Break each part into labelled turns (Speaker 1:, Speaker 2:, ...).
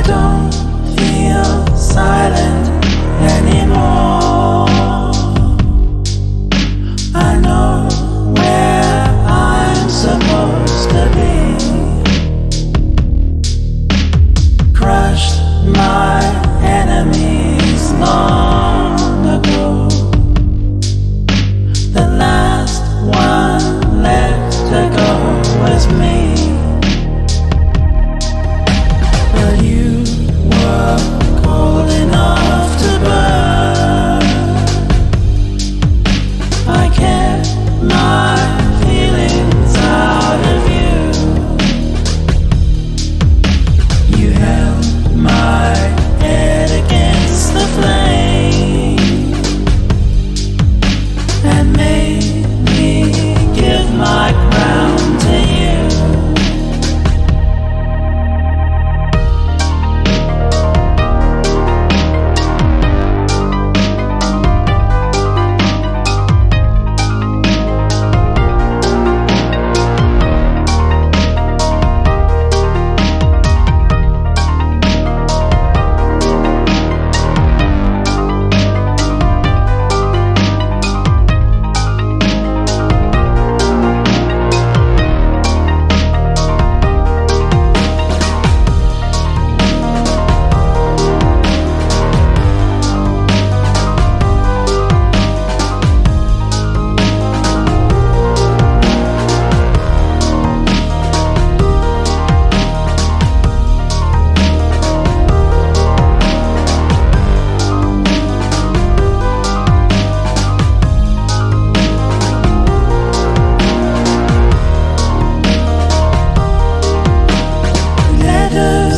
Speaker 1: don't feel silent anymore. I know where I'm supposed to be. Crushed my enemies long ago. The last one left to go was me. But you were cold enough to burn. I kept my feelings out of you. You held my head against the flame and made me give my crown to you.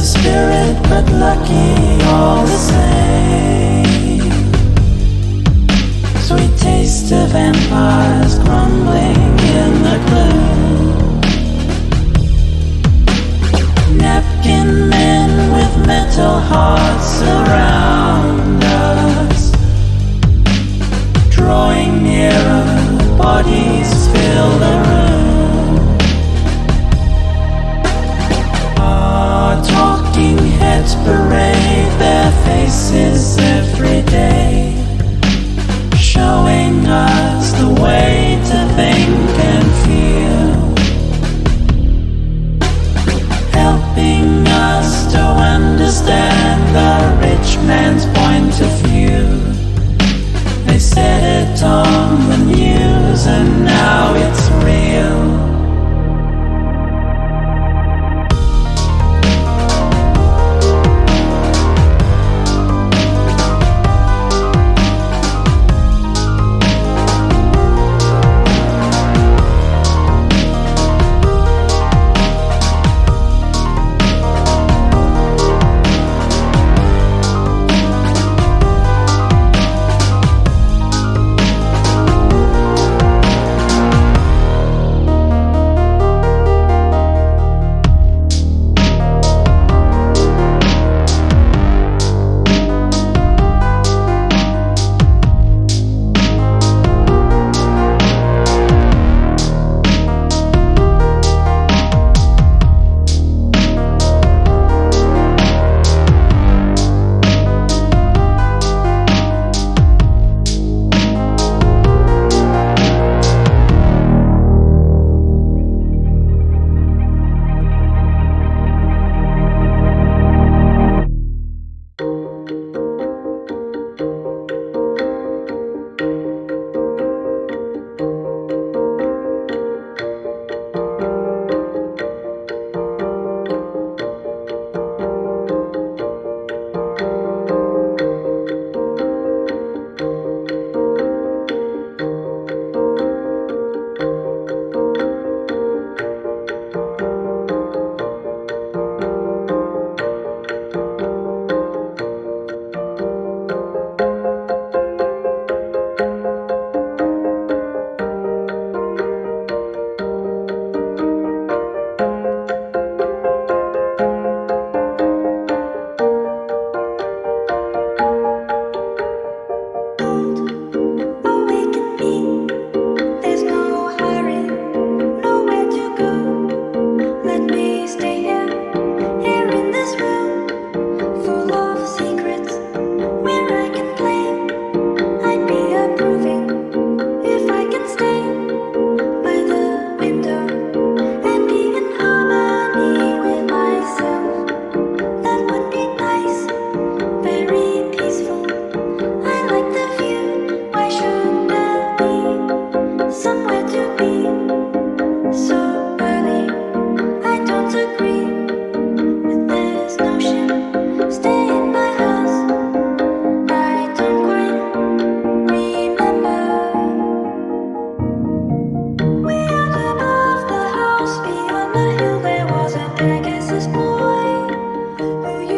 Speaker 1: Spirit, but lucky all the same. Sweet taste of empires crumbling in the gloom. Napkin men with metal hearts surround us. Drawing nearer, bodies fill the room. Talking heads parade their faces every day, showing us the way to think and feel.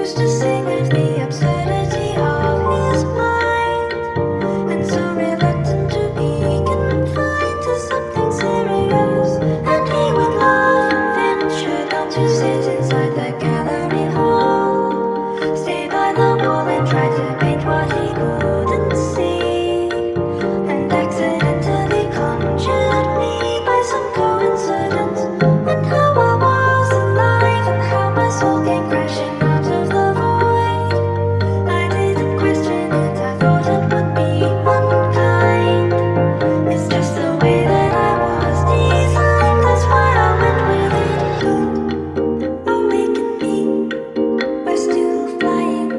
Speaker 2: used to sing of the absurdity of his mind, and so reluctant to be confined to something serious. And he would laugh and venture not to sit inside the gallery hall, stay by the wall and try to paint what he couldn't see, and accidentally conjured me by some coincidence. And how I was alive, and how my soul came crashing out of the void. I didn't question it, I thought it would be unkind. It's just the way that I was designed, that's why I went with it. Don't awaken me, we're still flying,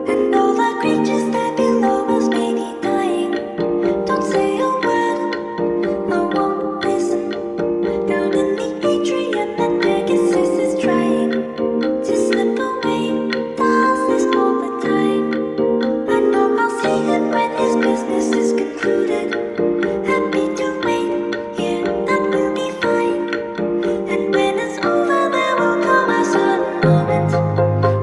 Speaker 2: and all the creatures there below us may be dying. Don't say a word, I won't listen. Down in the atrium, that Pegasus is trying to slip away, does this all the time. I know I'll see him when his business is concluded. Happy to wait here, that will be fine. And when it's over, there will come a certain moment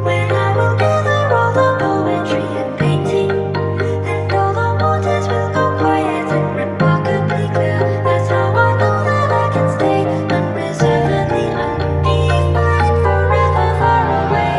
Speaker 2: when I will gather all the poetry and painting, and all the waters will go quiet and remarkably clear. That's how I know that I can stay unreservedly undefined, forever far away.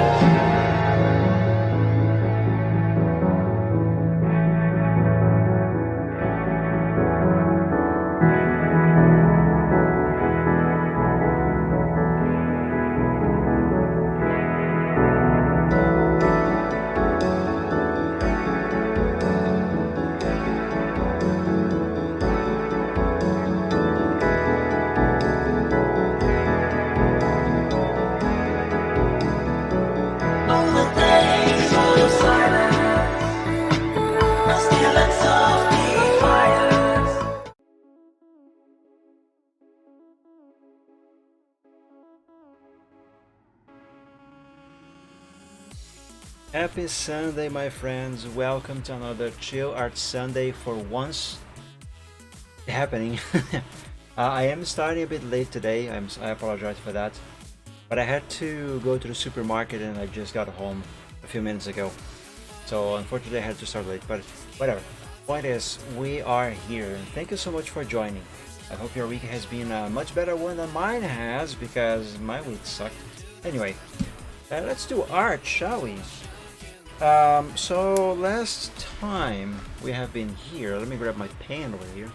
Speaker 1: All the days full of silence, are still and softly fires.
Speaker 3: Happy Sunday, my friends. Welcome to another Chill Art Sunday for once happening. I am starting a bit late today. I apologize for that. But I had to go to the supermarket and I just got home a few minutes ago. So unfortunately I had to start late, but whatever. Point is, we are here. And thank you so much for joining. I hope your week has been a much better one than mine has, because my week sucked. Anyway, let's do art, shall we? So last time we have been here, let me grab my pen over here.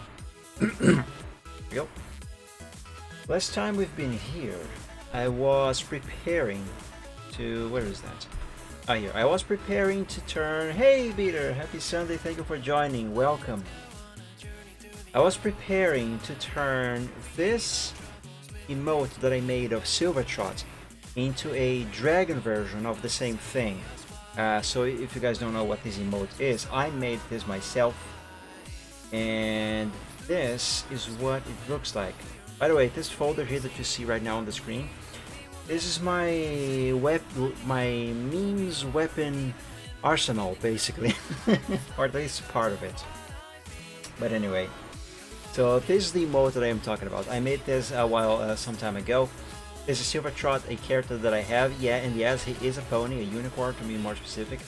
Speaker 3: Here we go. Last time we've been here, I was preparing to, where is that? Ah, here. I was preparing to turn, hey Peter, happy Sunday, thank you for joining, welcome. I was preparing to turn this emote that I made of Silvertrot into a dragon version of the same thing. So if you guys don't know what this emote is, I made this myself, and this is what it looks like. By the way, this folder here that you see right now on the screen, this is my memes weapon arsenal, basically, or at least part of it. But anyway, so this is the emote that I am talking about. I made this some time ago. This is Silvertrot, a character that I have, yeah, and yes, he is a pony, a unicorn to be more specific.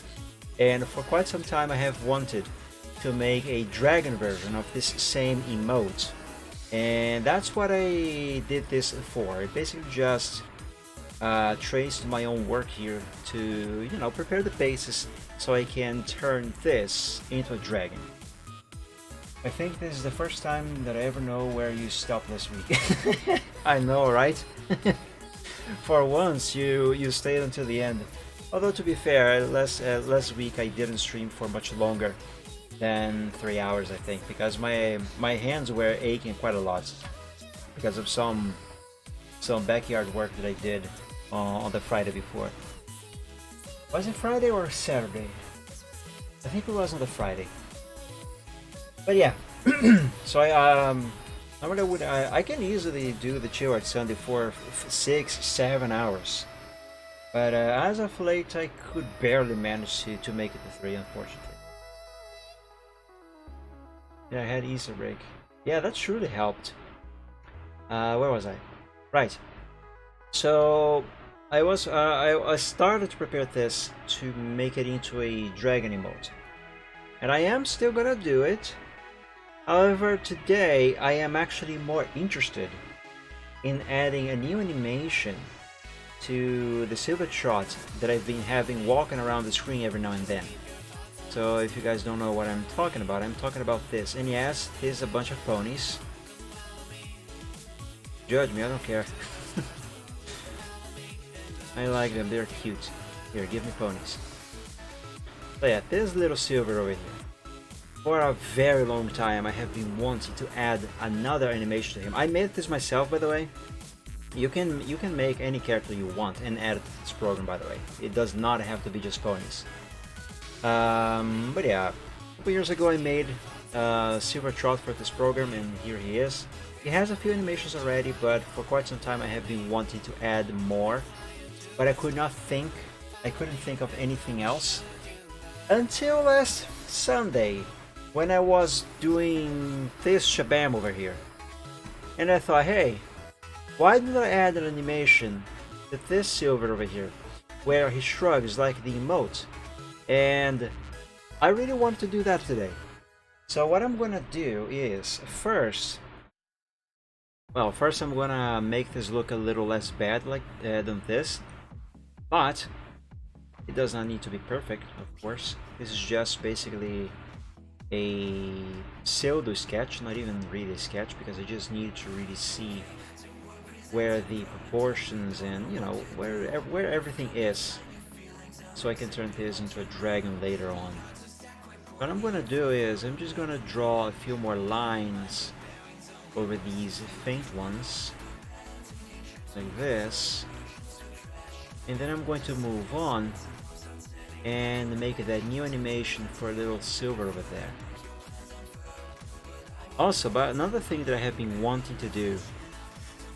Speaker 3: And for quite some time I have wanted to make a dragon version of this same emote. And that's what I did this for. I basically just traced my own work here to, you know, prepare the basis so I can turn this into a dragon. I think this is the first time that I ever know where you stopped this week. I know, right? For once, you stayed until the end. Although to be fair, last week I didn't stream for much longer than 3 hours, I think, because my hands were aching quite a lot because of some backyard work that I did on the Friday before. Was it Friday or Saturday? I think it was on the Friday. But yeah, so I can easily do the Chill Art Sunday for 6-7 hours, but as of late I could barely manage to make it to 3, unfortunately. Yeah, I had Easter break. Yeah, that surely helped. Where was I? Right. So I started to prepare this to make it into a dragon emote, and I am still gonna do it. However, today I am actually more interested in adding a new animation to the silver shot that I've been having walking around the screen every now and then. So if you guys don't know what I'm talking about this. And yes, here's a bunch of ponies. Judge me, I don't care. I like them, they're cute. Here, give me ponies. So yeah, this little silver over here. For a very long time I have been wanting to add another animation to him. I made this myself, by the way. You can make any character you want and add it to this program, by the way. It does not have to be just ponies. But yeah, a couple years ago I made Silver Trout for this program, and here he is. He has a few animations already, but for quite some time I have been wanting to add more, but I couldn't think of anything else until last Sunday when I was doing this shabam over here, and I thought, hey, why did I add an animation to this silver over here where he shrugs like the emote? And I really want to do that today. So what I'm gonna do is first I'm gonna make this look a little less bad like than this, but it does not need to be perfect, of course. This is just basically a pseudo sketch, not even really a sketch, because I just need to really see where the proportions and, you know, where everything is, so I can turn this into a dragon later on. What I'm gonna do is I'm just gonna draw a few more lines over these faint ones like this, and then I'm going to move on and make that new animation for a little silver over there. Also, but another thing that I have been wanting to do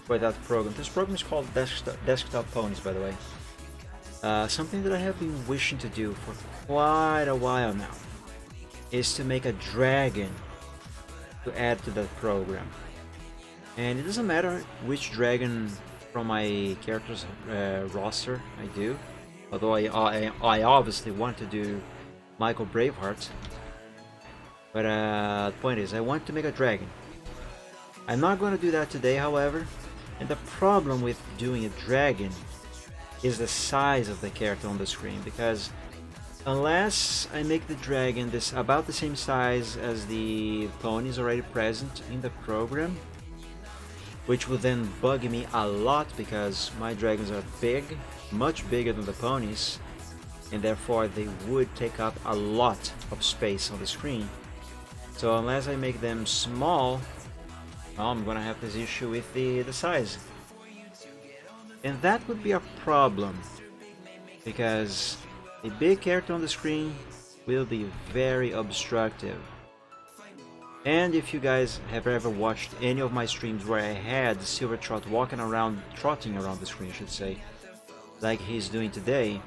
Speaker 3: for that program, this program is called Desktop Ponies, by the way. Something that I have been wishing to do for quite a while now is to make a dragon to add to that program. And it doesn't matter which dragon from my character's roster I do, although I obviously want to do Michael Braveheart. But the point is, I want to make a dragon. I'm not going to do that today, however, and the problem with doing a dragon is the size of the character on the screen, because unless I make the dragon this about the same size as the ponies already present in the program, which would then bug me a lot because my dragons are big, much bigger than the ponies, and therefore they would take up a lot of space on the screen. So unless I make them small, well, I'm gonna have this issue with the size. And that would be a problem, because a big character on the screen will be very obstructive. And if you guys have ever watched any of my streams where I had Silver Trout trotting around the screen, I should say, like he's doing today,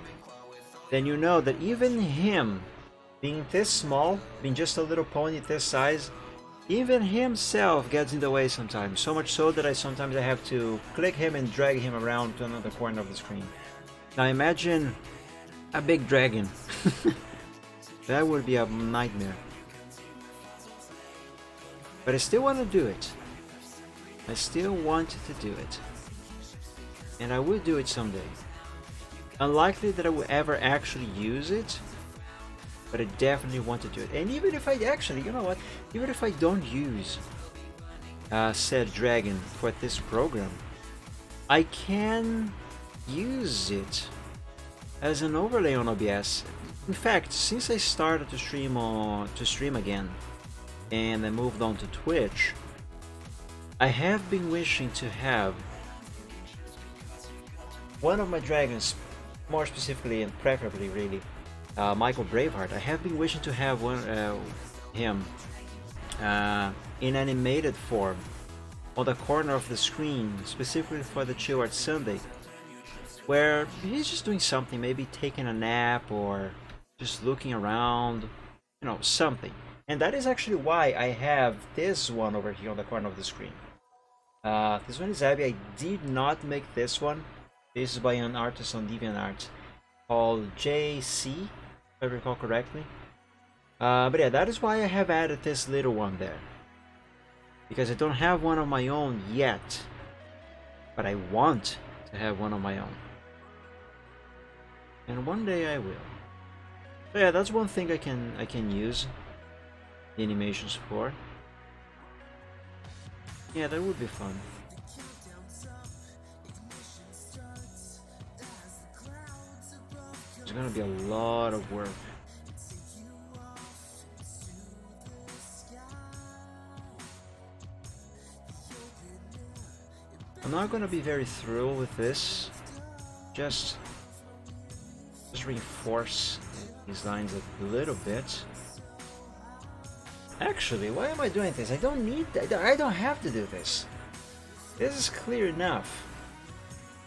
Speaker 3: then you know that even him, being this small, being just a little pony this size, even himself gets in the way sometimes. So much so that sometimes I have to click him and drag him around to another corner of the screen. Now imagine a big dragon. That would be a nightmare. But I still want to do it. I still want to do it. And I will do it someday. Unlikely that I will ever actually use it, but I definitely want to do it. And even if I actually, you know what, even if I don't use said dragon for this program, I can use it as an overlay on OBS. In fact, since I started to stream again, and I moved on to Twitch, I have been wishing to have one of my dragons, more specifically and preferably really, Michael Braveheart. I have been wishing to have him in animated form on the corner of the screen, specifically for the Chill Art Sunday, where he's just doing something, maybe taking a nap or just looking around, you know, something. And that is actually why I have this one over here on the corner of the screen. This one is Abby. I did not make this one This is by an artist on DeviantArt called JC, if I recall correctly. But yeah, that is why I have added this little one there. Because I don't have one of my own yet. But I want to have one of my own. And one day I will. So yeah, that's one thing I can use the animations for. Yeah, that would be fun. There's gonna be a lot of work. I'm not gonna be very thrilled with this. Just reinforce these lines a little bit. Actually, why am I doing this? I don't need that. I don't have to do this. This is clear enough.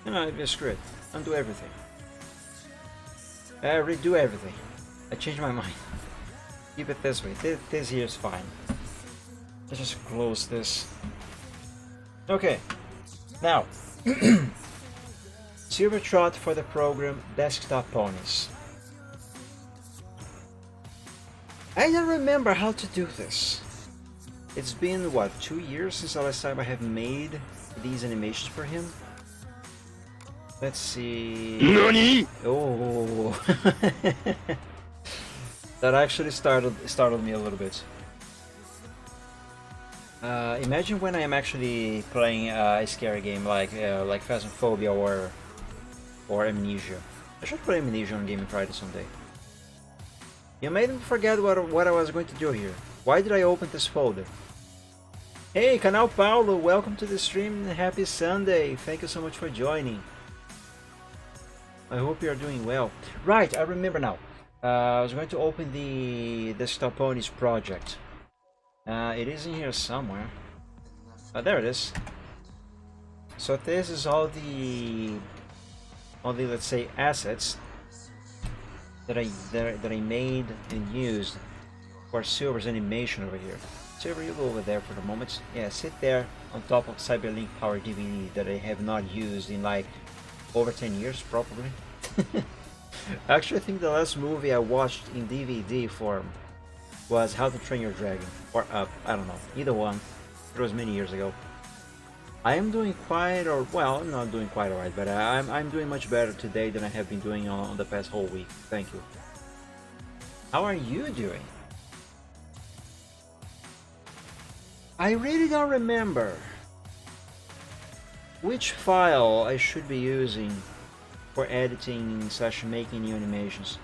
Speaker 3: No, screw it. Undo everything. Redo everything. I changed my mind. Keep it this way. This here is fine. Let's just close this. Okay. Now, Silver Trot for the program Desktop Ponies. I don't remember how to do this. It's been, what, 2 years since the last time I have made these animations for him? Let's see... NANI?! Oh! That actually startled me a little bit. Imagine when I am actually playing a scary game like Phasmophobia or Amnesia. I should play Amnesia on Gaming Friday someday. You made me forget what I was going to do here. Why did I open this folder? Hey, Canal Paulo, welcome to the stream and happy Sunday. Thank you so much for joining. I hope you are doing well. Right, I remember now. I was going to open the Desktop Ponies project. It is in here somewhere. There it is. So this is all the let's say assets that I made and used for Silver's animation over here. Silver, you go over there for the moment. Yeah, sit there on top of Cyberlink Power DVD that I have not used in like over 10 years probably. Actually, I think the last movie I watched in DVD form was How to Train Your Dragon, or I don't know, either one. It was many years ago. I am doing quite, or well, I'm not doing quite alright, but I'm doing much better today than I have been doing on the past whole week. Thank you. How are you doing? I really don't remember which file I should be using for editing / making new animations.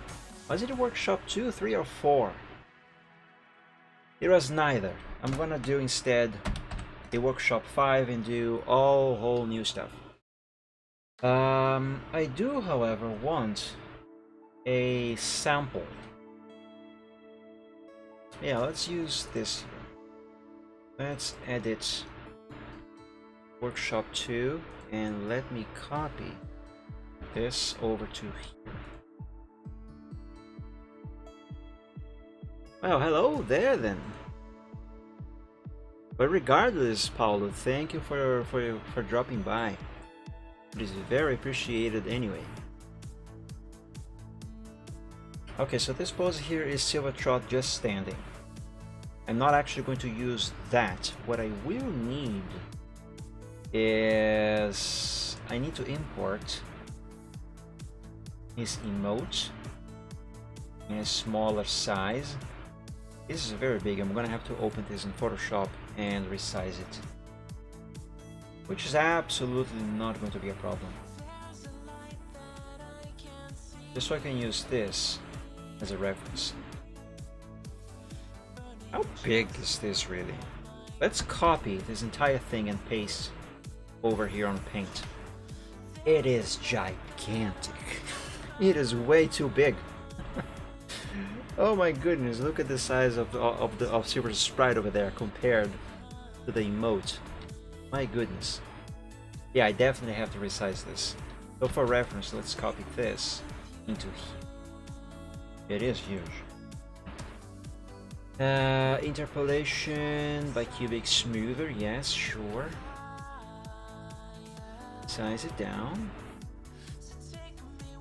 Speaker 3: Was it a workshop 2, 3, or 4? It was neither. I'm gonna do instead a workshop 5 and do all whole new stuff. I do, however, want a sample. Yeah, let's use this here. Let's edit workshop 2 and let me copy this over to here. Well, hello there then. But regardless, Paulo, thank you for dropping by. It is very appreciated anyway. Okay, so this pose here is Silver Trot just standing. I'm not actually going to use that. What I will need is I need to import his emote in a smaller size. This is very big. I'm gonna have to open this in Photoshop and resize it, which is absolutely not going to be a problem. Just so I can use this as a reference. How big is this really? Let's copy this entire thing and paste over here on Paint. It is gigantic. It is way too big. Oh my goodness, look at the size of Silver's sprite over there compared to the emote. My goodness. Yeah, I definitely have to resize this. So for reference, let's copy this into here. It is huge. Interpolation by cubic smoother, yes, sure. Size it down.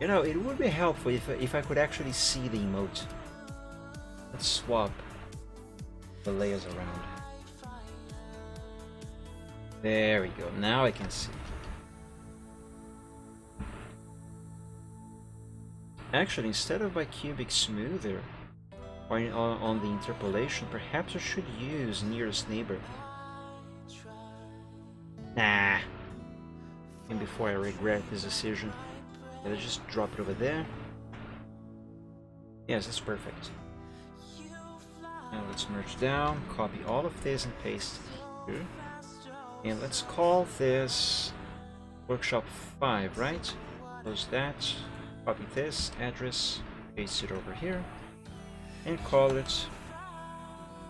Speaker 3: You know, it would be helpful if I could actually see the emote. Let's swap the layers around. There we go. Now I can see. Actually, instead of my cubic smoother or on the interpolation, perhaps I should use nearest neighbor. Nah. And before I regret this decision, let's just drop it over there. Yes, that's perfect. Now let's merge down, copy all of this and paste it here. And let's call this workshop 5, right? Close that, copy this address, paste it over here, and call it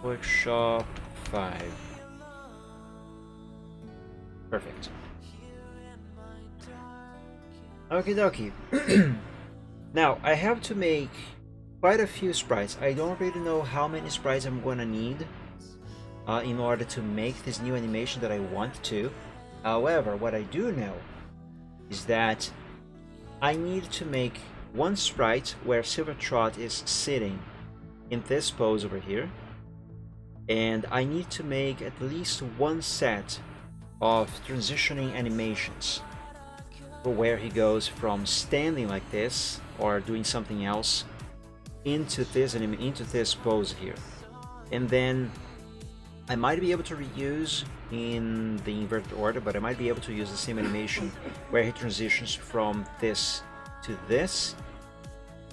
Speaker 3: workshop 5. Perfect. Okie dokie. Now, I have to make quite a few sprites. I don't really know how many sprites I'm gonna need in order to make this new animation that I want to. However, what I do know is that I need to make one sprite where Silvertrot is sitting in this pose over here. And I need to make at least one set of transitioning animations where he goes from standing like this or doing something else into this pose here. And then I might be able to reuse in the inverted order, but I might be able to use the same animation where he transitions from this to this,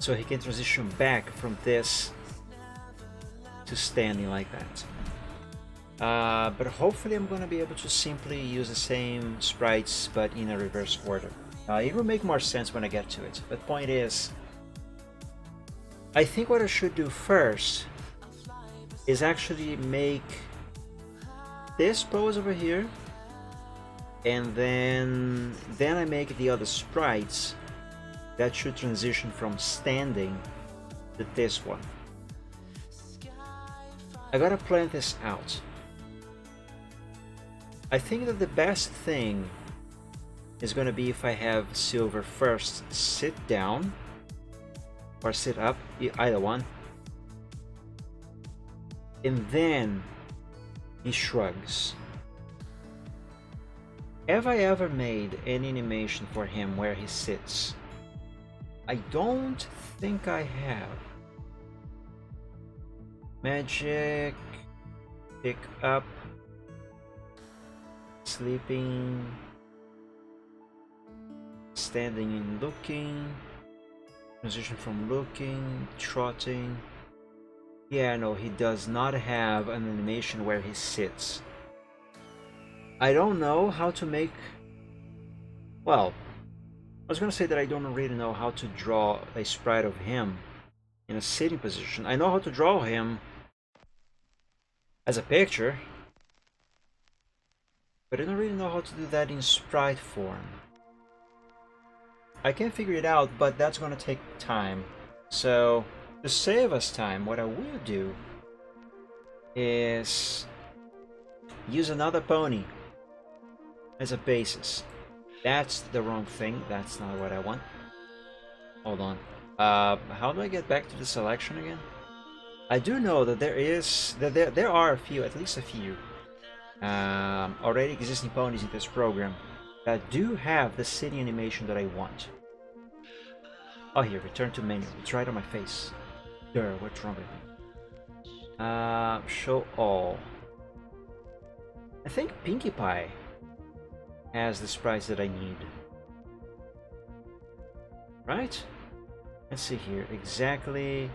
Speaker 3: so he can transition back from this to standing like that. But hopefully I'm gonna be able to simply use the same sprites but in a reverse order. It will make more sense when I get to it. The point is, I think what I should do first is actually make this pose over here, and then I make the other sprites that should transition from standing to this one. I gotta plan this out. I think that the best thing is going to be if I have Silver first sit down or sit up, either one, and then he shrugs. Have I ever made any animation for him where he sits? I don't think I have. Magic, pick up, sleeping, standing and looking, transition from looking, trotting. Yeah, no, he does not have an animation where he sits. I don't know how to make... Well, I was gonna say that I don't really know how to draw a sprite of him in a sitting position. I know how to draw him as a picture, but I don't really know how to do that in sprite form. I can figure it out, but that's gonna take time. So, to save us time, what I will do is use another pony as a basis. That's the wrong thing. That's not what I want. Hold on. How do I get back to the selection again? I do know that there are a few, at least a few, already existing ponies in this program that do have the sitting animation that I want. Oh, here, return to menu. It's right on my face. Duh, what's wrong with me? Show all. I think Pinkie Pie has the sprites that I need. Right? Let's see here. Exactly.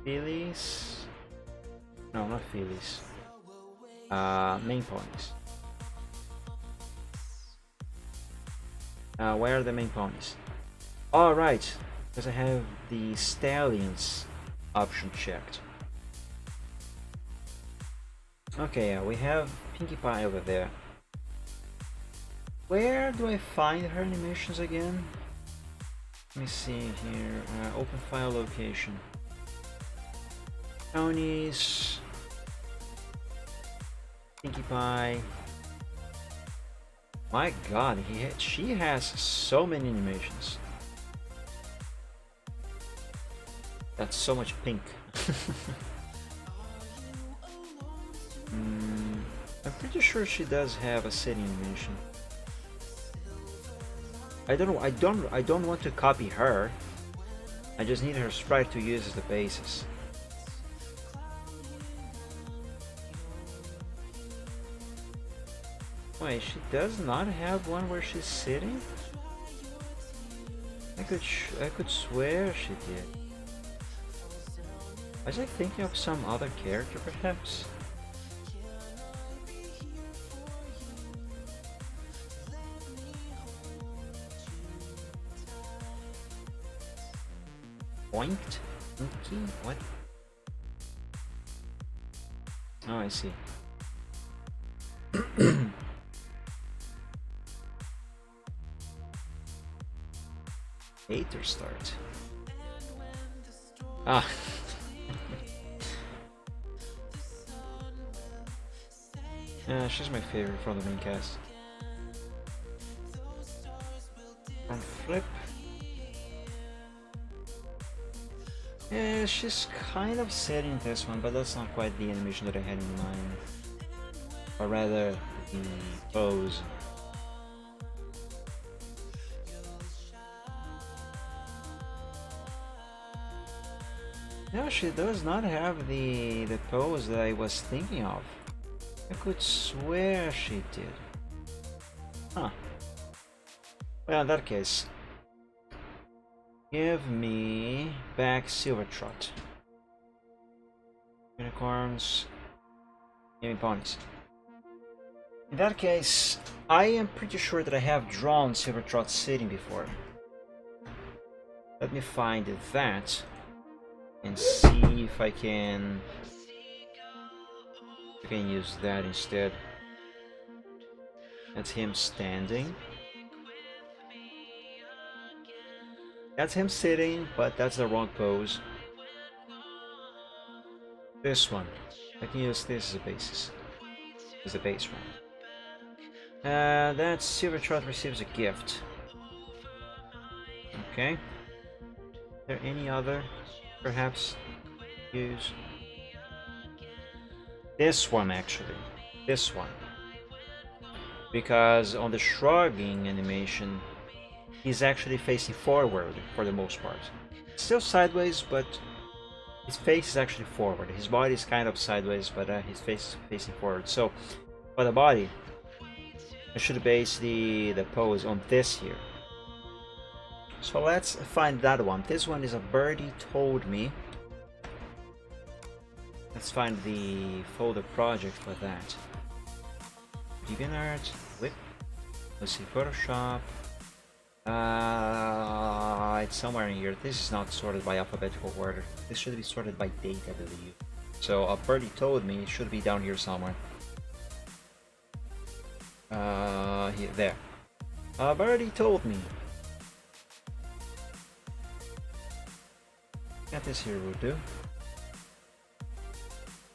Speaker 3: Phillies. No, not Phillies. Main ponies. Where are the main ponies? All right, because I have the stallions option checked. Okay, we have Pinkie Pie over there. Where do I find her animations again? Let me see here. Open file location. Ponies. Pinkie Pie. My god, she has so many animations. That's so much pink. I'm pretty sure she does have a setting animation. I don't know. I don't want to copy her. I just need her sprite to use as the basis. Wait, she does not have one where she's sitting? I could swear she did. Was I thinking of some other character, perhaps? Poinked? Inky? What? Oh, I see. Hater start. Ah. Yeah, she's my favorite from the main cast. From Flip. Yeah, she's kind of setting this one, but that's not quite the animation that I had in mind. Or rather, the pose. No, she does not have the pose that I was thinking of. I could swear she did. Huh. Well, in that case, give me back Silvertrot. Unicorns. Give me ponies. In that case, I am pretty sure that I have drawn Silvertrot sitting before. Let me find that and see if I can use that instead. That's him standing. That's him sitting, but that's the wrong pose. This one. I can use this as a basis. As a base one. That Silvertrot receives a gift. Okay. Is there any other perhaps use? This one actually. This one. Because on the shrugging animation, he's actually facing forward for the most part. Still sideways, but his face is actually forward. His body is kind of sideways, but his face is facing forward. So, for the body, I should base the pose on this here. So let's find that one. This one is a birdie told me. Let's find the folder project for that. DeviantArt, Whip. Let's see, Photoshop. It's somewhere in here. This is not sorted by alphabetical order. This should be sorted by date, I believe. So a birdie told me it should be down here somewhere. Here, there. A birdie told me. Got this here will do.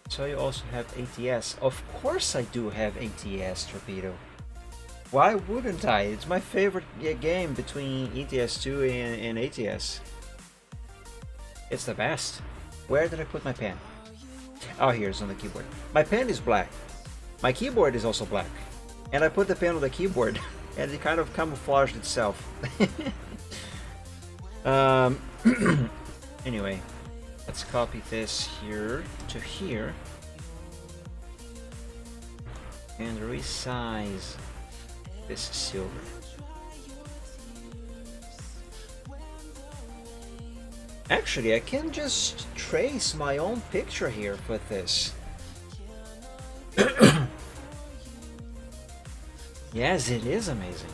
Speaker 3: So you also have ATS. Of course I do have ATS, Torpedo. Why wouldn't I? It's my favorite game between ETS2 and ATS. It's the best. Where did I put my pen? Oh, here it's on the keyboard. My pen is black. My keyboard is also black. And I put the pen on the keyboard and it kind of camouflaged itself. Anyway, let's copy this here to here. And resize this silver. Actually, I can just trace my own picture here with this. Yes, it is amazing.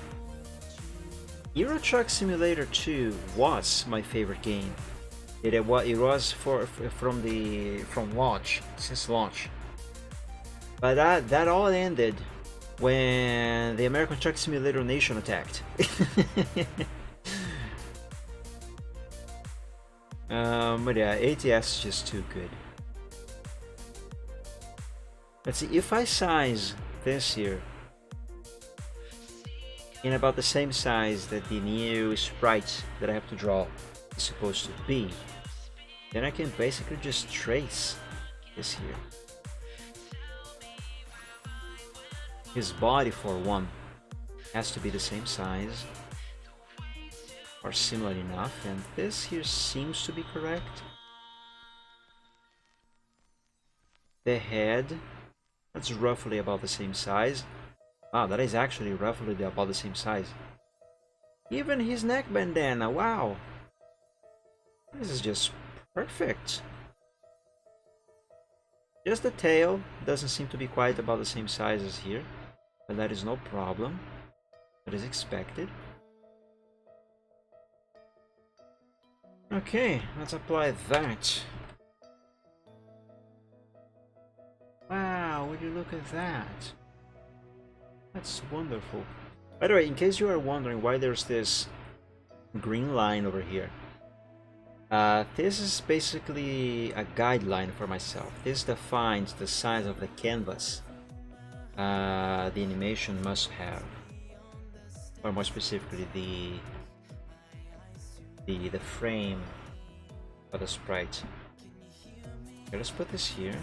Speaker 3: Euro Truck Simulator 2 was my favorite game. It was from launch, since launch. But that all ended when the American Truck Simulator Nation attacked. But yeah, ATS is just too good. Let's see, if I size this here in about the same size that the new sprite that I have to draw is supposed to be, Then I can basically just trace this here. His body, for one, has to be the same size or similar enough, and this here seems to be correct. The head, that's roughly about the same size. Wow, that is actually roughly about the same size. Even his neck bandana, wow! This is just perfect. Just the tail doesn't seem to be quite about the same size as here, but that is no problem. That is expected. Okay, let's apply that. Wow, would you look at that? That's wonderful. By the way, in case you are wondering why there's this green line over here, this is basically a guideline for myself. This defines the size of the canvas the animation must have, or more specifically the frame for the sprite. Okay, let's put this here,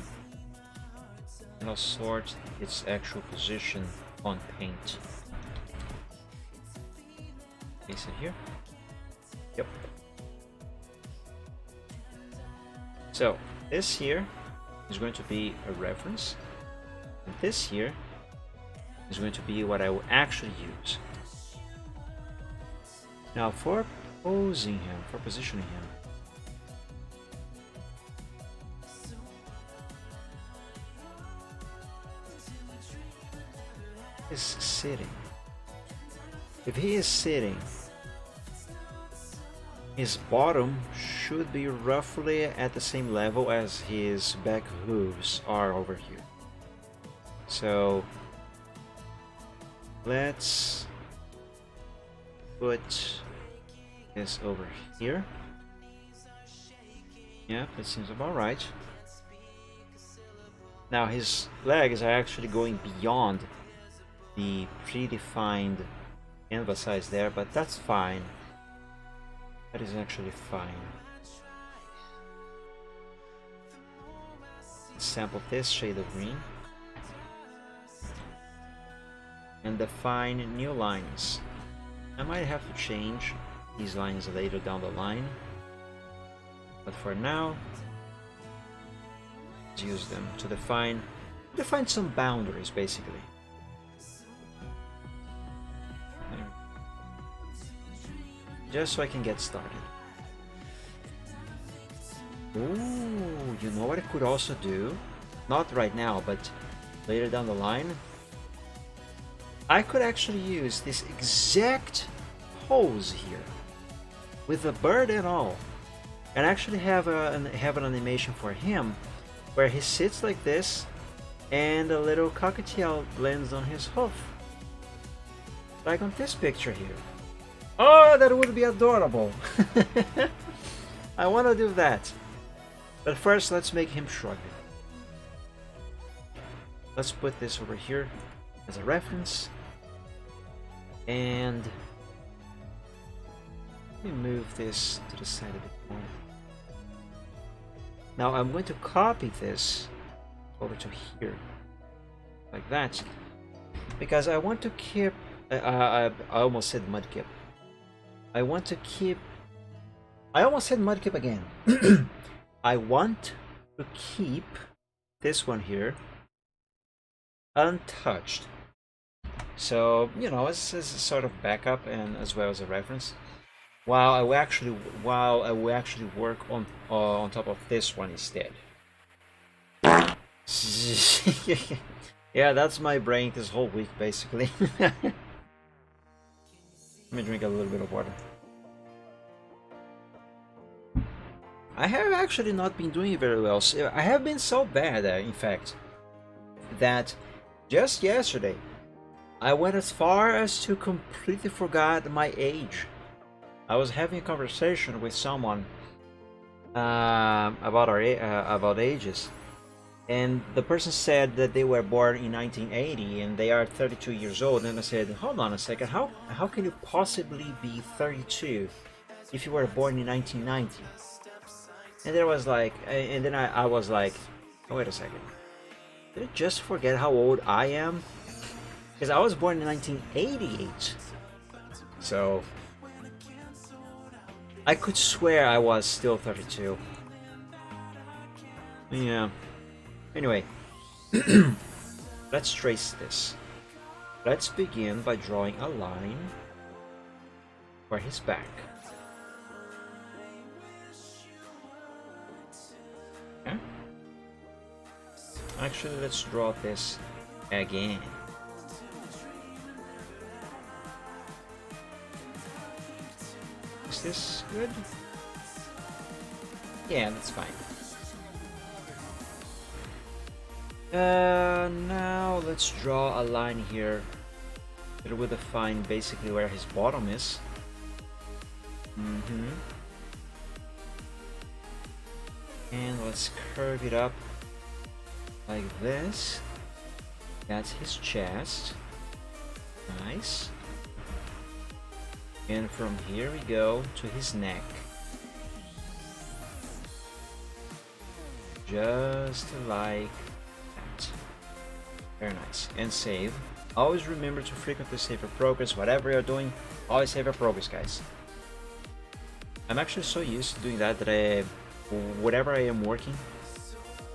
Speaker 3: and I'll sort its actual position on paint. Place it here. Yep. So this here is going to be a reference, and this here is going to be what I will actually use. Now for posing him, for positioning him, is sitting. If he is sitting, his bottom should be roughly at the same level as his back hooves are over here. So let's put this over here. Yeah, that seems about right. Now his legs are actually going beyond the predefined canvas size there, but that's fine. That is actually fine. Let's sample this shade of green and define new lines. I might have to change these lines later down the line, but for now, let's use them to define some boundaries, basically. Just so I can get started. Ooh, you know what I could also do? Not right now, but later down the line. I could actually use this exact pose here, with the bird and all, and actually have an animation for him, where he sits like this, and a little cockatiel lands on his hoof, like on this picture here. Oh, that would be adorable. I want to do that. But first, let's make him shrug. Let's put this over here as a reference. And let me move this to the side a bit more. Now I'm going to copy this over to here, like that, because I want to keep. I almost said mudkip. I almost said mudkip again. I want to keep this one here untouched. So, you know, as a sort of backup and as well as a reference. While I will actually work on top of this one instead. Yeah, that's my brain this whole week, basically. Let me drink a little bit of water. I have actually not been doing very well. I have been so bad, in fact, that just yesterday I went as far as to completely forgot my age. I was having a conversation with someone about ages, and the person said that they were born in 1980 and they are 32 years old. And I said, hold on a second, how can you possibly be 32 if you were born in 1990? And there was like, and then I was like, oh, wait a second. Did I just forget how old I am? Because I was born in 1988. So I could swear I was still 32. Yeah. Anyway, let's trace this. Let's begin by drawing a line for his back. Okay. Actually, let's draw this again. Is this good? Yeah, that's fine. Now let's draw a line here that will define basically where his bottom is. And let's curve it up like this. That's his chest. Nice. And from here we go to his neck. Just like that. Very nice. And save. Always remember to frequently save your progress. Whatever you're doing, always save your progress, guys. I'm actually so used to doing that that whatever I am working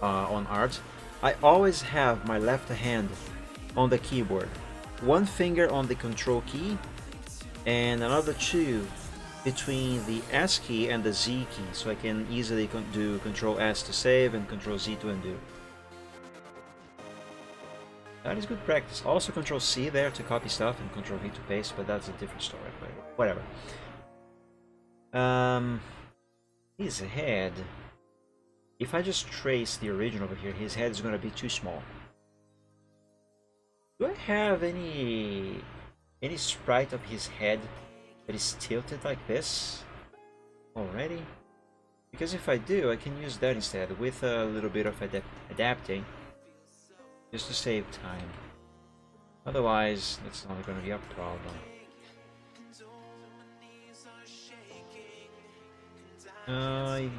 Speaker 3: on art, I always have my left hand on the keyboard. One finger on the control key and another two between the S key and the Z key, so I can easily do Control S to save and Control Z to undo. That is good practice. Also Control C there to copy stuff and Control V to paste, but that's a different story. But whatever. His head. If I just trace the origin over here, his head is going to be too small. Do I have any sprite of his head that is tilted like this already? Because if I do, I can use that instead with a little bit of adapting just to save time. Otherwise, that's not going to be a problem. I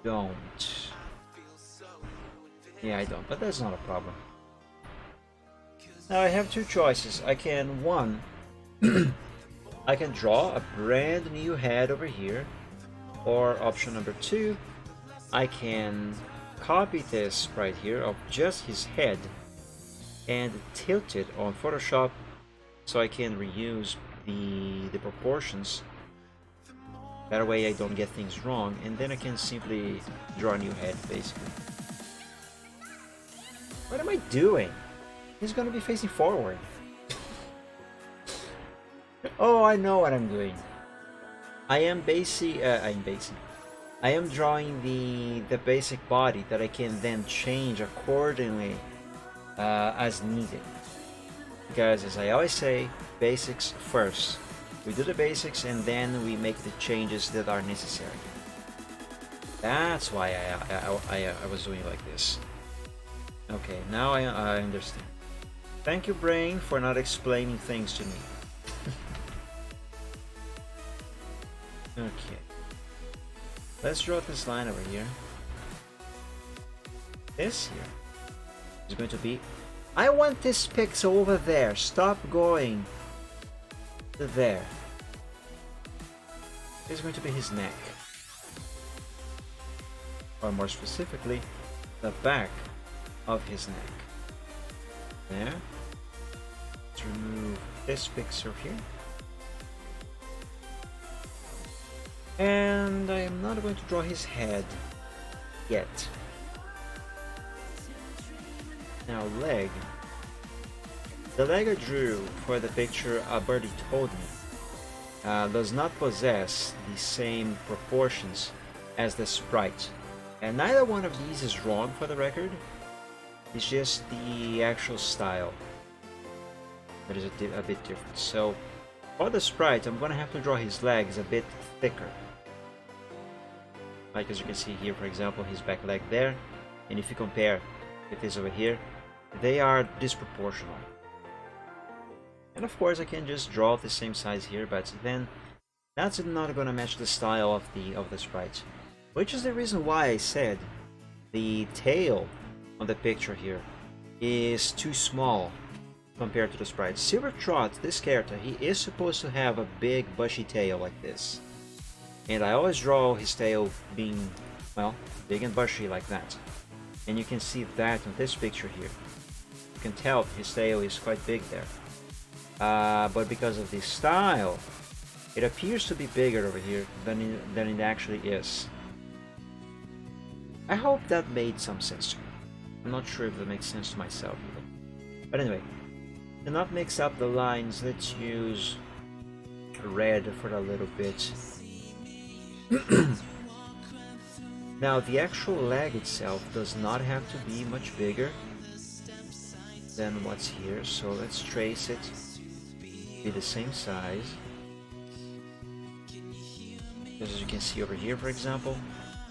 Speaker 3: don't. Yeah, I don't, but that's not a problem. Now I have two choices. I can, one, I can draw a brand new head over here, or option number two, I can copy this right here of just his head and tilt it on Photoshop so I can reuse the proportions. That way I don't get things wrong, and then I can simply draw a new head basically. What am I doing? He's gonna be facing forward. Oh, I know what I'm doing. I am drawing the basic body that I can then change accordingly as needed. Because as I always say, basics first. We do the basics and then we make the changes that are necessary. That's why I was doing like this. Okay, now I understand. Thank you, brain, for not explaining things to me. Okay. Let's draw this line over here. This here is going to be... I want this pixel over there. Stop going to there. This is going to be his neck. Or more specifically, the back of his neck. There. Let's remove this pixel here. And I am not going to draw his head yet. Now leg. The leg I drew for the picture a birdie told me does not possess the same proportions as the sprite. And neither one of these is wrong for the record. It's just the actual style that is a bit different. So for the sprite, I'm going to have to draw his legs a bit thicker. Like as you can see here, for example, his back leg there. And if you compare with this over here, they are disproportional. And of course I can just draw the same size here, but then that's not going to match the style of the sprite. Which is the reason why I said the tail on the picture here is too small compared to the sprite. Silver Trot, this character, he is supposed to have a big bushy tail like this. And I always draw his tail being, well, big and bushy like that. And you can see that in this picture here. You can tell his tail is quite big there. But because of the style, it appears to be bigger over here than it actually is. I hope that made some sense to me. I'm not sure if that makes sense to myself either. But anyway, do not mix up the lines. Let's use red for a little bit. Now the actual leg itself does not have to be much bigger than what's here, so let's trace it be the same size. As you can see over here, for example,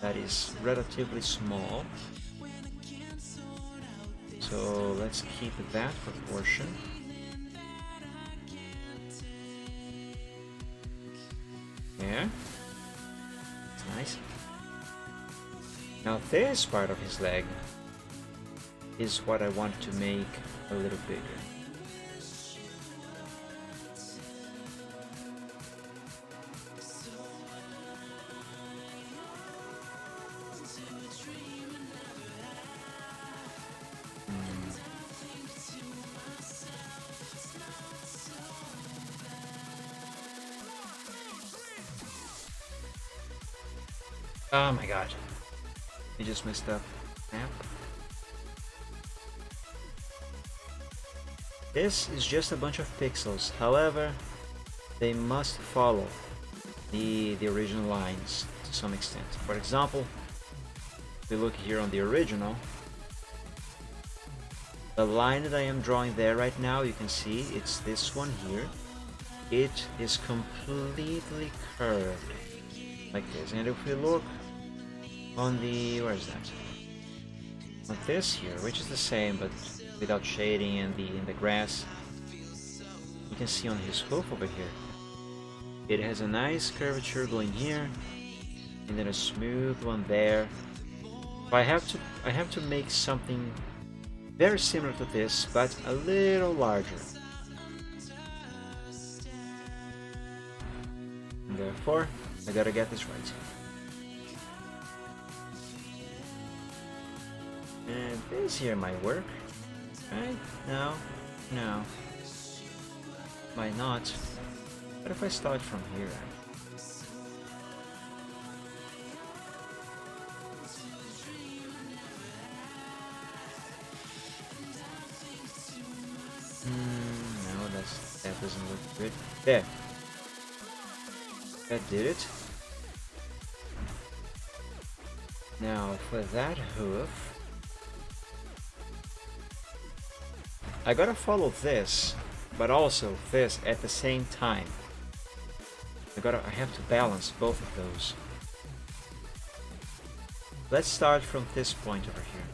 Speaker 3: that is relatively small. So let's keep that proportion. Yeah, it's nice. Now this part of his leg is what I want to make a little bigger. Oh my god. I just messed up. Snap. This is just a bunch of pixels. However, they must follow the original lines to some extent. For example, if we look here on the original, the line that I am drawing there right now, you can see it's this one here. It is completely curved like this. And if we look on the, where is that? On this here, which is the same but without shading and in the grass, you can see on his hoof over here, it has a nice curvature going here, and then a smooth one there. So I have to make something very similar to this, but a little larger. And therefore, I gotta get this right. And this here might work, right? No, no, might not. But if I start from here, no, that doesn't look good. There, that did it. Now for that hoof, I gotta follow this, but also this at the same time. I have to balance both of those. Let's start from this point over here.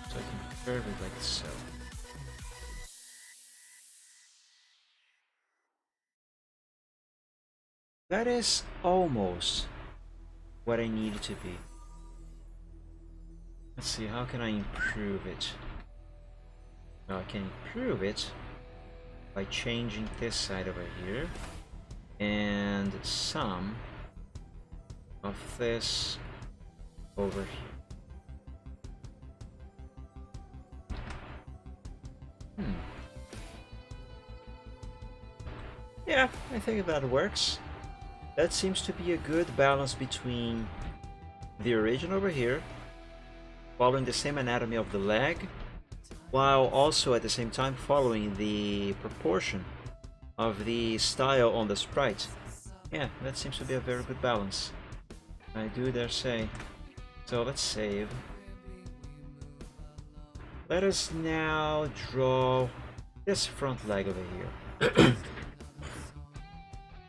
Speaker 3: So I can curve it like so. That is almost what I need it to be. Let's see, how can I improve it? Now I can improve it by changing this side over here and some of this over here. Yeah, I think that works. That seems to be a good balance between the origin over here, following the same anatomy of the leg, while also at the same time following the proportion of the style on the sprite. Yeah, that seems to be a very good balance, I do dare say. So let's save. Let us now draw this front leg over here.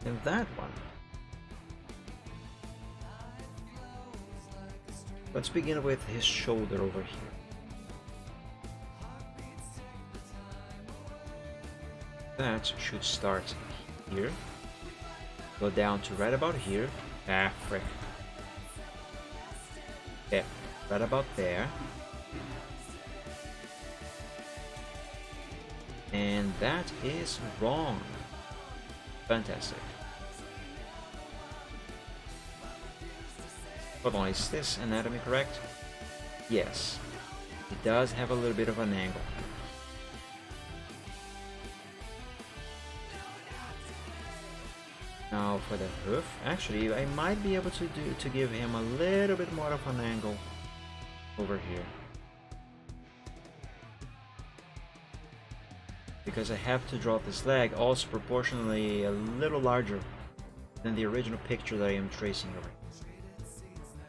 Speaker 3: And that one. Let's begin with his shoulder over here. that should start here, go down to right about here. Ah, frick. Yeah, right about there. And that is wrong. Fantastic. Hold on, is this anatomy correct? Yes. It does have a little bit of an angle. Now for the hoof, actually I might be able to give him a little bit more of an angle over here. Because I have to draw this leg also proportionally a little larger than the original picture that I am tracing over here.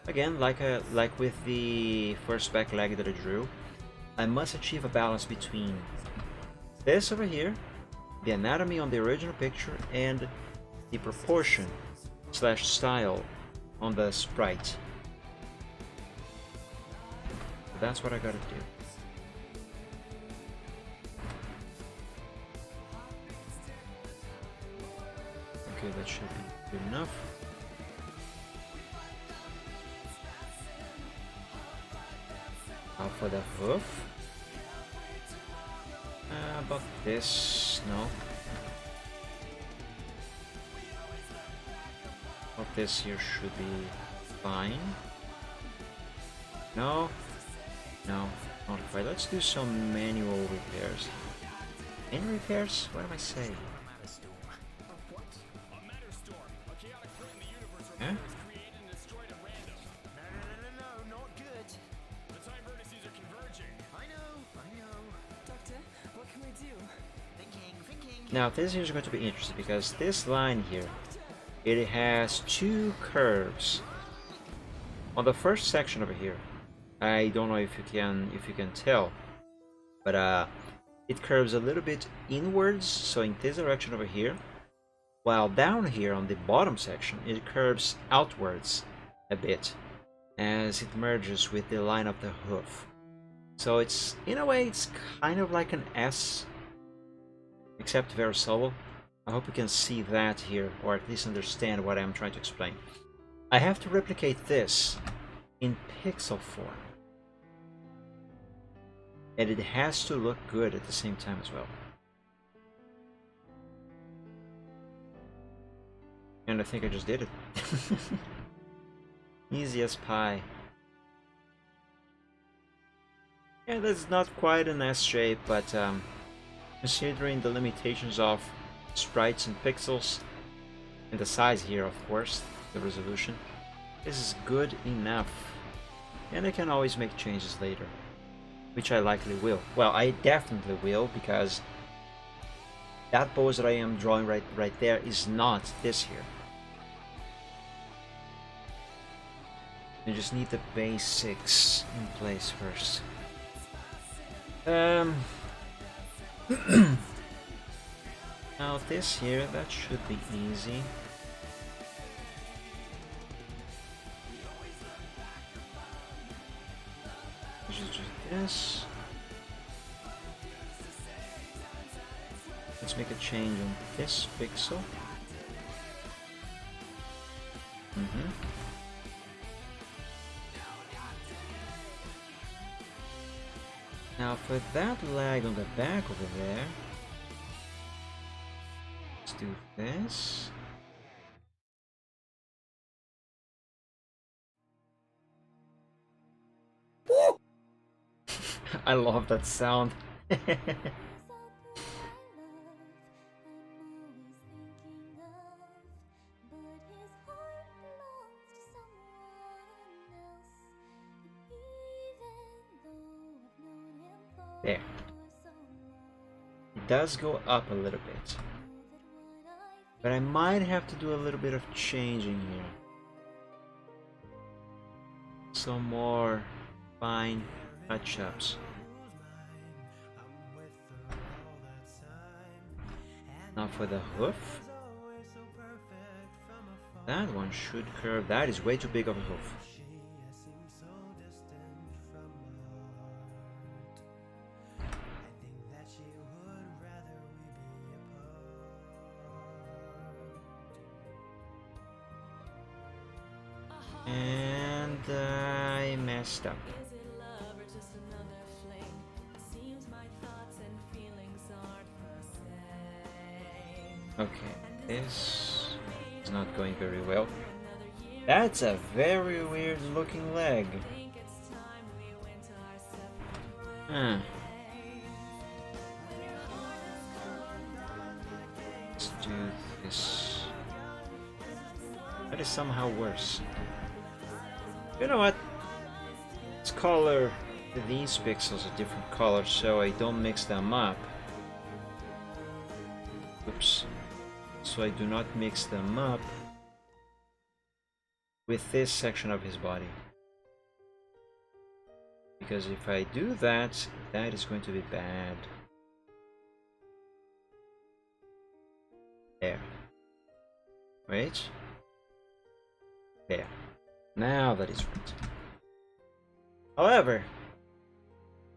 Speaker 3: Again, like with the first back leg that I drew, I must achieve a balance between this over here, the anatomy on the original picture, and the proportion / style on the sprite. So that's what I gotta do. Okay, that should be good enough. Now for the hoof. About this, no. About this here should be fine. No, no, not quite. Let's do some manual repairs. Any repairs? What am I saying? Huh? Now this here is going to be interesting because this line here, it has two curves. On the first section over here, I don't know if you can tell, but it curves a little bit inwards, so in this direction over here, while down here on the bottom section it curves outwards a bit as it merges with the line of the hoof. So it's, in a way, it's kind of like an S, except very subtle. I hope you can see that here, or at least understand what I'm trying to explain. I have to replicate this in pixel form, and it has to look good at the same time as well. And I think I just did it. Easy as pie. Yeah, that's not quite an S shape, but considering the limitations of sprites and pixels, and the size here, of course, the resolution, this is good enough. And I can always make changes later, which I likely will. Well, I definitely will, because that pose that I am drawing right there is not this here. You just need the basics in place first. Now this here, that should be easy. Just do this. Let's make a change on this pixel. Now for that leg on the back over there, let's do this. I love that sound. There. It does go up a little bit, but I might have to do a little bit of changing here. Some more fine touch-ups. Now for the hoof, that one should curve. That is way too big of a hoof. messed up.
Speaker 1: Is it love or just another fling? Seems my thoughts and feelings aren't the same.
Speaker 3: Okay, this is not going very well. That's a very weird looking leg.
Speaker 1: Think it's time we went our separate
Speaker 3: Huh.
Speaker 1: ways.
Speaker 3: Let's do this. That is somehow worse. You know what? Let's color these pixels a different color so I don't mix them up. Oops. So I do not mix them up with this section of his body. Because if I do that, that is going to be bad. There. Wait. There. Now that is right. However,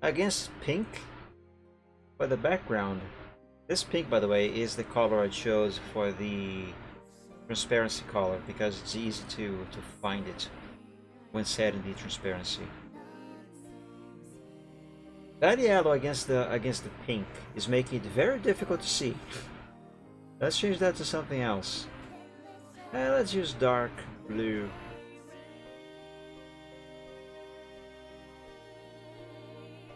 Speaker 3: against pink, for the background, this pink, by the way, is the color I chose for the transparency color because it's easy to find it when setting the transparency. That yellow against the pink is making it very difficult to see. Let's change that to something else. Let's use dark blue.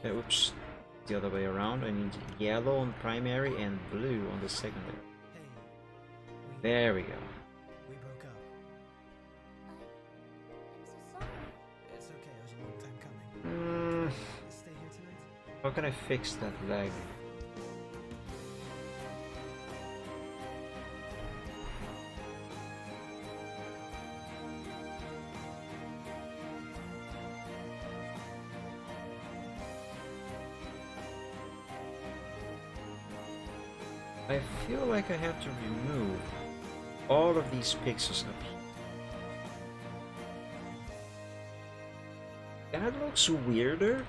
Speaker 3: Oops, the other way around. I need yellow on primary and blue on the secondary. There we go.
Speaker 4: We broke up.
Speaker 2: I'm so sorry.
Speaker 4: It's okay, it was a long time coming. Stay here tonight?
Speaker 3: How can I fix that leg? I feel like I have to remove all of these pixels up here. That looks weirder,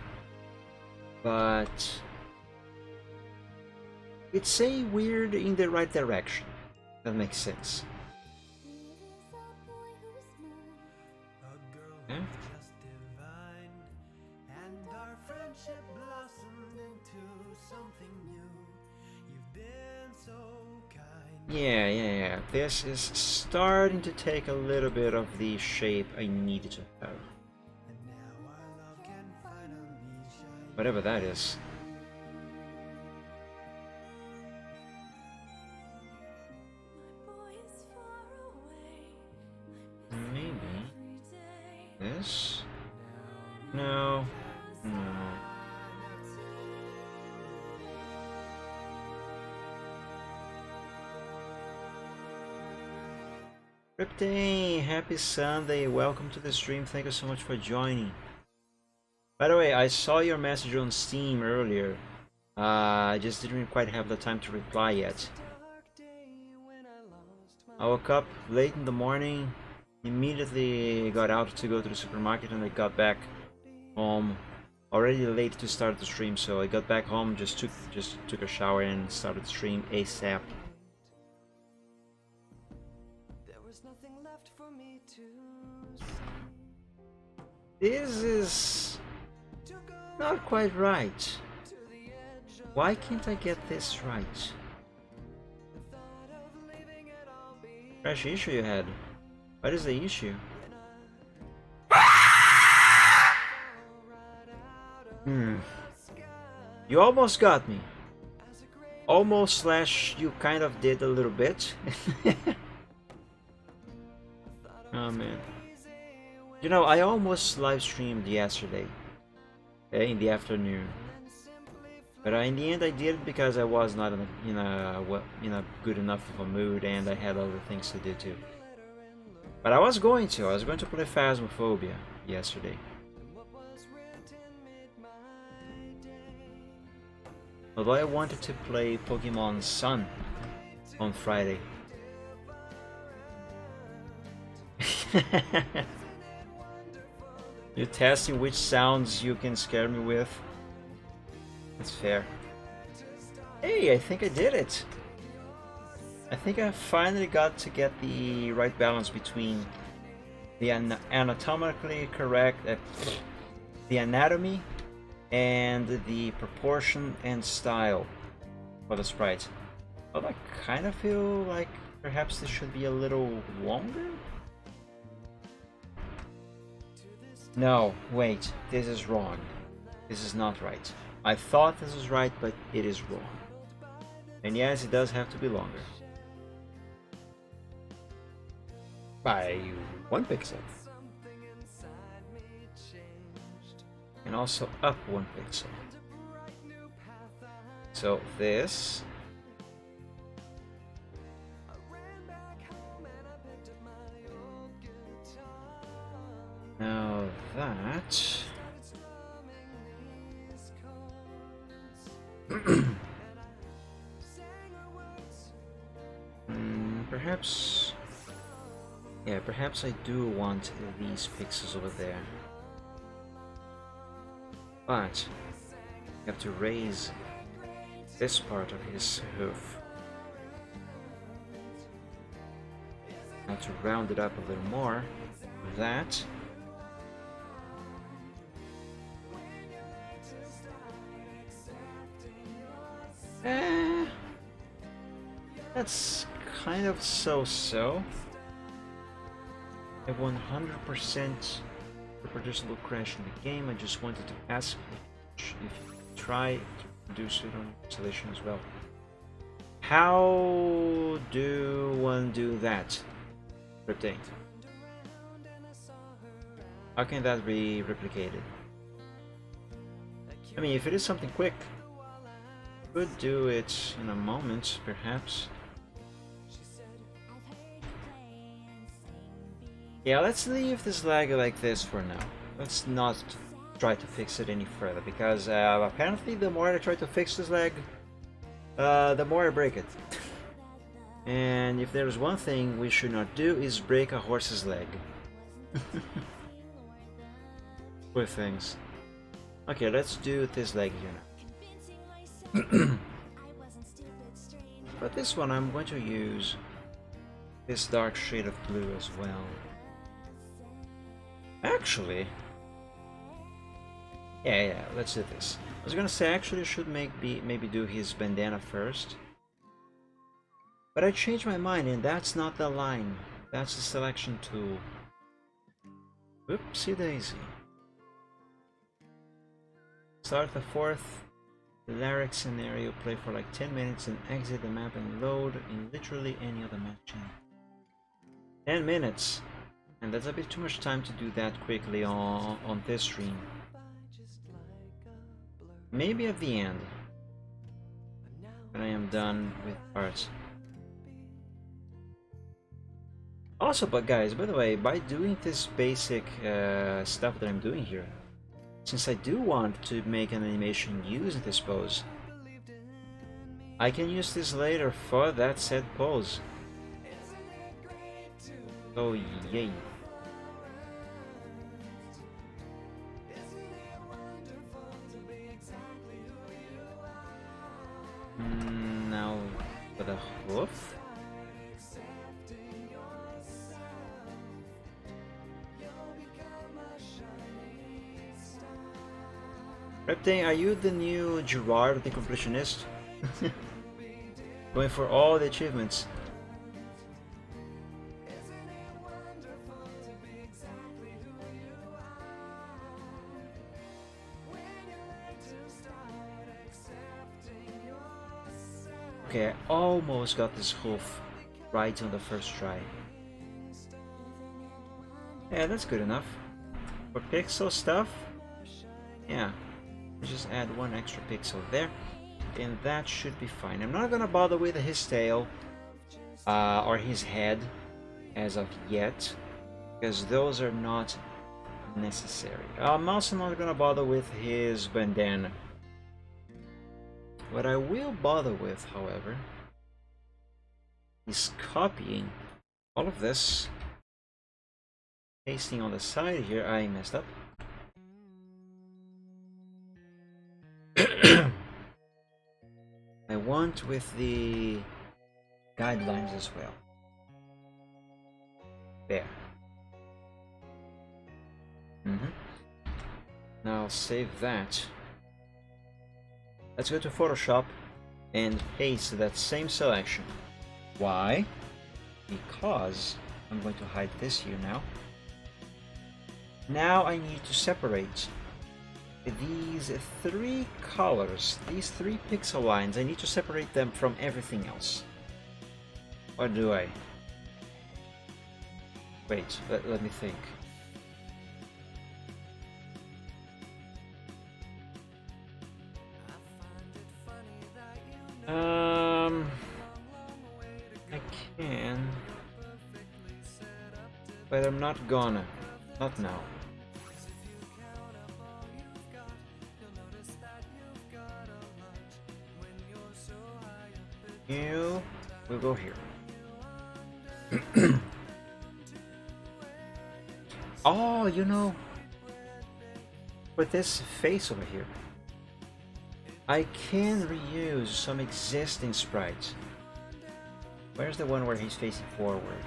Speaker 3: but it's saying weird in the right direction. That makes sense.
Speaker 4: A girl
Speaker 3: Yeah.
Speaker 4: who's just divine, and our friendship blossomed into something new. You've been so kind.
Speaker 3: Yeah. This is starting to take a little bit of the shape I needed to have.
Speaker 4: And now our love can finally shine.
Speaker 3: Whatever that is.
Speaker 1: My boy is far away.
Speaker 3: Maybe
Speaker 1: Every day.
Speaker 3: this? No. Cryptane, happy Sunday. Welcome to the stream. Thank you so much for joining. By the way, I saw your message on Steam earlier. I just didn't quite have the time to reply yet. I woke up late in the morning, immediately got out to go to the supermarket, and I got back home already late to start the stream. So I got back home, just took a shower and started the stream ASAP.
Speaker 4: There was nothing left for me to
Speaker 3: This is not quite right. Why can't I get this right? Fresh issue you had. What is the issue? You almost got me. Almost slash you kind of did a little bit. Oh man. You know, I almost live streamed yesterday. In the afternoon. But in the end I did because I was not in a good enough of a mood and I had other things to do too. But I was going to play Phasmophobia yesterday. Although I wanted to play Pokemon Sun on Friday. You're testing which sounds you can scare me with. That's fair. Hey, I think I did it. I think I finally got to get the right balance between the anatomically correct the anatomy and the proportion and style for the sprite. But I kind of feel like perhaps this should be a little longer? No, wait, this is wrong. This is not right. I thought this was right, but it is wrong. And yes, it does have to be longer. By 1 pixel. And also up 1 pixel. So this. Now that. Perhaps. Yeah, perhaps I do want these pixels over there. But you have to raise this part of his hoof. I have to round it up a little more. That. That's kind of so-so. I have 100% reproducible crash in the game. I just wanted to ask if you try to produce it on installation as well. How do one do that? Reptate. How can that be replicated? I mean, if it is something quick, could do it in a moment, perhaps. Yeah, let's leave this lag like this for now. Let's not try to fix it any further, because apparently the more I try to fix this lag, the more I break it. And if there's one thing we should not do is break a horse's leg. Poor things. Okay, let's do this leg here now. But this one I'm going to use this dark shade of blue as well. Actually, yeah, let's do this. I was gonna say actually I should maybe do his bandana first. But I changed my mind, and that's not the line. That's the selection tool. Oopsie daisy. Start the 4th lyric scenario, play for like 10 minutes, and exit the map and load in literally any other map channel. 10 minutes! And that's a bit too much time to do that quickly on this stream. Maybe at the end, when I am done with art. Also, but guys, by the way, by doing this basic stuff that I'm doing here, since I do want to make an animation using this pose, I can use this later for that said pose. Oh yay. Now for the hoof. Reptane, are you the new Gerard the completionist? Going for all the achievements. Okay, I almost got this hoof right on the first try. Yeah, that's good enough. For pixel stuff, yeah, just add 1 extra pixel there, and that should be fine. I'm not gonna bother with his tail or his head as of yet, because those are not necessary. I'm also not gonna bother with his bandana. What I will bother with, however, is copying all of this, pasting on the side here. I messed up. I want with the guidelines as well. There. Now save that. Let's go to Photoshop and paste that same selection. Why? Because I'm going to hide this here now. Now I need to separate these three colors, these three pixel lines. I need to separate them from everything else. Or do I? Wait, let me think. I can, but I'm not gonna. Not now. You will go here. Oh, you know, for this face over here, I can reuse some existing sprites. Where's the one where he's facing forward?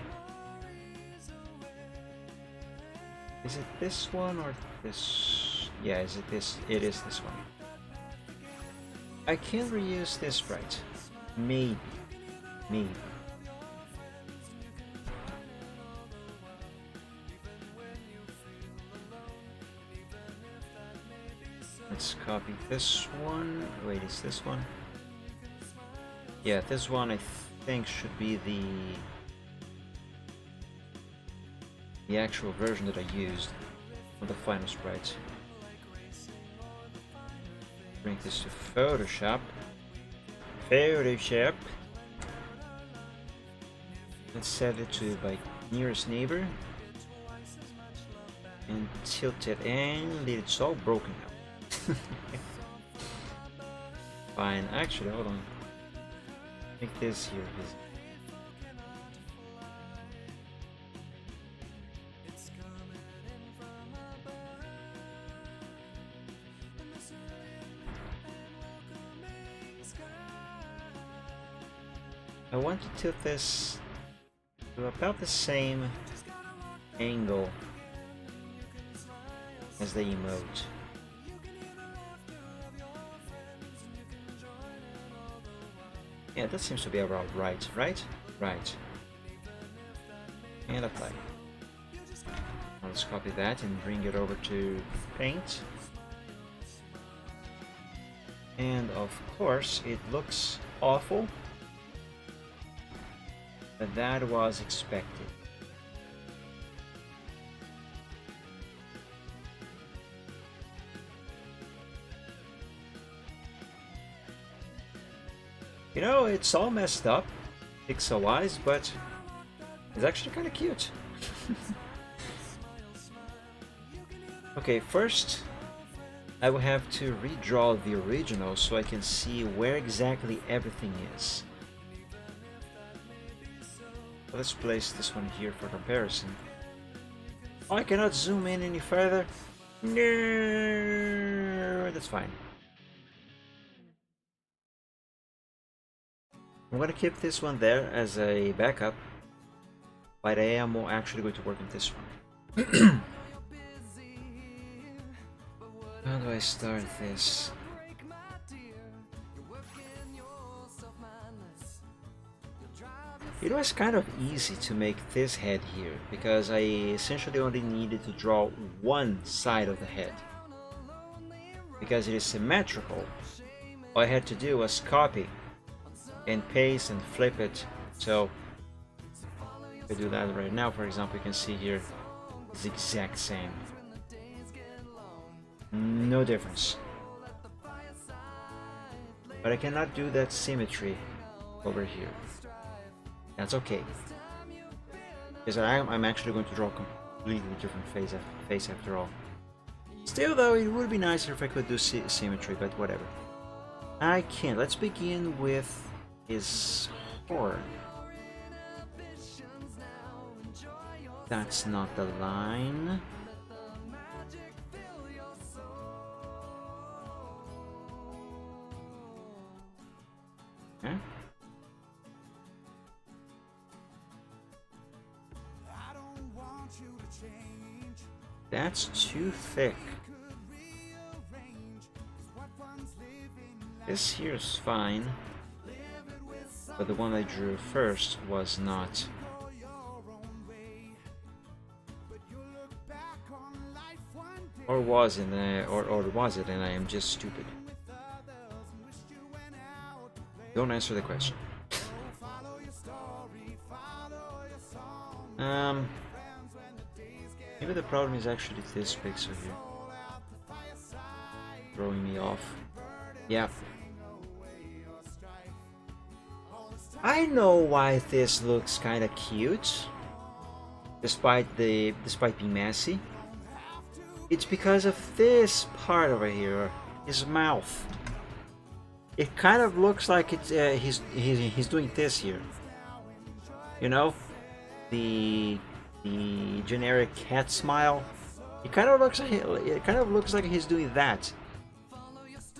Speaker 3: Is it this one or this? Yeah, is it this? It is this one. I can reuse this sprite. Maybe. Maybe. Let's copy this one. Wait, is this one? Yeah, this one I think should be the actual version that I used for the final sprites. Bring this to Photoshop. Photoshop. Let's set it to by nearest neighbor and tilt it and it's all broken now. Fine, actually, hold on. Make this here visible. I want to tilt this to about the same angle as the emote. Yeah, that seems to be about right, right? Right. And apply. Now let's copy that and bring it over to Paint. And of course, it looks awful, but that was expected. You know, it's all messed up, pixel-wise, but it's actually kind of cute. Okay, first I will have to redraw the original so I can see where exactly everything is. Let's place this one here for comparison. Oh, I cannot zoom in any further? No, that's fine. I'm gonna keep this one there as a backup, but I am actually going to work on this one. How do I start this? It was kind of easy to make this head here, because I essentially only needed to draw one side of the head. Because it is symmetrical, all I had to do was copy and paste and flip it. So if I do that right now, for example, you can see here it's the exact same. No difference. But I cannot do that symmetry over here. That's okay, because I'm actually going to draw a completely different face after all. Still though, it would be nicer if I could do symmetry, but whatever. I can't. Let's begin with his horn. That's not the line. Okay. That's too thick. This here is fine, but the one I drew first was not. Or was it? Or was it? And I am just stupid. Don't answer the question. Maybe the problem is actually this pixel here, throwing me off. Yeah. I know why this looks kind of cute, despite being messy. It's because of this part over here, his mouth. It kind of looks like it's he's doing this here. You know, the generic cat smile. It kind of looks like he's doing that.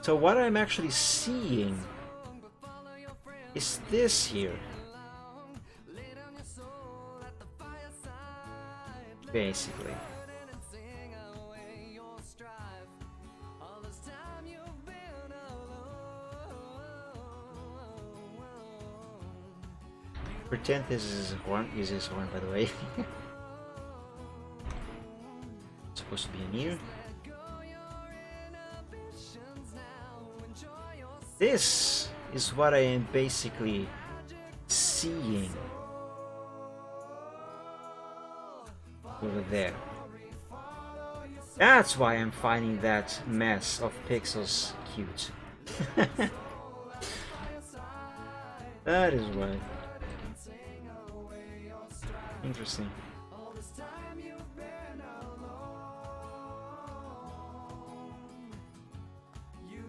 Speaker 3: So what I'm actually seeing is this here. Basically. Pretend this is his horn. Is his horn, by the way. It's supposed to be an ear. This is what I am basically seeing over there. That's why I'm finding that mess of pixels cute. That is why. Interesting.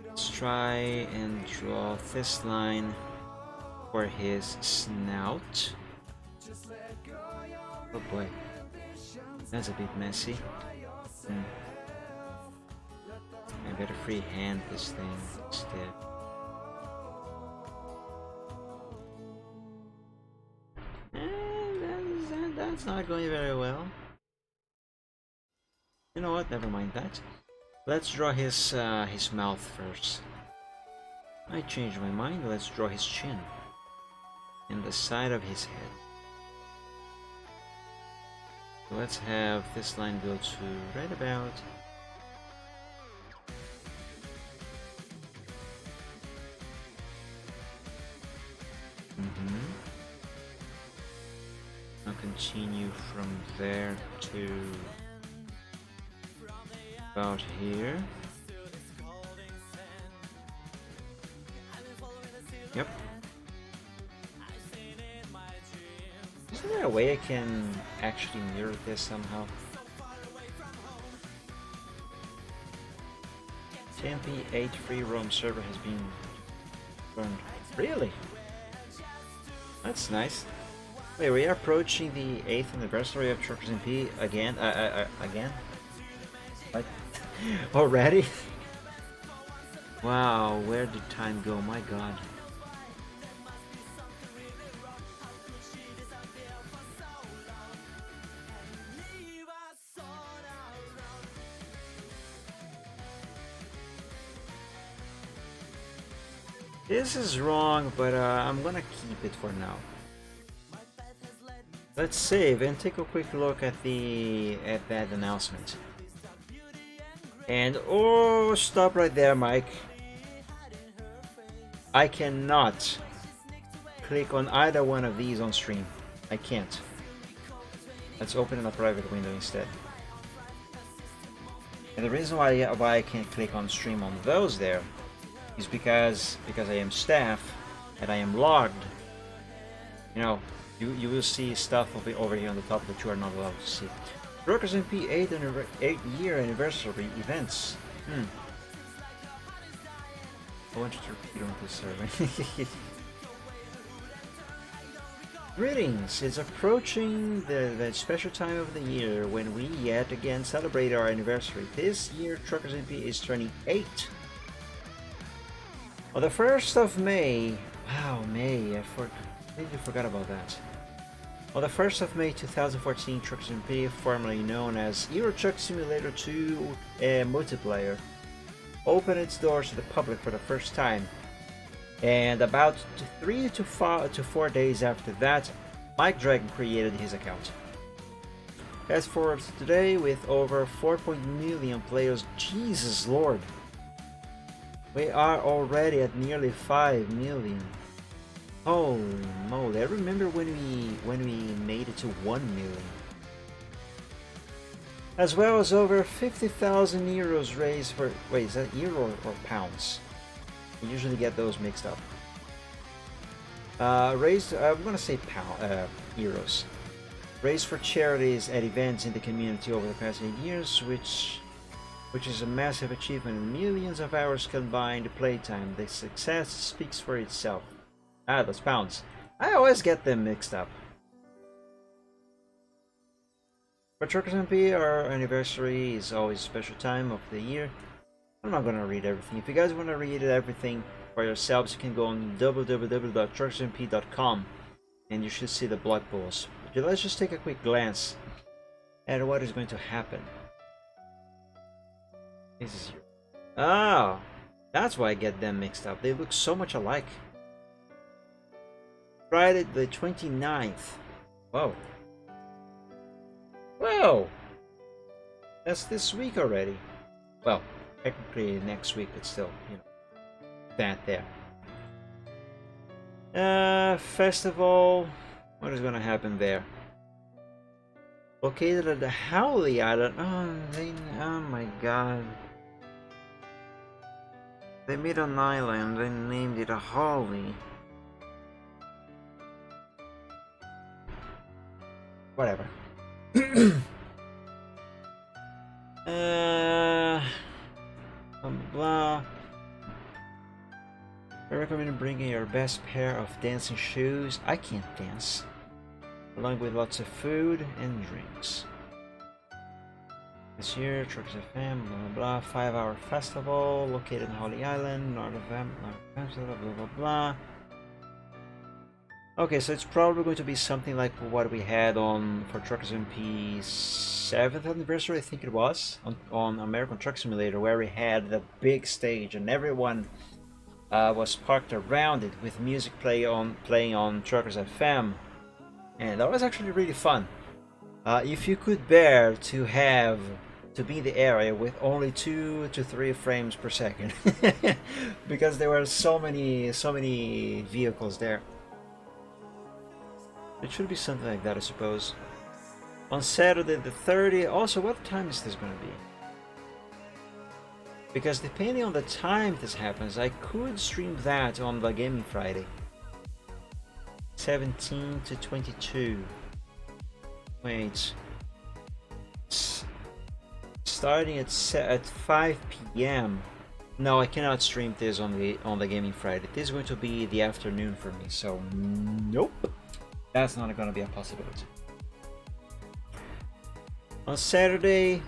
Speaker 3: Let's try and draw this line for his snout. Oh boy, that's a bit messy. I better freehand this thing instead. That's not going very well. You know what? Never mind that. Let's draw his mouth first. I changed my mind. Let's draw his chin and the side of his head. So let's have this line go to right about I'll continue from there to about here. Yep. Isn't there a way I can actually mirror this somehow? TMP 8 free roam server has been burned. Really? That's nice. Wait, we are approaching the 8th anniversary of Truckers MP again? Again? What? Already? Wow, where did time go? My god. This is wrong, but I'm gonna keep it for now. Let's save and take a quick look at that announcement. And oh, stop right there, Mike. I cannot click on either one of these on stream. I can't. Let's open in a private window instead. And the reason why I can't click on stream on those there is because I am staff and I am logged. You know, you will see stuff over here on the top that you are not allowed to see. Truckers MP 8-year anniversary events. I want you to repeat on this survey. Greetings! It's approaching the special time of the year when we yet again celebrate our anniversary. This year, Truckers MP is turning 8. On the 1st of May, wow, May, I completely forgot about that. On the 1st of May 2014, Truckers MP, formerly known as Euro Truck Simulator 2 Multiplayer, opened its doors to the public for the first time. And about 3 to 4 days after that, Mike Dragon created his account. Fast forward to today with over 4 million players. Jesus Lord! We are already at nearly 5 million. Holy moly! I remember when we made it to 1 million. As well as over 50,000 euros raised for. Wait, is that euro or pounds? I usually get those mixed up. Raised. I'm gonna say euros. Raised for charities and events in the community over the past 8 years, which is a massive achievement. Millions of hours combined playtime. The success speaks for itself. Ah, those pounds. I always get them mixed up. For Truckers MP, our anniversary is always a special time of the year. I'm not gonna read everything. If you guys want to read everything for yourselves, you can go on www.truckersmp.com and you should see the blog post. But let's just take a quick glance at what is going to happen. This is your... Oh, that's why I get them mixed up. They look so much alike. Friday the 29th. Whoa. Whoa! That's this week already. Well, technically next week, but still, you know, that there. Festival. What is gonna happen there? Located at the Howley Island. Oh my god. They made an island and named it a Howley. Whatever. Blah. I recommend bringing your best pair of dancing shoes. I can't dance. Along with lots of food and drinks. This year, Truckers FM, blah blah blah, 5-hour festival located in Holly Island, north of Amsterdam, blah blah blah. Okay, so it's probably going to be something like what we had on for Truckers MP 7th anniversary, I think it was, on American Truck Simulator, where we had the big stage and everyone was parked around it with music playing on Truckers FM, and that was actually really fun. If you could bear to be in the area with only 2 to 3 frames per second, because there were so many vehicles there. It should be something like that, I suppose. On Saturday the 30th, also, what time is this going to be? Because depending on the time this happens, I could stream that on the Gaming Friday. 17 to 22. Wait. Starting at 5 p.m. No, I cannot stream this on the Gaming Friday. This is going to be the afternoon for me, so nope. That's not going to be a possibility. On Saturday,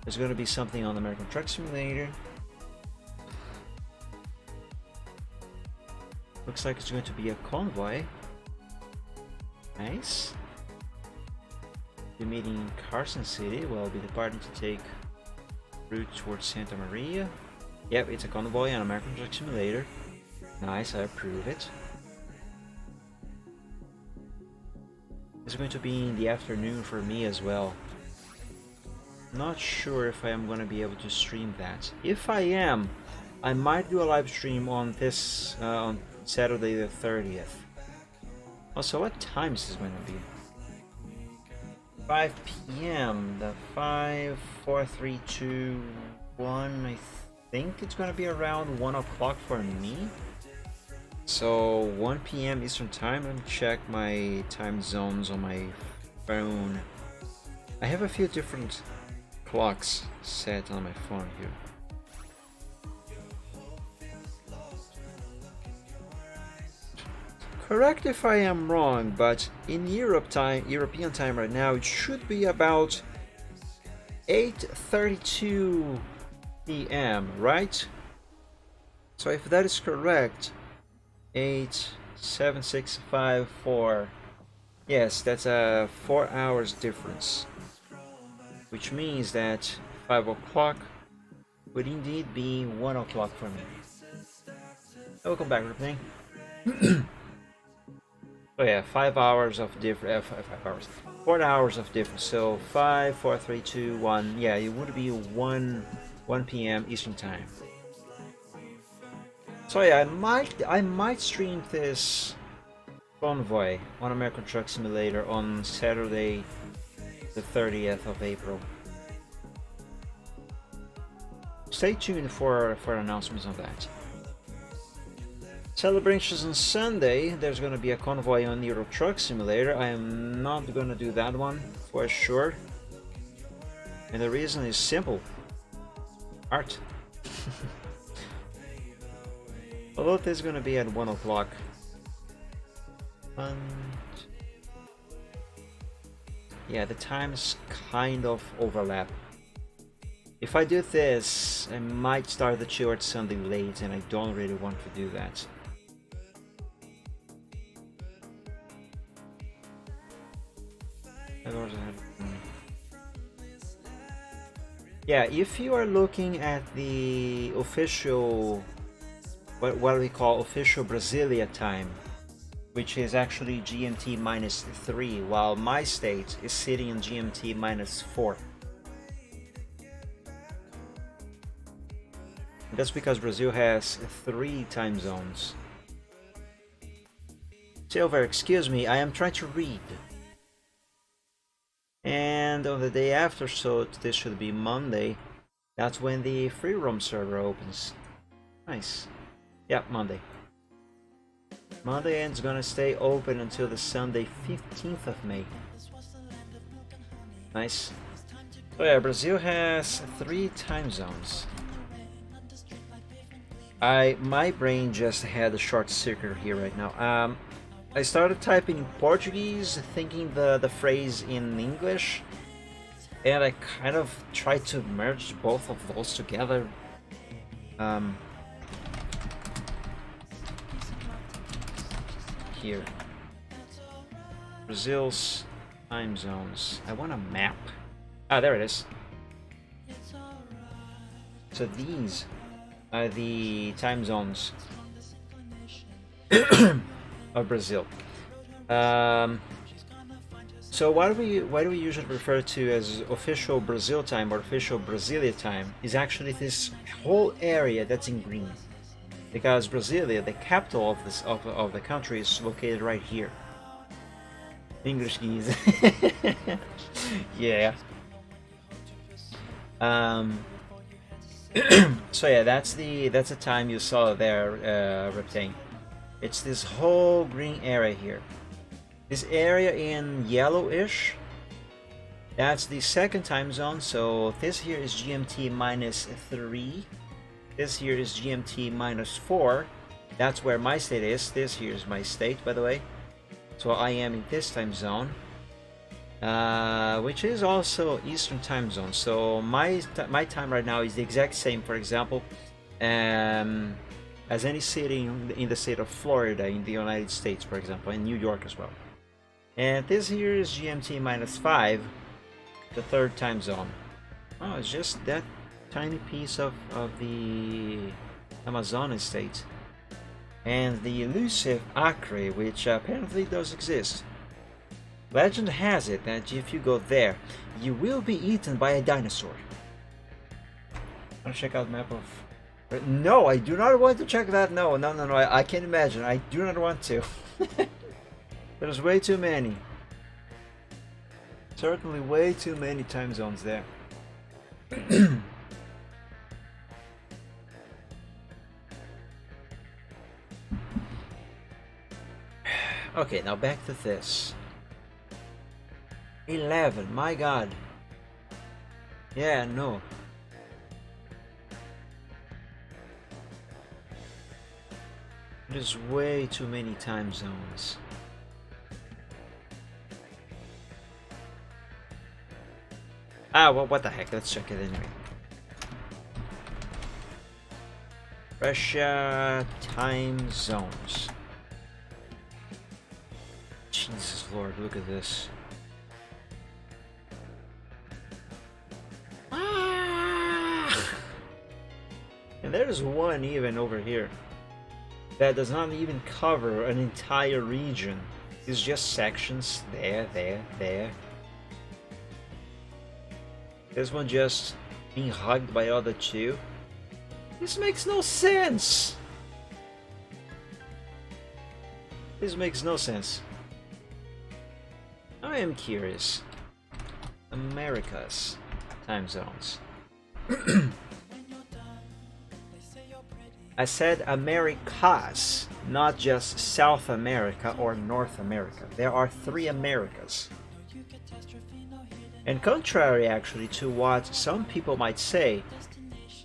Speaker 3: there's going to be something on American Truck Simulator. Looks like it's going to be a convoy. Nice. We're meeting in Carson City. We'll be departing to take route towards Santa Maria. Yep, it's a convoy on American Truck Simulator. Nice, I approve it. It's going to be in the afternoon for me as well. Not sure if I am going to be able to stream that. If I am, I might do a live stream on this on Saturday the 30th. Also, what time is this going to be? 5 p.m. The 5, 4, 3, 2, 1. I think it's going to be around 1 o'clock for me. So 1 p.m. Eastern Time. Let me check my time zones on my phone. I have a few different clocks set on my phone here. Correct if I am wrong, but in European time right now, it should be about 8:32 p.m. right? So if that is correct, 8, 7, 6, 5, 4. Yes, that's a 4 hours difference, which means that 5 o'clock would indeed be 1 o'clock for me. Welcome back, everything. Oh yeah, 5 hours of different. 5 hours. 4 hours of difference. So 5, 4, 3, 2, 1. Yeah, it would be 1 p.m. Eastern time. So yeah, I might stream this convoy on American Truck Simulator on Saturday, the 30th of April. Stay tuned for announcements on that. Celebrations on Sunday, there's gonna be a convoy on Euro Truck Simulator. I am not gonna do that one for sure. And the reason is simple. Art. Although this is gonna be at 1 o'clock. And yeah, the times kind of overlap. If I do this, I might start the chill at Sunday late, and I don't really want to do that. Yeah, if you are looking at the official, what we call official Brasilia time, which is actually GMT -3, while my state is sitting in GMT -4. That's because Brazil has 3 time zones. Silver, excuse me, I am trying to read. And on the day after, so this should be Monday, that's when the free roam server opens. Nice. Yeah, Monday. Monday, and it's gonna stay open until the Sunday 15th of May. Nice. So yeah, Brazil has 3 time zones. My brain just had a short circuit here right now. I started typing in Portuguese, thinking the phrase in English, and I kind of tried to merge both of those together. Here, Brazil's time zones. I want a map. Ah, there it is. So these are the time zones of Brazil. So what do we usually refer to as official Brazil time or official Brasilia time is actually this whole area that's in green, because Brasilia, the capital of the country, is located right here. English keys. Yeah. So yeah, that's the time you saw there, Reptane. It's this whole green area here. This area in yellowish, that's the second time zone. So this here is GMT -3. This here is GMT -4. That's where my state is. This here is my state, by the way. So I am in this time zone, which is also Eastern time zone. So my time right now is the exact same, for example, as any city in the state of Florida in the United States, for example, and New York as well. And this here is GMT -5, the third time zone. Oh, it's just that tiny piece of the Amazonas state. And the elusive Acre, which apparently does exist. Legend has it that if you go there, you will be eaten by a dinosaur. Want to check out the map of... No, I do not want to check that. No, I can't imagine. I do not want to. There's way too many. Certainly way too many time zones there. Okay, now back to this. 11, my god. Yeah, no. There's way too many time zones. Ah, well, what the heck, let's check it anyway. Russia time zones. Jesus Lord, look at this. Ah! And there's one even over here. that does not even cover an entire region. It's just sections there, there, there. This one just being hugged by other two. This makes no sense. This makes no sense. I am curious. America's time zones. I said Americas, not just South America or North America. There are 3 Americas. And contrary actually to what some people might say,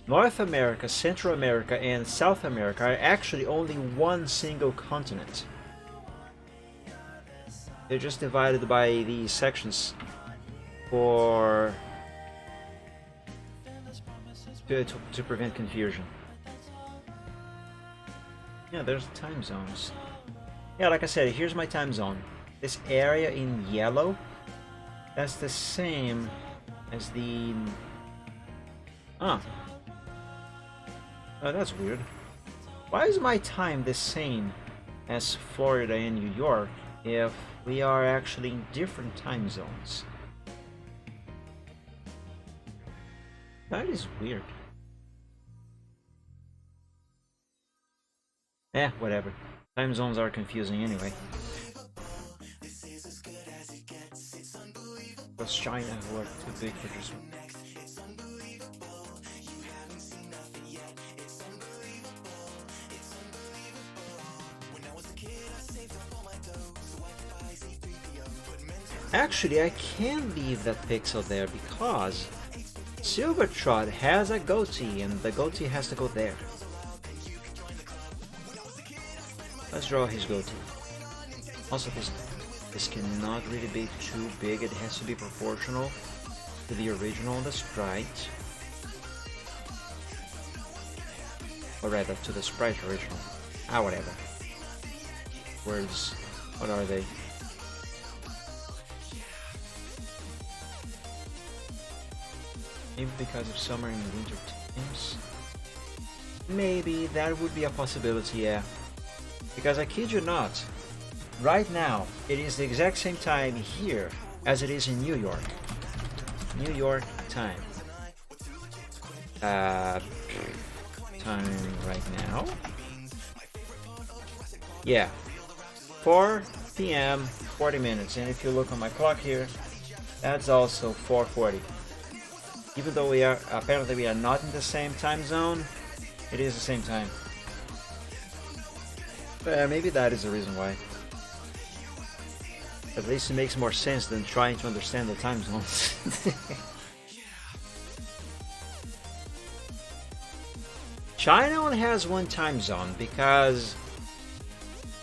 Speaker 3: North America, Central America, and South America are actually only one single continent. They're just divided by these sections for to prevent confusion. Yeah, there's time zones. Yeah, like I said, here's my time zone. This area in yellow, that's the same as the... Oh, that's weird. Why is my time the same as Florida and New York if we are actually in different time zones? That is weird. Whatever. Time zones are confusing anyway. Because China were too big for just... Actually, I can leave that pixel there because Silvertrot has a goatee and the goatee has to go there. Let's draw his goatee. Also, this cannot really be too big. It has to be proportional to the original on the sprite. Or rather, to the sprite original. Whatever. Words. What are they? Maybe because of summer and winter times? Maybe that would be a possibility, yeah. Because I kid you not, right now it is the exact same time here as it is in New York. New York time. Time right now? Yeah. 4 p.m. 40 minutes. And if you look on my clock here, that's also 4:40. Even though we are not in the same time zone, it is the same time. Maybe that is the reason why. At least it makes more sense than trying to understand the time zones. China only has one time zone because,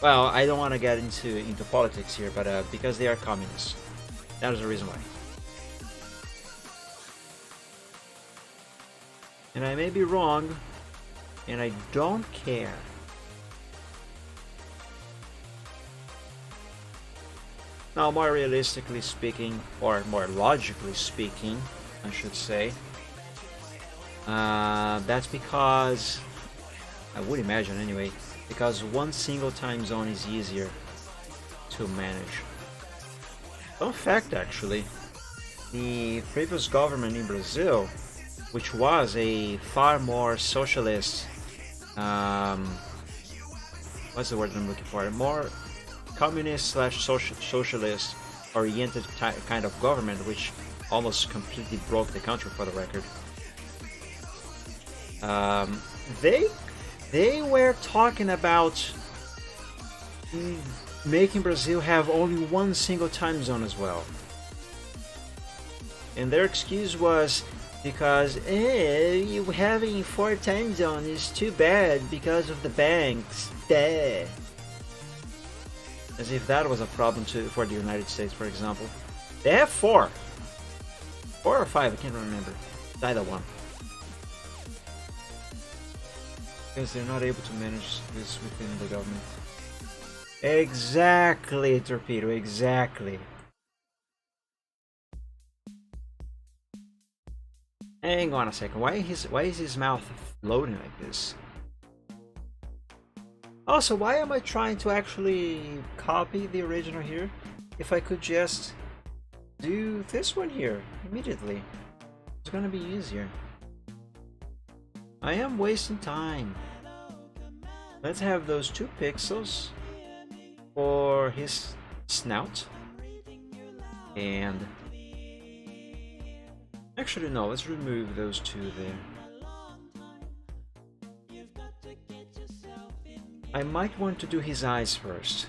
Speaker 3: well, I don't want to get into politics here, but because they are communists. That is the reason why. And I may be wrong, and I don't care. Now, more realistically speaking, or more logically speaking, I should say, that's because, I would imagine anyway, because one single time zone is easier to manage. Fun fact, actually, the previous government in Brazil, which was a far more socialist, what's the word I'm looking for? More communist / socialist oriented kind of government, which almost completely broke the country, for the record. They were talking about making Brazil have only one single time zone as well, and their excuse was because you having 4 time zones is too bad because of the banks. As if that was a problem for the United States, for example. They have 4 or 5, I can't remember. It's either one. Because they're not able to manage this within the government. Exactly, Torpedo, exactly. Hang on a second, why is his mouth floating like this? Also, why am I trying to actually copy the original here? If I could just do this one here immediately. It's gonna be easier. I am wasting time. Let's have those 2 pixels for his snout. And actually no, let's remove those 2 there. I might want to do his eyes first.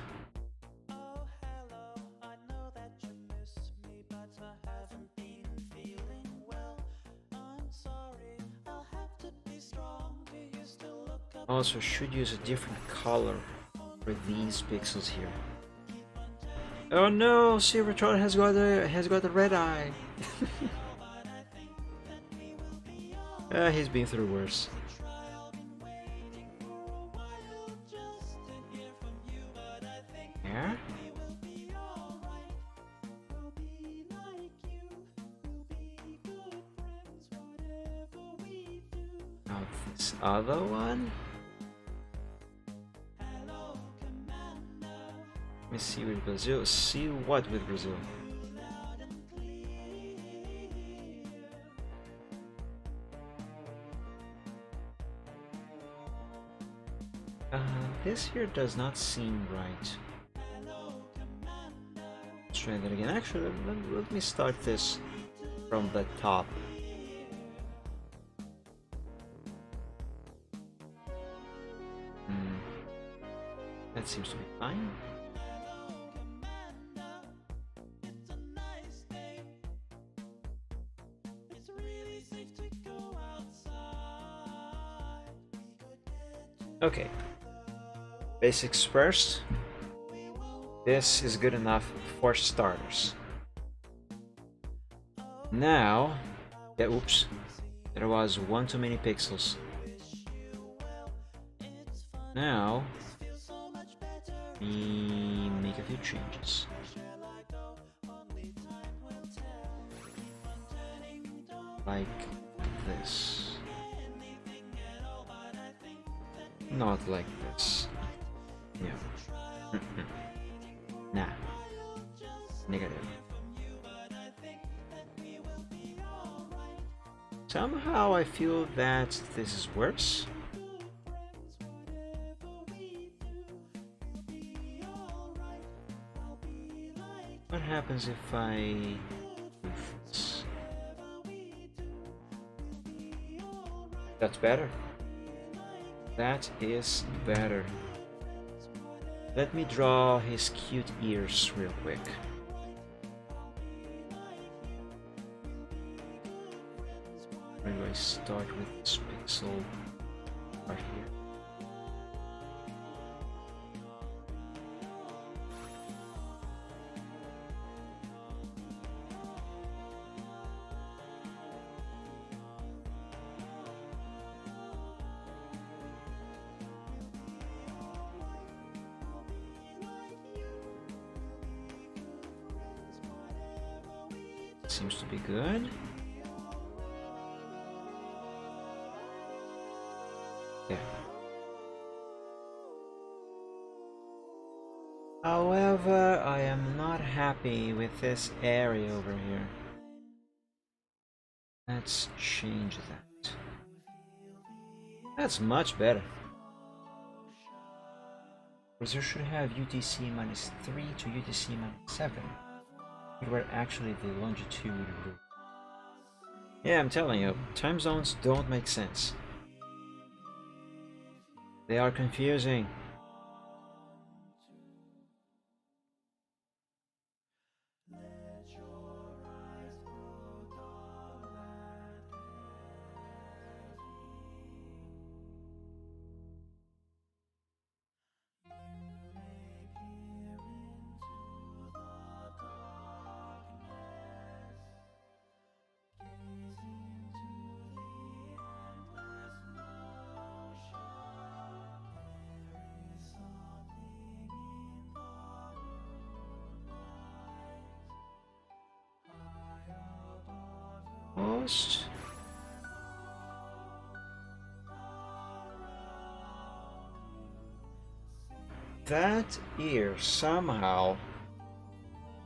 Speaker 3: Also, should use a different color for these pixels here. Oh no, Silverthroat has got a red eye. He's been through worse. Yeah. Now this other one. Let me see with Brazil. See what with Brazil? This here does not seem right. Let's try that again. Actually, let me start this from the top. That seems to be fine. Okay, basics first. This is good enough for starters. Now, yeah, oops, there was one too many pixels. Now, we make a few changes. Like this. Not like this. Yeah. Nah. Negative. Somehow I feel that this is worse. What happens if I do this? That's better. That is better. Let me draw his cute ears real quick. Where do I start with this pixel? Right here. Seems to be good. Yeah. However, I am not happy with this area over here. Let's change that. That's much better. Because you should have UTC minus 3 to UTC minus 7. Where actually the longitude rule. Yeah, I'm telling you, time zones don't make sense. They are confusing. Almost. that ear somehow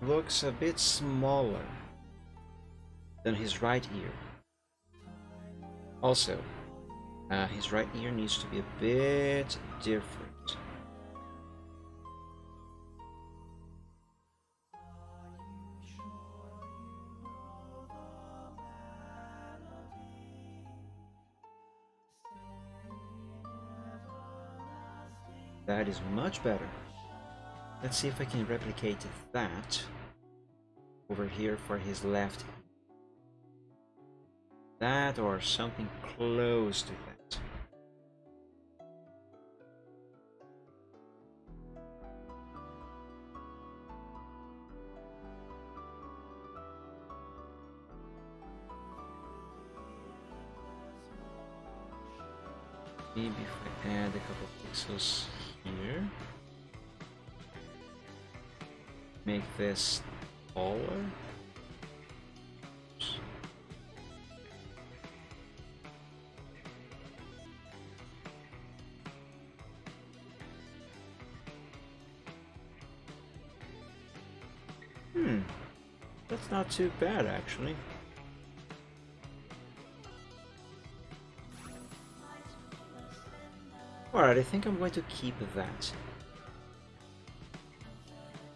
Speaker 3: looks a bit smaller than his right ear. Also, his right ear needs to be a bit different. That is much better. Let's see if I can replicate that over here for his left. That or something close to that. Maybe if I add a couple pixels here, make this taller. That's not too bad actually. Alright, I think I'm going to keep that.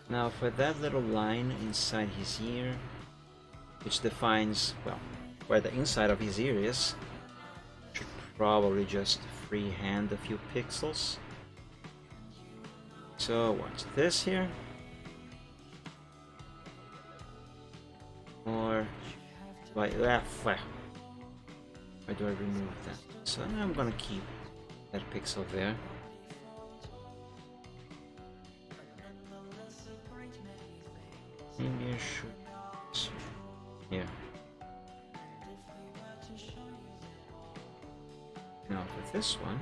Speaker 3: Now for that little line inside his ear, which defines, well, where the inside of his ear is, should probably just freehand a few pixels. So what's this here? Or why do I remove that? So I'm gonna keep that pixel there. Maybe I should. Yeah. Now for this one,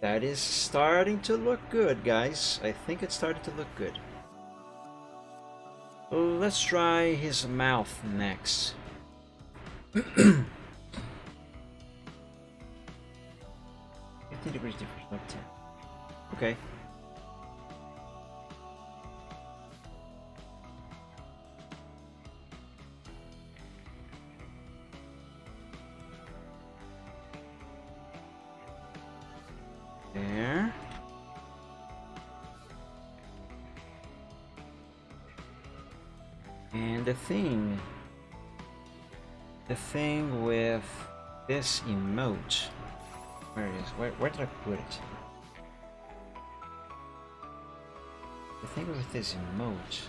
Speaker 3: that is starting to look good, guys. I think it's starting to look good. Let's try his mouth next. 15 degrees difference, not 10. Okay. There. And the thing with this emote, where it is? Where did I put it? The thing with this emote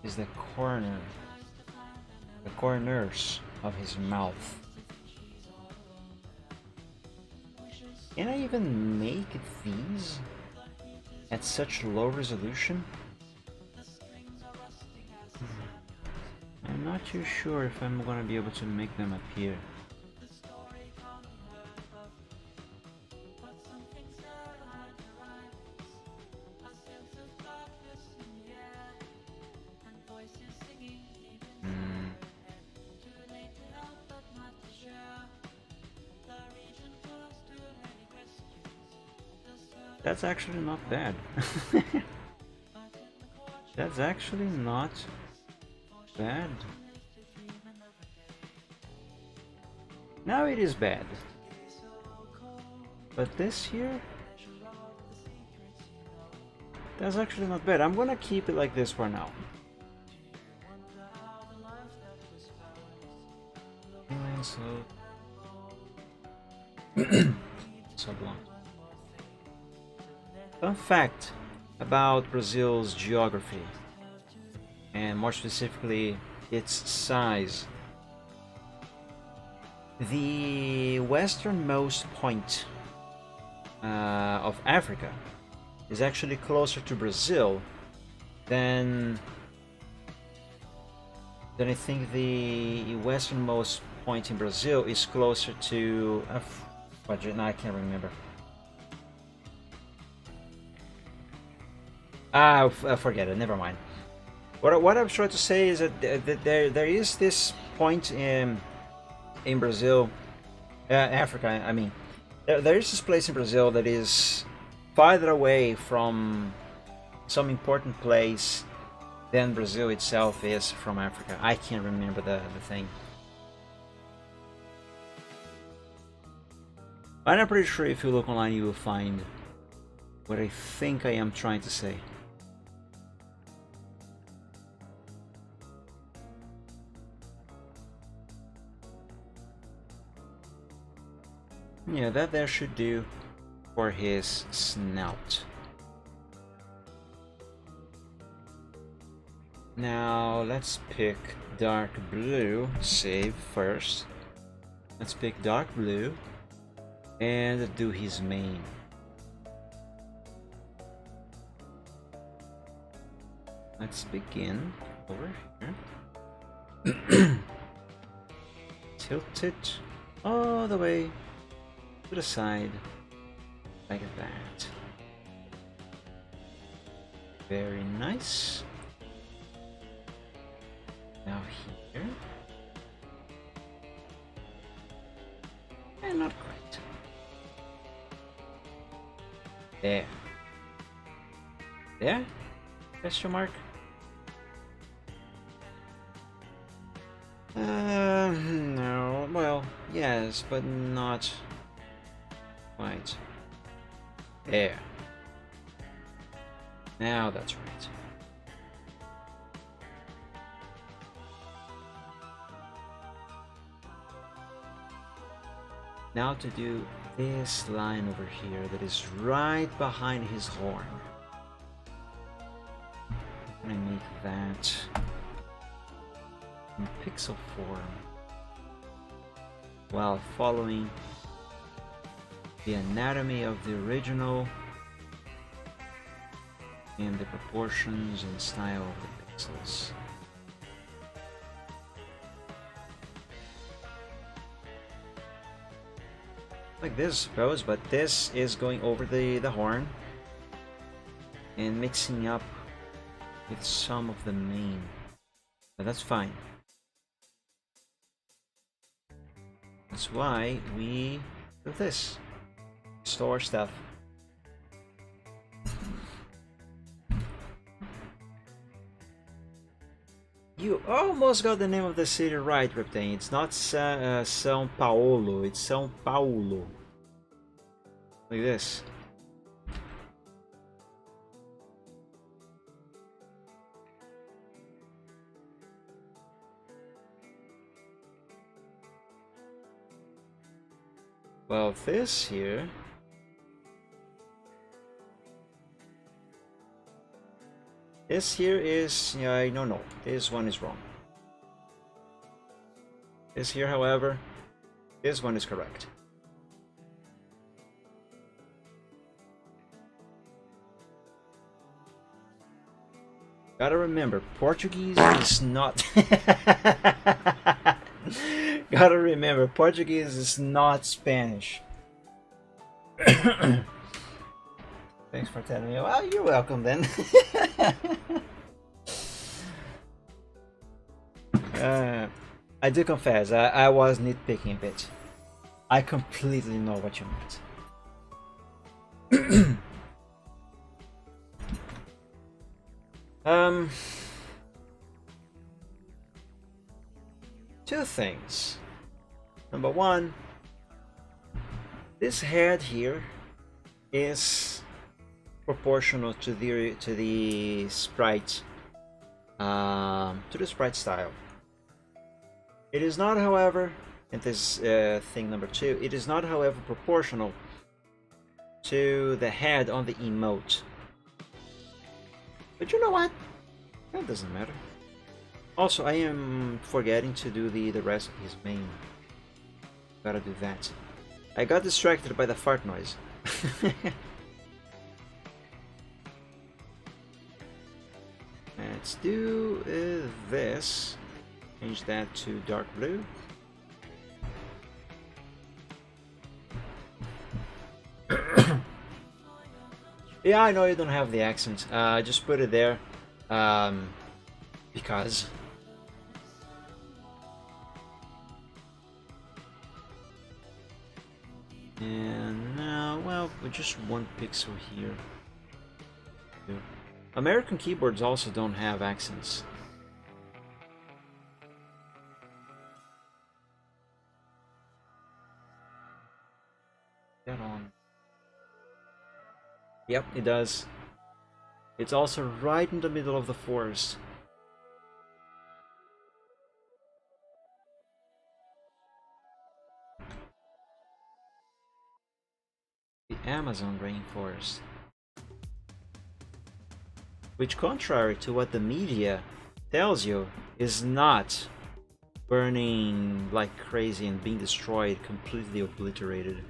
Speaker 3: is the corners of his mouth. Can I even make these at such low resolution? I'm not too sure if I'm gonna be able to make them appear. That's actually not bad. That's actually not bad. Now it is bad. But this here, that's actually not bad. I'm gonna keep it like this for now. So blunt. Fun fact about Brazil's geography, and more specifically its size. The westernmost point of Africa is actually closer to Brazil than I think the westernmost point in Brazil is closer to no, I can't remember. Forget it. Never mind. What I'm trying to say is that there is this point in Brazil Africa, I mean. There is this place in Brazil that is farther away from some important place than Brazil itself is from Africa. I can't remember the thing. But I'm pretty sure if you look online you will find what I think I am trying to say. Yeah, that there should do for his snout. Now let's pick dark blue. Save first. Let's pick dark blue and do his mane. Let's begin over here. Tilt it all the way to the side, like that. Very nice. Now here. And not quite. There. There? Question mark? No. Well, yes, but not quite. There. Now that's right. Now to do this line over here that is right behind his horn. I'm gonna make that in pixel form while following the anatomy of the original and the proportions and style of the pixels. Like this, I suppose, but this is going over the horn and mixing up with some of the mane. But that's fine. That's why we do this. Store stuff. You almost got the name of the city right, Reptane. It's not São Paulo, it's São Paulo. Like this. Well, this here. This here is, no, this one is wrong. This here, however, this one is correct. Gotta remember, Portuguese is not... Gotta remember, Portuguese is not Spanish. Thanks for telling me. Well, you're welcome then. I do confess, I was nitpicking a bit. I completely know what you meant. Two things. Number one, this head here is proportional to the sprite, to the sprite style. It is not, however, and this thing number two, it is not, however, proportional to the head on the emote. But you know what? That doesn't matter. Also, I am forgetting to do the rest of his mane. Gotta do that. I got distracted by the fart noise. Let's do this. Change that to dark blue. Yeah, I know you don't have the accent. Just put it there because. And now, well, with just one pixel here. American keyboards also don't have accents. That on. Yep, it does. It's also right in the middle of the forest. The Amazon rainforest. Which, contrary to what the media tells you, is not burning like crazy and being destroyed, completely obliterated.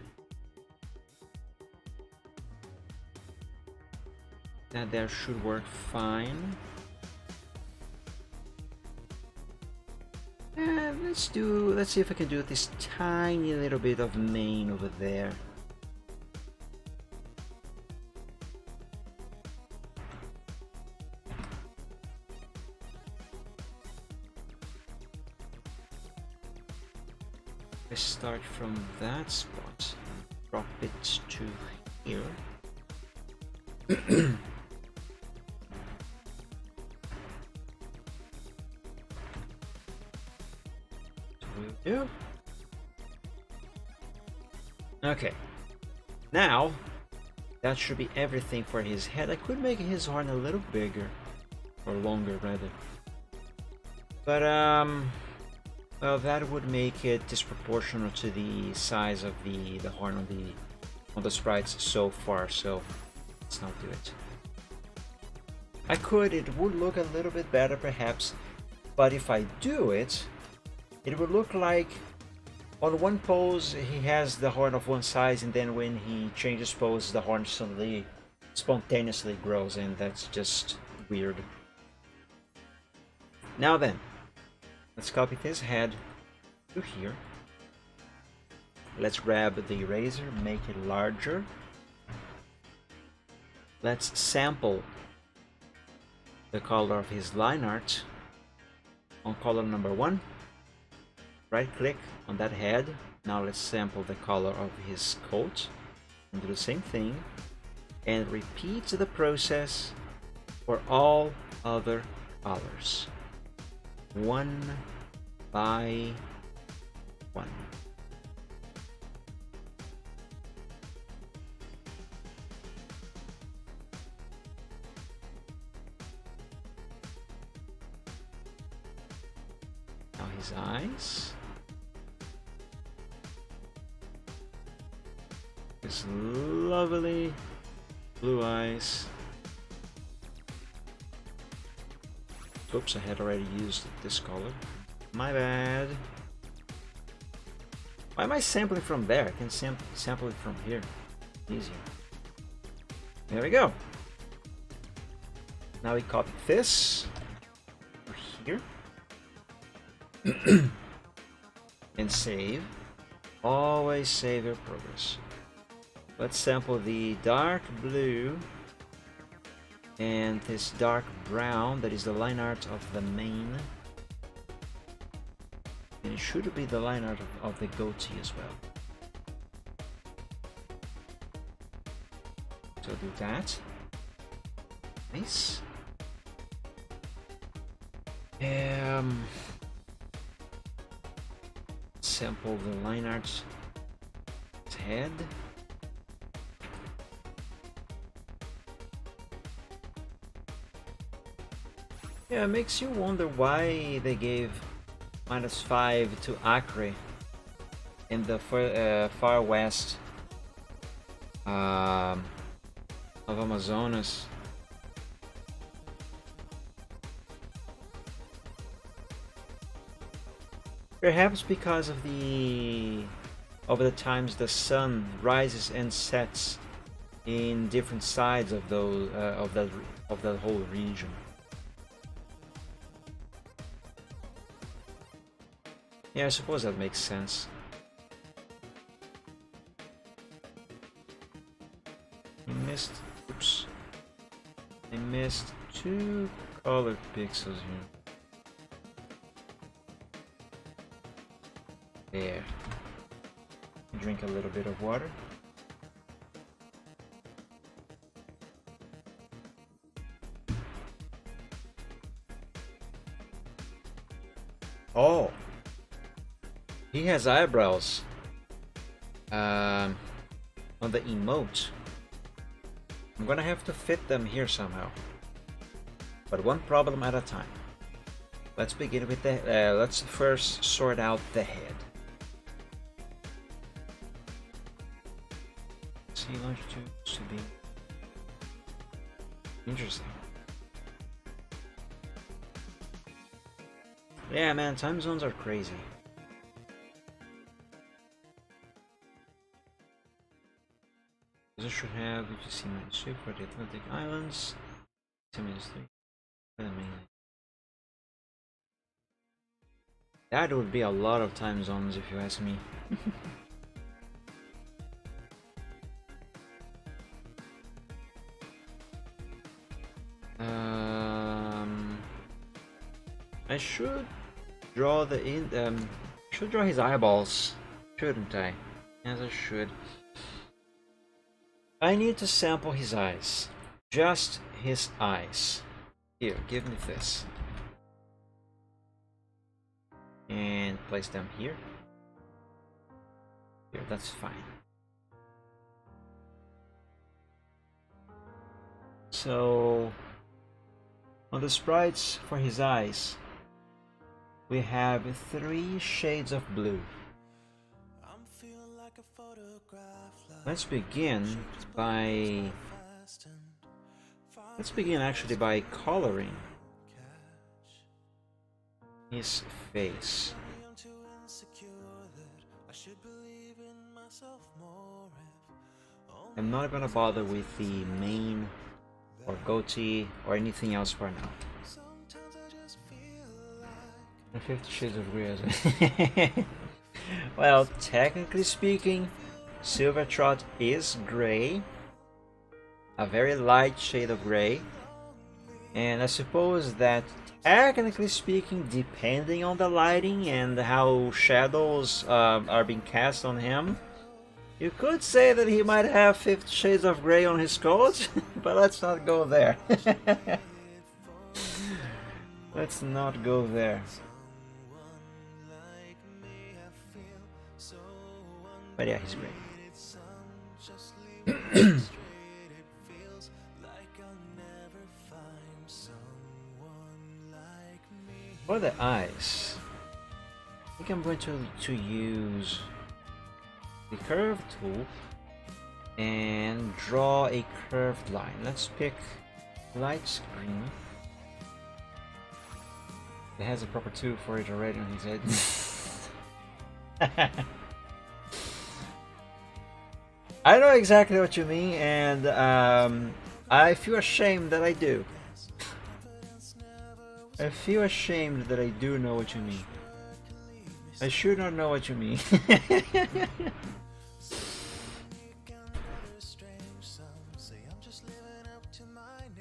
Speaker 3: That there should work fine. And let's see if I can do this tiny little bit of main over there. I start from that spot, drop it to here. Do. Okay, now that should be everything for his head. I could make his horn a little bigger, or longer rather, but well, that would make it disproportional to the size of the horn on the sprites so far. So let's not do it. I could. It would look a little bit better perhaps, but if I do it, it would look like on one pose he has the horn of one size, and then when he changes pose, the horn suddenly spontaneously grows, and that's just weird. Now then, let's copy this head to here. Let's grab the eraser, make it larger. Let's sample the color of his line art on color number 1. Right click on that head. Now let's sample the color of his coat and do the same thing and repeat the process for all other colors, one by one. Now his eyes. His lovely blue eyes. Oops, I had already used this color. My bad. Why am I sampling from there? I can sample it from here. Easier. There we go. Now we copy this over here. And save. Always save your progress. Let's sample the dark blue and this dark brown, that is the line art of the mane. And it should be the line art of the goatee as well. So do that. Nice. Sample the line art's head. Yeah, it makes you wonder why they gave -5 to Acre in the far west of Amazonas. Perhaps because of the times the sun rises and sets in different sides of those of that whole region. Yeah, I suppose that makes sense. Oops. I missed 2 colored pixels here. There. Drink a little bit of water. Oh, he has eyebrows on the emote. I'm gonna have to fit them here somehow, but one problem at a time. Let's begin with the let's first sort out the head. See, longitude should be interesting. Yeah, man, time zones are crazy. This should have UTC -2 for the Atlantic Islands, 10 -3 for the mainland. That would be a lot of time zones if you ask me. I should draw should draw his eyeballs, shouldn't I? Yes, I should. I need to sample his eyes. Just his eyes. Here, give me this. And place them here. Here, that's fine. So, on the sprites for his eyes, we have 3 shades of blue. Let's begin actually by coloring his face. I'm not gonna bother with the mane or goatee or anything else for now. 50 Shades of Grey. Well, technically speaking, Silvertrot is gray, a very light shade of gray, and I suppose that technically speaking, depending on the lighting and how shadows are being cast on him, you could say that he might have 50 Shades of Grey on his coat, but let's not go there. Let's not go there. But yeah, he's great. For the eyes, I think I'm going to use the curve tool and draw a curved line. Let's pick light green. It has a proper tool for it already on his head. I know exactly what you mean, and I feel ashamed that I do. I feel ashamed that I do know what you mean. I should not know what you mean.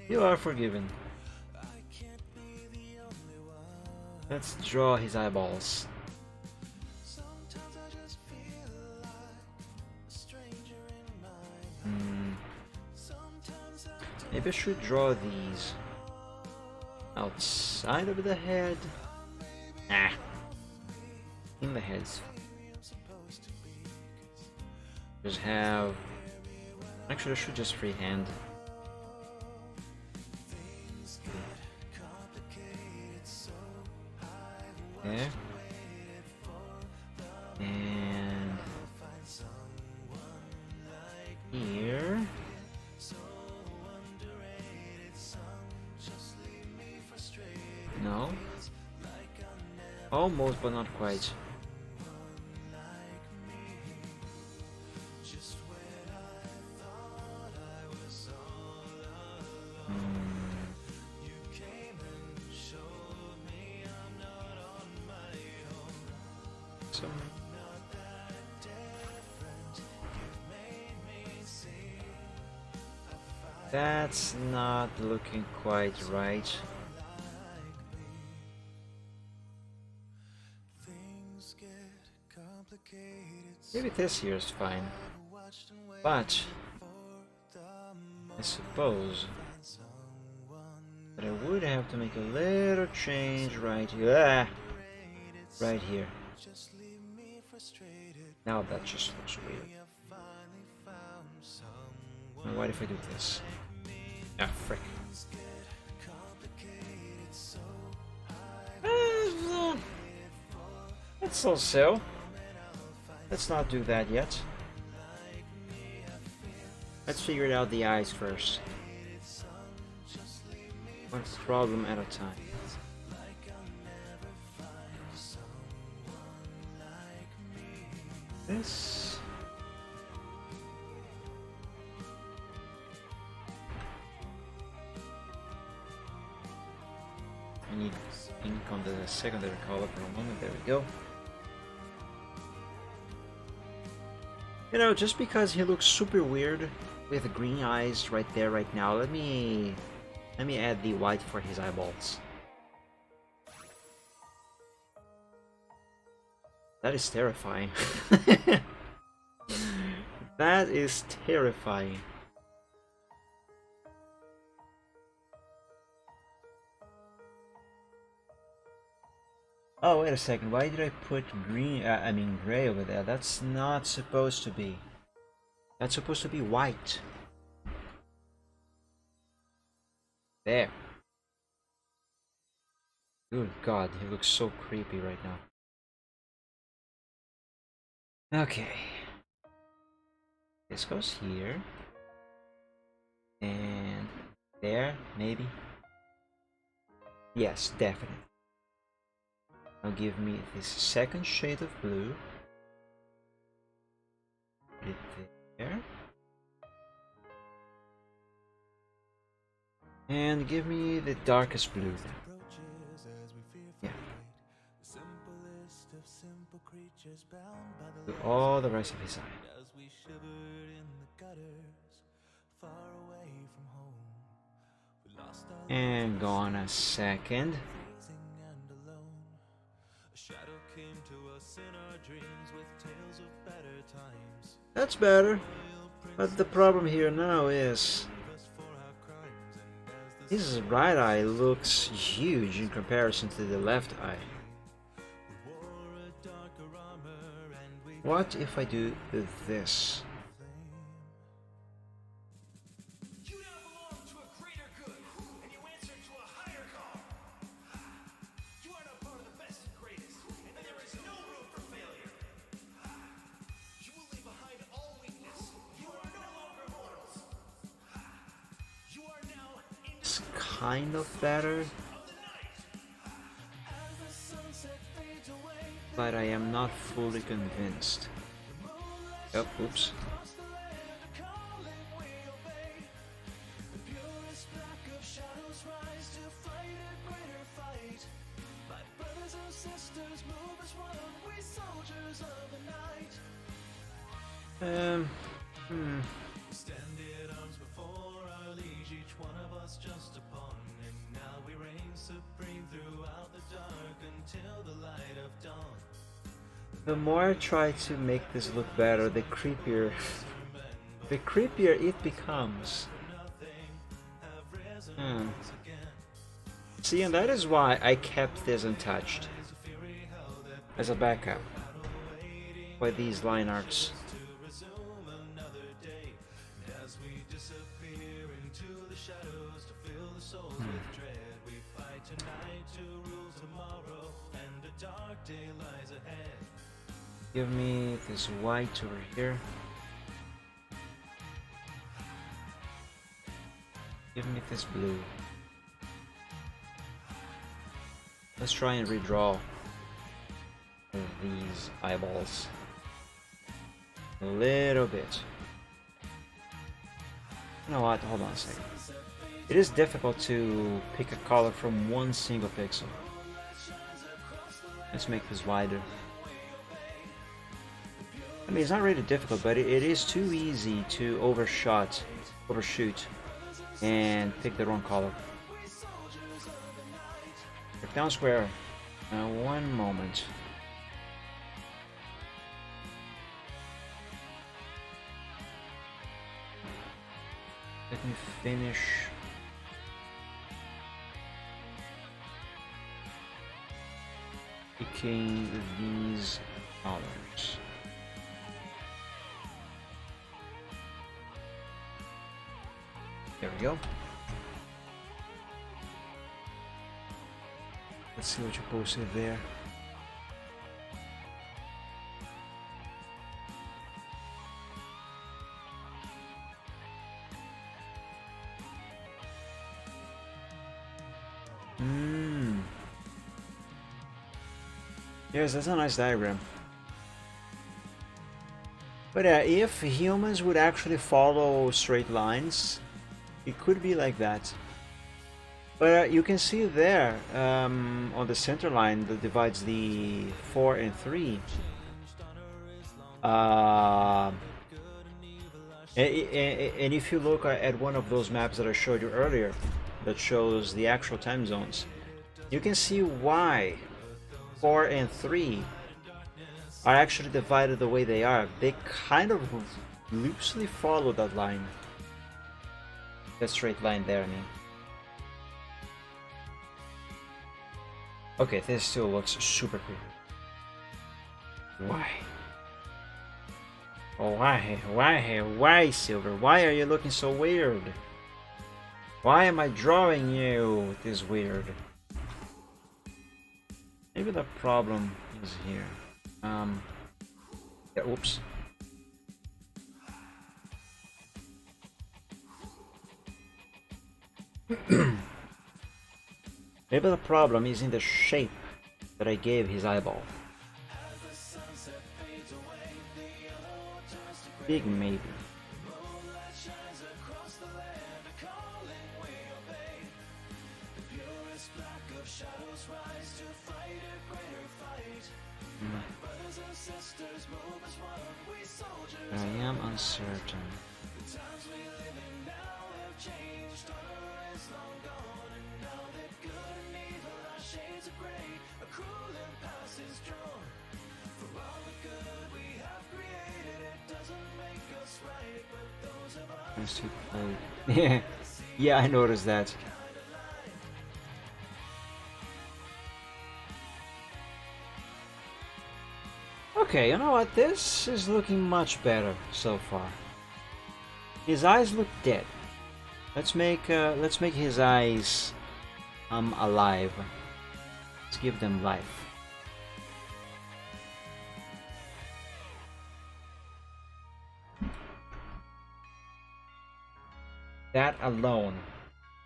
Speaker 3: You are forgiven. Let's draw his eyeballs. Maybe I should draw these outside of the head. Ah, in the heads. Just have. Actually, I should just freehand. Okay. And here. No. Almost, but not quite. So. That's not looking quite right. Maybe this here is fine. But I suppose that I would have to make a little change right here. Right here. Now that just looks weird. And what if I do this? Ah, frick. It's so. Let's not do that yet. Let's figure out the eyes first. One problem at a time. This. I need ink on the secondary color for a moment. There we go. You know, just because he looks super weird with green eyes right there, right now, let me add the white for his eyeballs. That is terrifying. That is terrifying. Oh, wait a second. Why did I put green, gray over there? That's not supposed to be. That's supposed to be white. There. Good God, he looks so creepy right now. Okay. This goes here. And there, maybe. Yes, definitely. Now give me this second shade of blue. Put it there. And give me the darkest blue then. Yeah. Do all the rest of his eye. And go on a second. That's better. But the problem here now is his right eye looks huge in comparison to the left eye. What if I do this? It's kind of better, but I am not fully convinced. Oh, oops. The more I try to make this look better, the creepier it becomes. See, and that is why I kept this untouched as a backup by these line arts. Give me this white over here. Give me this blue. Let's try and redraw these eyeballs a little bit. You know what? Hold on a second. It is difficult to pick a color from one single pixel. Let's make this wider. I mean, it's not really difficult, but it is too easy to overshoot, and pick the wrong color. Rectangle square. Now, one moment. let me finish. Picking these colors. There we go. Let's see what you posted there. Yes, that's a nice diagram. But if humans would actually follow straight lines, it could be like that. But you can see there on the center line that divides the 4 and 3. And if you look at one of those maps that I showed you earlier, that shows the actual time zones, you can see why 4 and 3 are actually divided the way they are. They kind of loosely follow that line. That straight line there, I mean. Okay, this still looks super creepy. Why? Oh, why, Silver? Why are you looking so weird? Why am I drawing you this weird? Maybe the problem is here. Yeah, oops. Maybe the problem is in the shape that I gave his eyeball. Big maybe. I am uncertain. Yeah, yeah, I noticed that. Okay, you know what? This is looking much better so far. His eyes look dead. Let's make his eyes alive. Let's give them life. That alone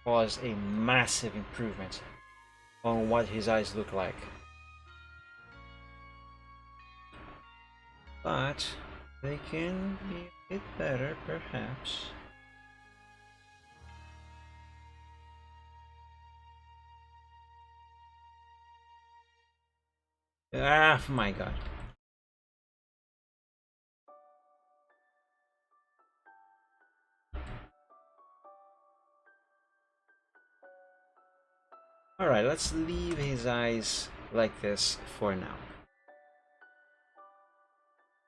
Speaker 3: was a massive improvement on what his eyes look like. But they can be a bit better, perhaps. Ah, my God. Alright, let's leave his eyes like this for now.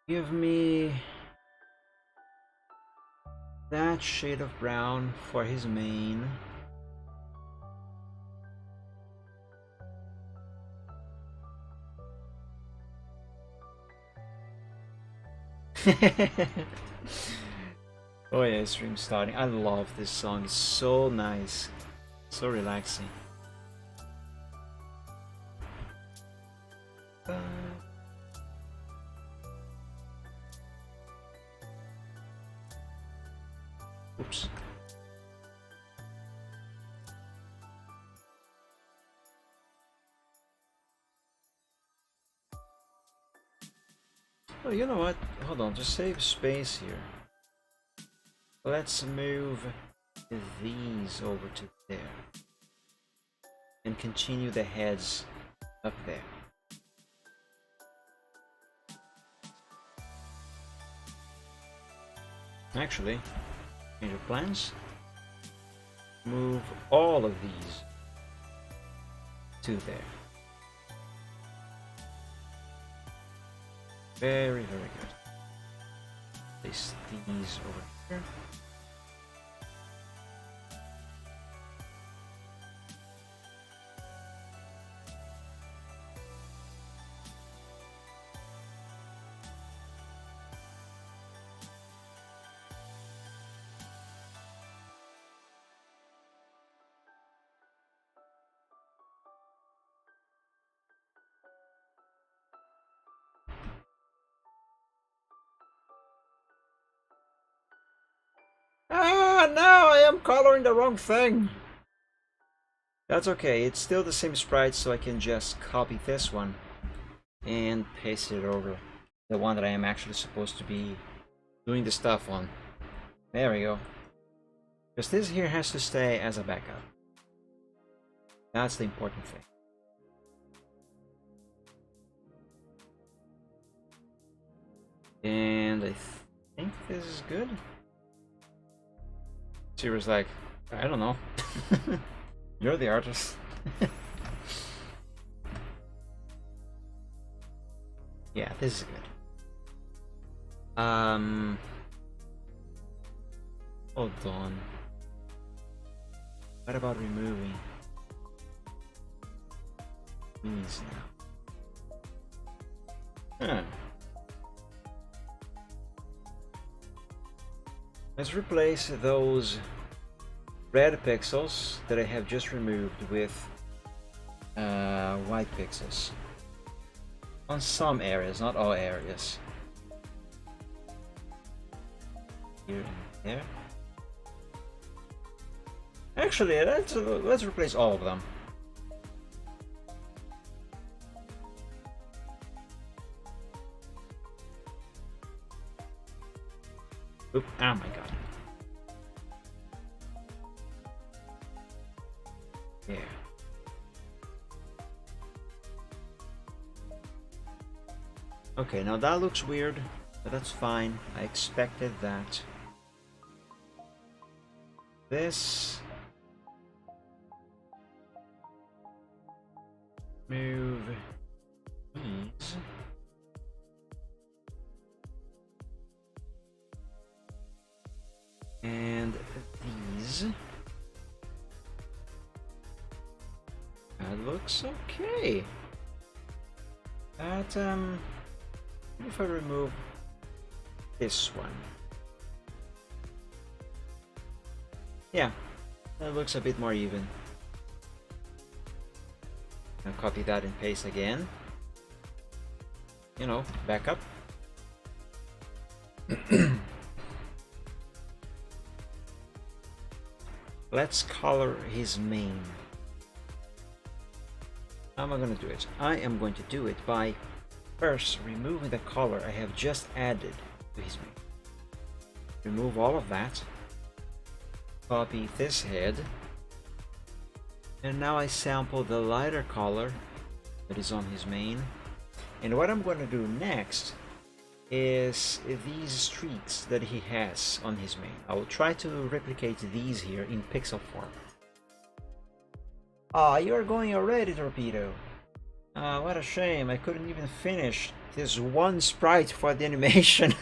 Speaker 3: Give me that shade of brown for his mane. Oh yeah, stream starting. I love this song. It's so nice, so relaxing. Oops. Oh, you know what? Hold on, just save space here. Let's move these over to there. And continue the heads up there. Actually, change of plans. Move all of these to there. Very, very good. Place these over here. Ah, no, I am coloring the wrong thing. That's okay, it's still the same sprite, so I can just copy this one and paste it over the one that I am actually supposed to be doing the stuff on. There we go. Because this here has to stay as a backup. That's the important thing. And I think this is good. She was like, I don't know. You're the artist. Yeah, this is good. Hold on. What about removing these now? Huh. Let's replace those red pixels that I have just removed with white pixels. On some areas, not all areas. Here and there. Actually, let's replace all of them. Oop, oh my god. Yeah. Okay, now that looks weird, but that's fine. I expected that. This. Move these. And these. That looks okay. That, if I remove this one. Yeah, that looks a bit more even. I'll copy that and paste again. You know, back up. Let's color his mane. How am I going to do it? I am going to do it by first removing the color I have just added to his mane. Remove all of that. Copy this head. And now I sample the lighter color that is on his mane. And what I'm going to do next is these streaks that he has on his mane. I will try to replicate these here in pixel form. Ah, you're going already, Torpedo. Ah, what a shame. I couldn't even finish this one sprite for the animation.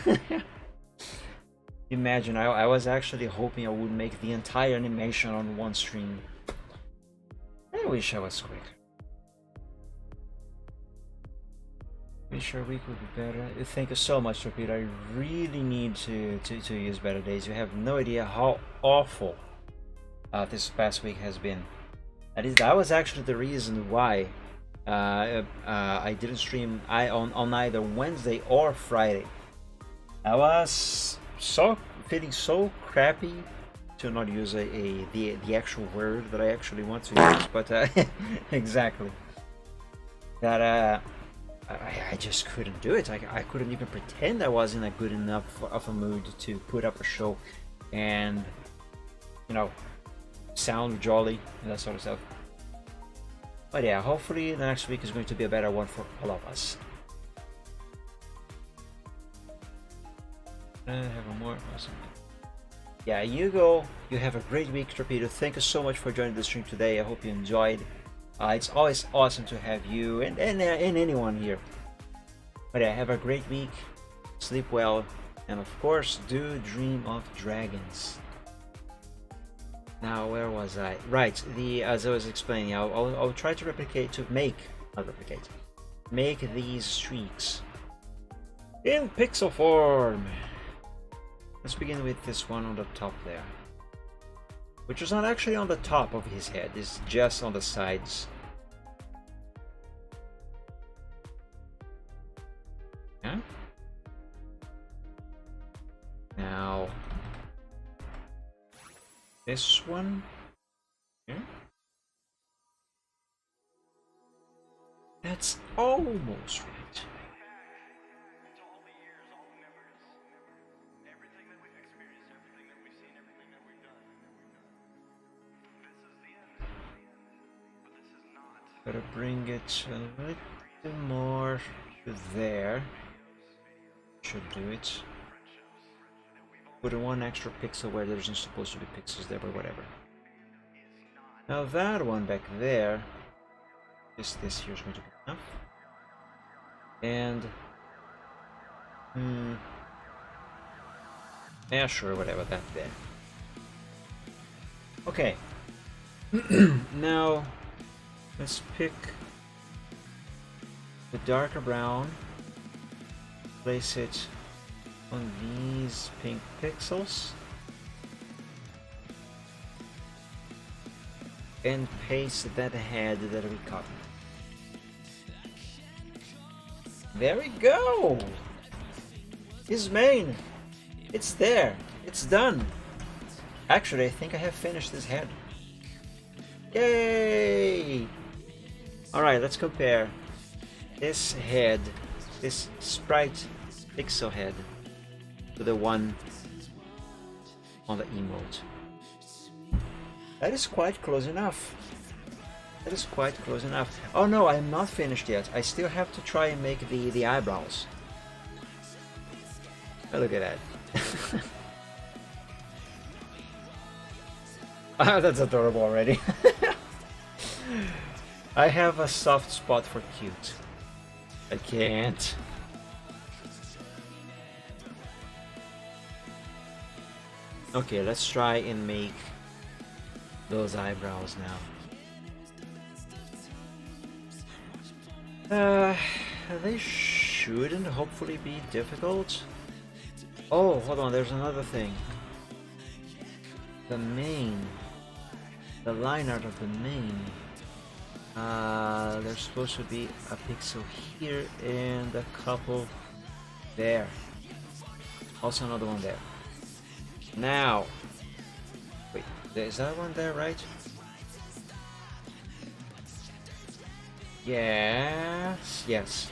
Speaker 3: Imagine, I was actually hoping I would make the entire animation on one stream. I wish I was quick. Wish our week would be better. Thank you so much, Torpedo. I really need to use better days. You have no idea how awful this past week has been. That was actually the reason why I didn't stream on either Wednesday or Friday. I was feeling so crappy, to not use the actual word that I actually want to use, but exactly that I just couldn't do it. I couldn't even pretend I was in a good enough of a mood to put up a show and, you know, sound jolly and that sort of stuff. But yeah, hopefully the next week is going to be a better one for all of us. I have a more awesome. Yeah, you go. You have a great week, Torpedo. Thank you so much for joining the stream today. I hope you enjoyed. It's always awesome to have you and anyone here. But yeah, have a great week. Sleep well, and of course, do dream of dragons. Now, where was I? Right. As I was explaining, I'll try to make these streaks in pixel form. Let's begin with this one on the top there, which is not actually on the top of his head, it's just on the sides. Yeah. this one here. That's almost right. Gotta bring it a little more to there. Should do it. Put in one extra pixel where there isn't supposed to be pixels there, but whatever. Now that one back there, this here is going to be enough. And yeah, sure, whatever, that there. Okay. Now let's pick the darker brown, place it on these pink pixels, and paste that head that we copied. There we go! His mane! It's there! It's done! Actually, I think I have finished this head. Yay! Alright, let's compare this head, this sprite pixel head, to the one on the emote. That is quite close enough. That is quite close enough. Oh no, I'm not finished yet. I still have to try and make the eyebrows. Oh, look at that. Oh, that's adorable already. I have a soft spot for cute. I can't. Okay, let's try and make those eyebrows now. They shouldn't hopefully be difficult. Oh, hold on, there's another thing. The mane. The line art of the mane. There's supposed to be a pixel here and a couple there. Also another one there. Now, wait, is that one there, right? Yes, yes.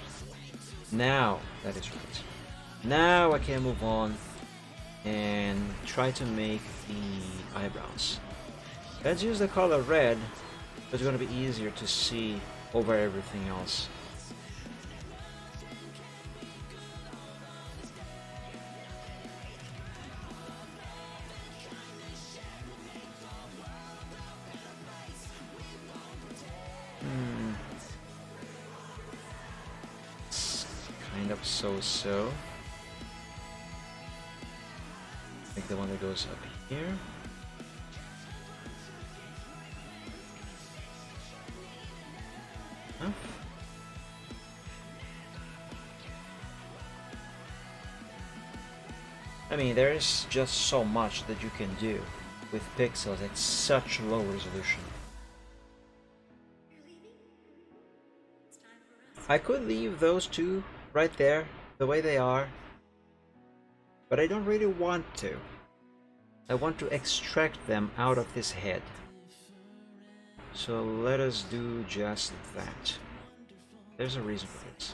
Speaker 3: Now, that is right. Now I can move on and try to make the eyebrows. Let's use the color red. It's going to be easier to see over everything else. It's kind of so-so. Like the one that goes up here. Huh? I mean, there is just so much that you can do with pixels at such low resolution. I could leave those two right there, the way they are, but I don't really want to. I want to extract them out of this head. So let us do just that. There's a reason for this.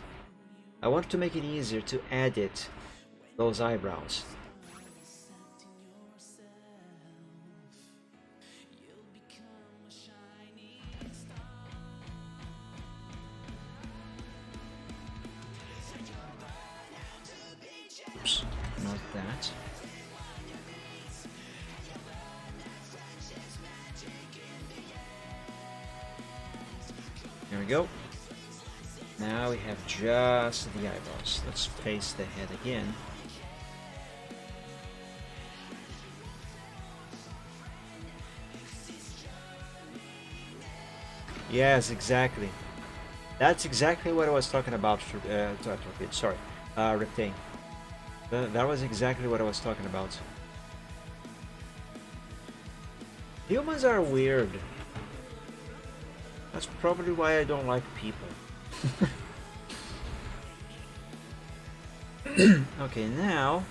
Speaker 3: I want to make it easier to edit those eyebrows. Oops, not that. There we go. Now we have just the eyebrows. Let's paste the head again. Yes, exactly. That's exactly what I was talking about. Sorry, Rectane. That was exactly what I was talking about. Humans are weird. That's probably why I don't like people. Okay, now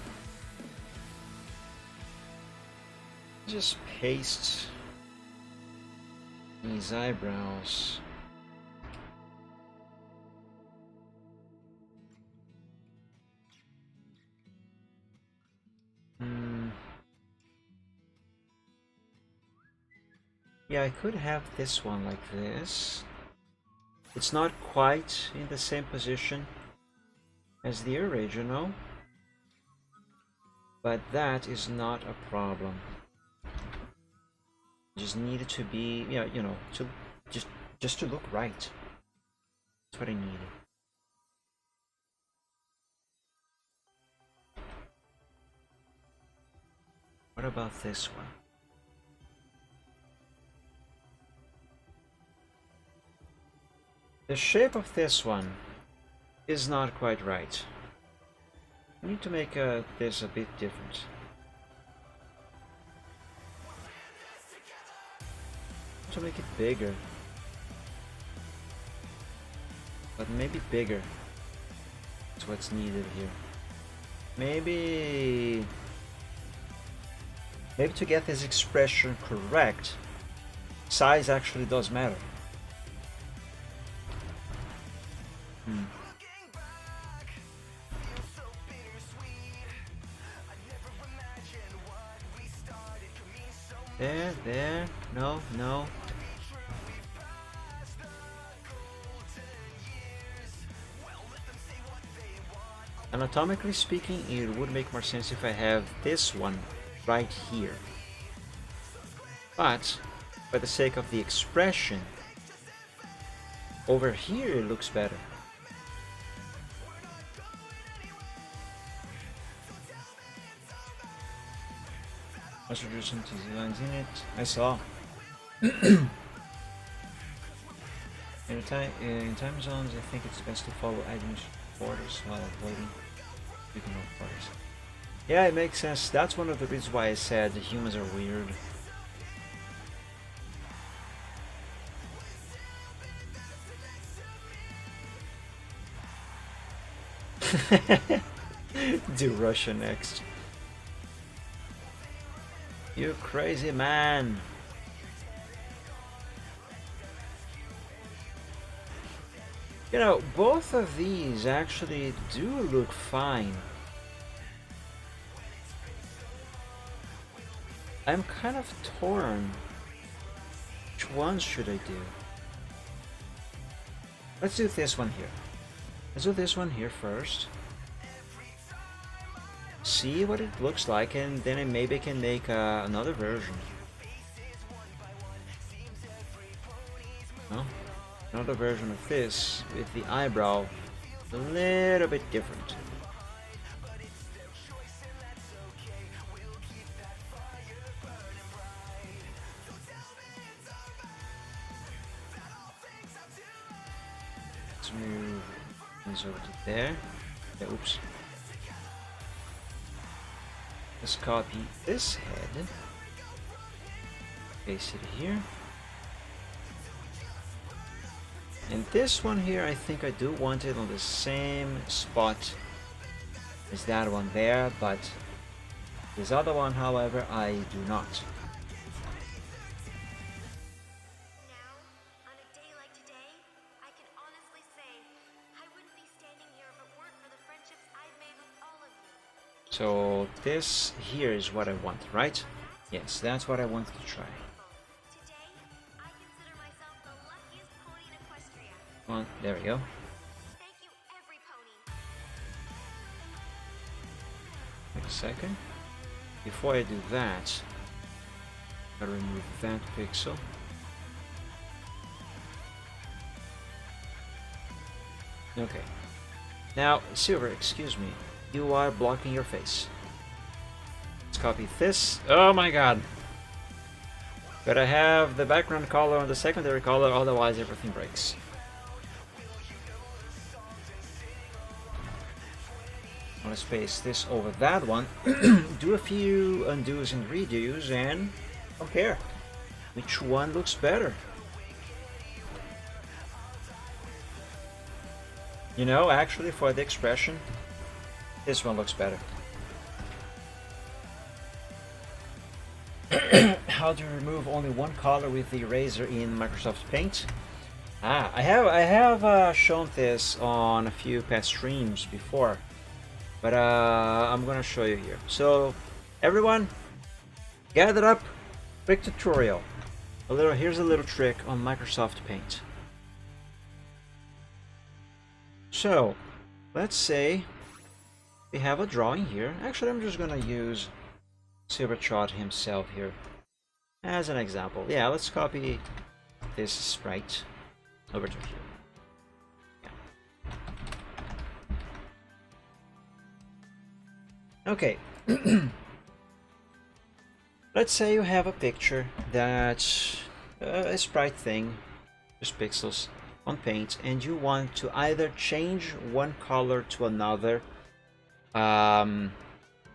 Speaker 3: just paste these eyebrows. Yeah, I could have this one like this. It's not quite in the same position as the original, but that is not a problem. Just needed to be, yeah, you know, to just to look right. That's what I needed. What about this one? The shape of this one is not quite right. I need to make this a bit different. To make it bigger, but maybe bigger. That's what's needed here. Maybe to get this expression correct, size actually does matter. There, no. Anatomically speaking, it would make more sense if I have this one right here. But, for the sake of the expression, over here it looks better. Also do some designs in it. I saw. In time zones, I think it's best to follow items borders while avoiding picking up borders. Yeah, it makes sense. That's one of the reasons why I said the humans are weird. Do Russia next. You crazy man. You know, both of these actually do look fine. I'm kind of torn. Which ones should I do? Let's do this one here. Let's do this one here first. See what it looks like, and then I maybe can make another version. No? Another version of this with the eyebrow a little bit different. Let's move this over to there. Yeah, oops. Let's copy this head, paste it here, and this one here I think I do want it on the same spot as that one there, but this other one, however, I do not.
Speaker 2: Now, on a day like today, I can honestly say I wouldn't be standing here if it weren't for the friendships I've made with all of you.
Speaker 3: So this here is what I want, right? Yes, that's what I want to try.
Speaker 2: Today, I consider myself the luckiest pony in Equestria.
Speaker 3: Come on, there we go.
Speaker 2: Thank you, every pony.
Speaker 3: Wait a second. Before I do that, gotta remove that pixel. Okay. Now, Silver, excuse me. You are blocking your face. Let's copy this. Oh my god. Gotta have the background color on the secondary color, otherwise everything breaks. Let's paste this over that one. Do a few undos and redos and compare which one looks better. You know, actually, for the expression, this one looks better. how to remove only one color with the eraser in Microsoft Paint. I have shown this on a few past streams before, but I'm gonna show you here. So everyone, gather up, quick tutorial. Here's a little trick on Microsoft Paint. So let's say we have a drawing here. Actually, I'm just gonna use Silvertrot himself here as an example. Yeah, let's copy this sprite over to here. Yeah. Okay. Let's say you have a picture that's a sprite thing, just pixels on Paint, and you want to either change one color to another,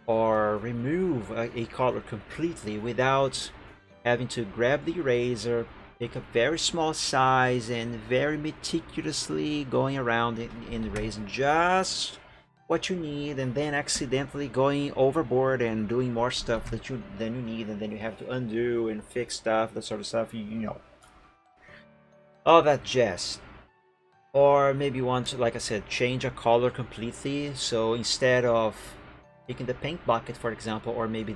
Speaker 3: or remove a color completely without having to grab the eraser, pick a very small size, and very meticulously going around in erasing just what you need, and then accidentally going overboard and doing more stuff than you need, and then you have to undo and fix stuff, that sort of stuff, you know, all that jazz. Or maybe you want to, like I said, change a color completely. So instead of taking the paint bucket, for example, or maybe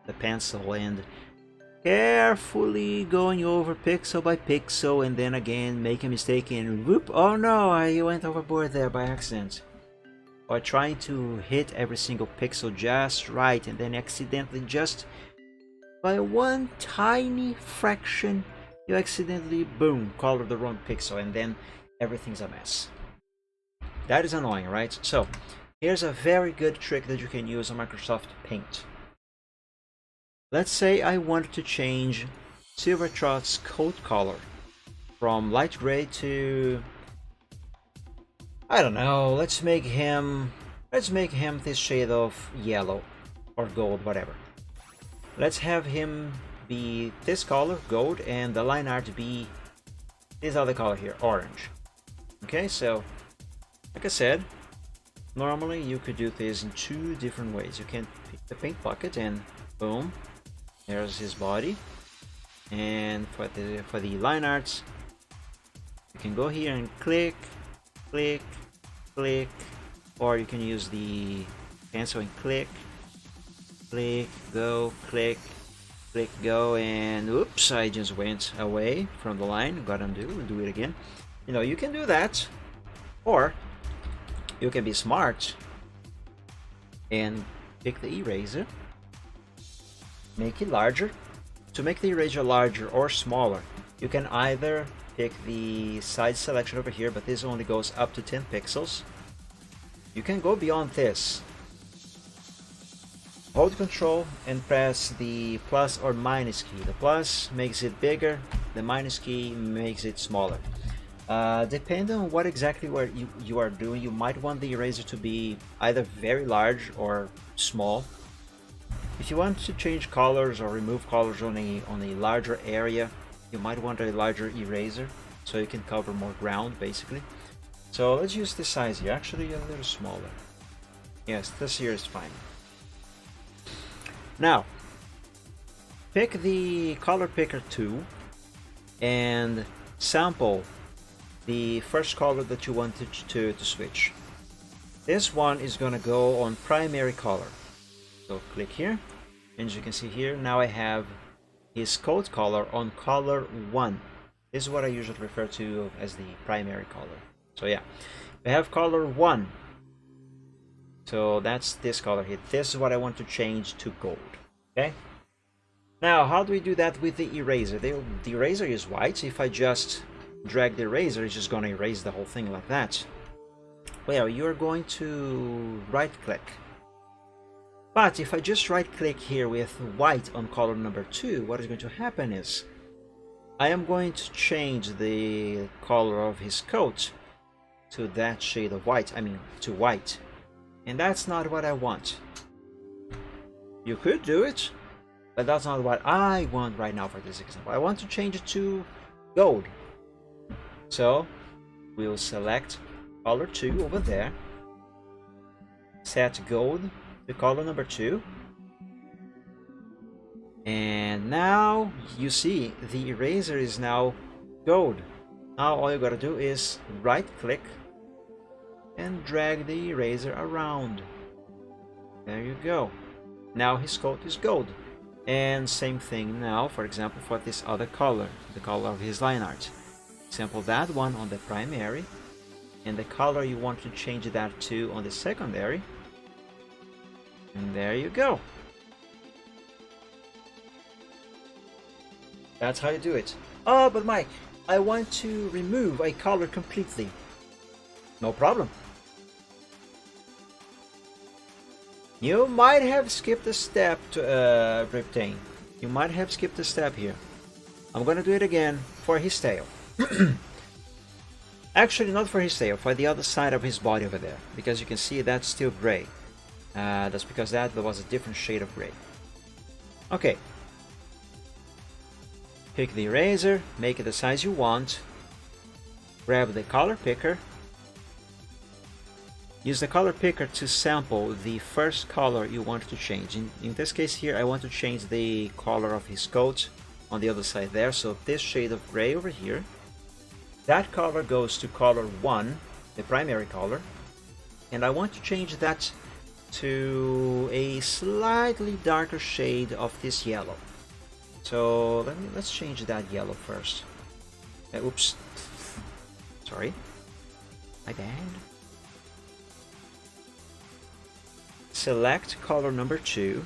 Speaker 3: the pencil, and carefully going over pixel by pixel, and then again make a mistake and whoop, oh no, I went overboard there by accident. Or trying to hit every single pixel just right, and then accidentally, just by one tiny fraction, you accidentally, boom, color the wrong pixel, and then everything's a mess. That is annoying, right? So here's a very good trick that you can use on Microsoft Paint. Let's say I wanted to change Silvertrot's coat color from light gray to, I don't know, let's make him this shade of yellow or gold, whatever. Let's have him be this color, gold, and the line art be this other color here, orange. Okay, so like I said, normally you could do this in two different ways. You can pick the paint bucket and boom, there's his body. And for the line arts, you can go here and click, click, click, or you can use the pencil and click, click, go, click, click, go, and oops, I just went away from the line. Gotta undo and do it again. You know, you can do that, or you can be smart and pick the eraser, make it larger. To make the eraser larger or smaller, you can either pick the size selection over here, but this only goes up to 10 pixels. You can go beyond this. Hold Control and press the plus or minus key. The plus makes it bigger, the minus key makes it smaller. Depending on what exactly you are doing, you might want the eraser to be either very large or small. If you want to change colors or remove colors on a larger area, you might want a larger eraser so you can cover more ground, basically. So let's use this size here, actually a little smaller. Yes, this here is fine. Now, pick the color picker tool and sample the first color that you wanted to switch. This one is gonna go on primary color. So click here, and as you can see here, now I have his coat color on color 1. This is what I usually refer to as the primary color. So yeah, I have color 1. So that's this color here. This is what I want to change to gold. Okay. Now, how do we do that with the eraser? The eraser is white. If I just drag the eraser, it's just going to erase the whole thing like that. Well, you're going to right click. But if I just right click here with white on color number 2, what is going to happen is I am going to change the color of his coat to that shade of white, I mean to white. And that's not what I want. You could do it, but that's not what I want right now for this example. I want to change it to gold. So we'll select color 2 over there, set gold to color number 2, And now you see the eraser is now gold. Now all you gotta do is right click and drag the eraser around. There you go. Now his coat is gold. And same thing now, for example, for this other color, the color of his line art. Sample that one on the primary, and the color you want to change that to on the secondary. And there you go. That's how you do it. Oh, but Mike, I want to remove a color completely. No problem. You might have skipped a step to Riptane. You might have skipped a step here. I'm gonna do it again for his tail. Actually, not for his tail, for the other side of his body over there. Because you can see that's still gray. That's because that was a different shade of gray. Okay. Pick the eraser, make it the size you want. Grab the color picker. Use the color picker to sample the first color you want to change. In this case here, I want to change the color of his coat on the other side there. So this shade of gray over here, that color goes to color 1, the primary color. And I want to change that to a slightly darker shade of this yellow. So let's change that yellow first. Oops. Sorry. My bad. Select color number 2.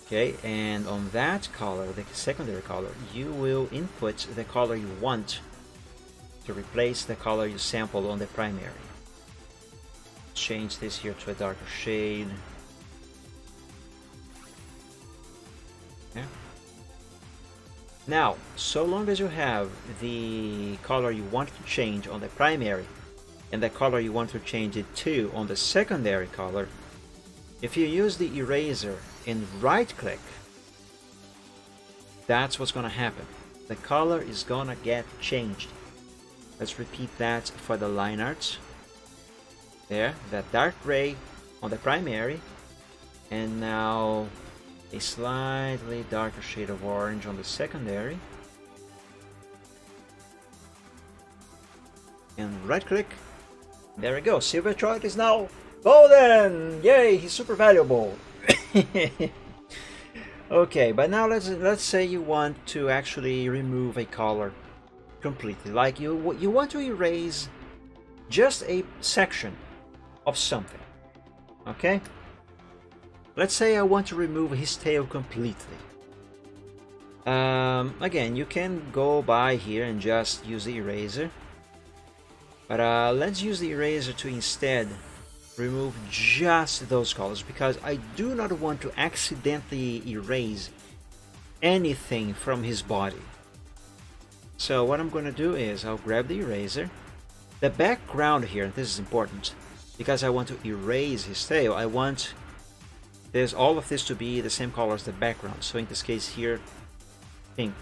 Speaker 3: Okay, and on that color, the secondary color, you will input the color you want to replace the color you sampled on the primary. Change this here to a darker shade. Yeah. Now, so long as you have the color you want to change on the primary and the color you want to change it to on the secondary color, if you use the eraser and right click, that's what's gonna happen. The color is gonna get changed. Let's repeat that for the line art. There, that dark gray on the primary, and now a slightly darker shade of orange on the secondary. And right click. There we go. Silvertroid is now golden! Yay, he's super valuable. Okay, but now let's say you want to actually remove a color completely. Like you want to erase just a section of something. Okay? Let's say I want to remove his tail completely. Again, you can go by here and just use the eraser. But let's use the eraser to instead remove just those colors, because I do not want to accidentally erase anything from his body. So what I'm going to do is I'll grab the eraser. The background here, this is important, because I want to erase his tail. I want all of this to be the same color as the background. So in this case here, pink.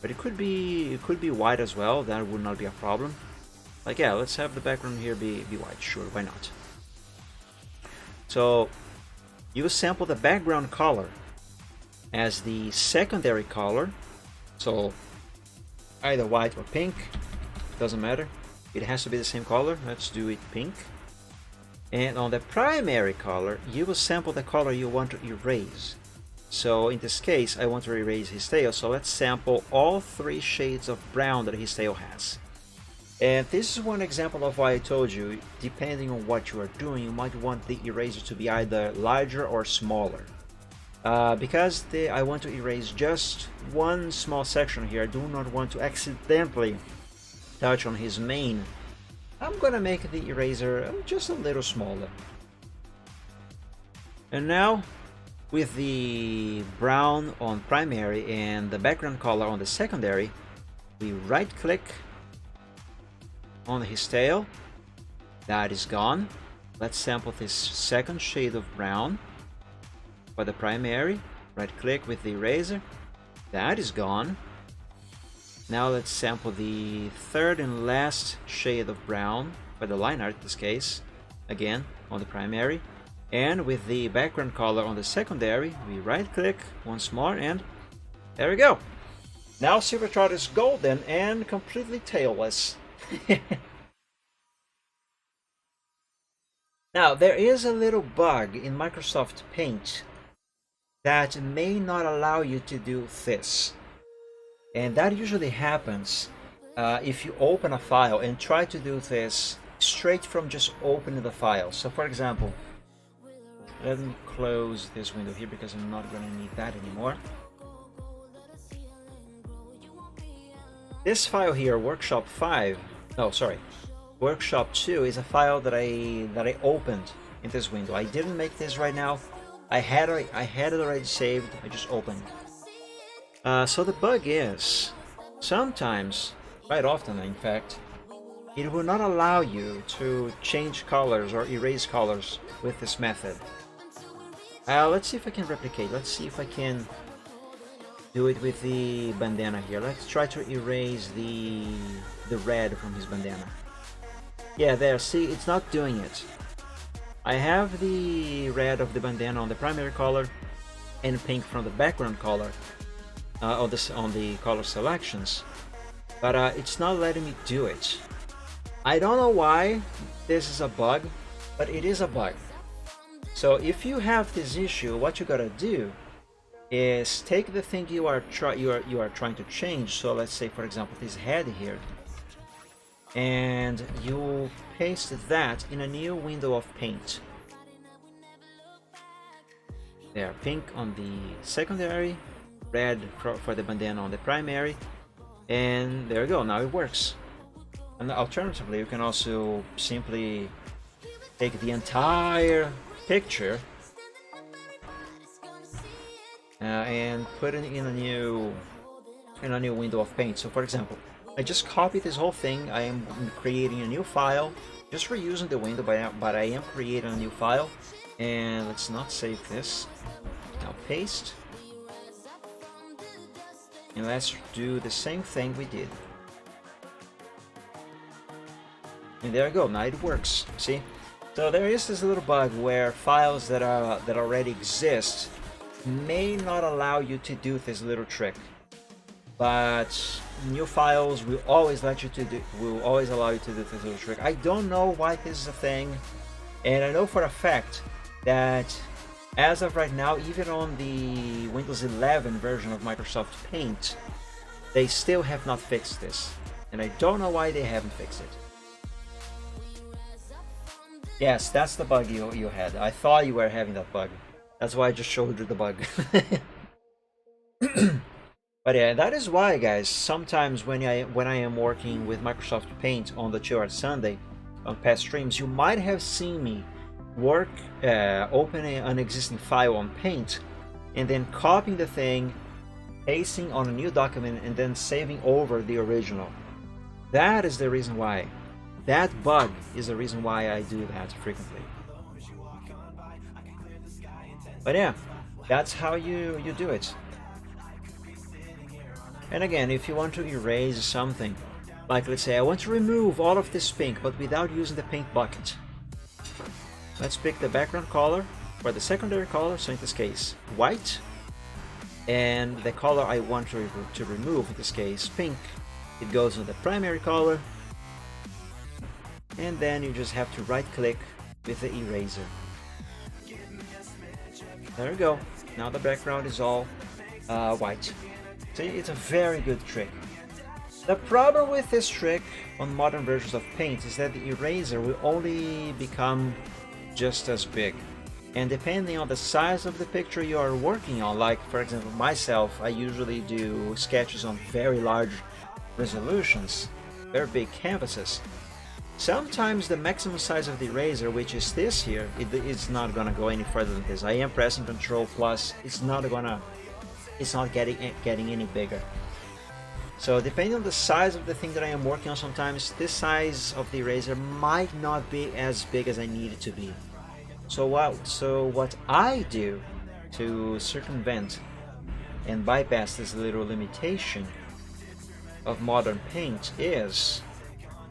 Speaker 3: But it could be white as well. That would not be a problem. Like, yeah, let's have the background here be white. Sure, why not? So you sample the background color as the secondary color. So either white or pink, doesn't matter. It has to be the same color. Let's do it pink. And on the primary color, you will sample the color you want to erase. So in this case, I want to erase his tail. So let's sample all 3 shades of brown that his tail has. And this is one example of why I told you, depending on what you are doing, you might want the eraser to be either larger or smaller. Because I want to erase just one small section here, I do not want to accidentally touch on his mane. I'm gonna make the eraser just a little smaller. And now, with the brown on primary and the background color on the secondary, we right click on his tail. That is gone. Let's sample this second shade of brown for the primary. Right click with the eraser. That is gone. Now let's sample the third and last shade of brown for the line art in this case. Again, on the primary. And with the background color on the secondary, we right click once more and there we go. Now Silver Trout is golden and completely tailless. Now there is a little bug in Microsoft Paint that may not allow you to do this. And that usually happens if you open a file and try to do this straight from just opening the file. So for example, let me close this window here because I'm not going to need that anymore. This file here, Workshop 5, no, sorry, Workshop 2 is a file that I opened in this window. I didn't make this right now. I had it already saved. I just opened. So the bug is sometimes, quite often in fact, it will not allow you to change colors or erase colors with this method. Let's see if I can replicate. Let's see if I can do it with the bandana here. Let's try to erase the red from his bandana. Yeah, there, see, it's not doing it. I have the red of the bandana on the primary color and pink from the background color on the color selections, but it's not letting me do it. I don't know why this is a bug, but it is a bug. So if you have this issue, what you gotta do is take the thing you are trying to change. So let's say, for example, this head here, and you paste that in a new window of Paint. There, pink on the secondary, red for the bandana on the primary, and there you go. Now it works. And alternatively, you can also simply take the entire picture and put it in a new window of Paint. So for example, I just copied this whole thing. I am creating a new file, just reusing the window, but I am creating a new file. And let's not save this. Now paste. And let's do the same thing we did. And there you go, now it works, see? So there is this little bug where files that already exist may not allow you to do this little trick. But new files will always allow you to do this little trick. I don't know why this is a thing, and I know for a fact that as of right now, even on the Windows 11 version of Microsoft Paint, they still have not fixed this, and I don't know why they haven't fixed it. Yes, that's the bug you had. I thought you were having that bug. That's why I just showed you the bug. But yeah, that is why, guys, sometimes when I am working with Microsoft Paint on the Chill Art Sunday on past streams, you might have seen me work opening an existing file on Paint and then copying the thing, pasting on a new document, and then saving over the original. That is the reason why. That bug is the reason why I do that frequently. But yeah, that's how you do it. And again, if you want to erase something, like let's say I want to remove all of this pink, but without using the paint bucket. Let's pick the background color for the secondary color, so in this case, white. And the color I want to remove, in this case, pink. It goes on the primary color. And then you just have to right click with the eraser. There we go. Now the background is all white. See, it's a very good trick. The problem with this trick on modern versions of Paint is that the eraser will only become just as big. And depending on the size of the picture you are working on, like for example myself, I usually do sketches on very large resolutions, very big canvases. Sometimes the maximum size of the eraser, which is this here, it's not gonna go any further than this. I am pressing Control Plus. It's not getting any bigger. So depending on the size of the thing that I am working on, sometimes this size of the eraser might not be as big as I need it to be. So what I do to circumvent and bypass this little limitation of modern Paint is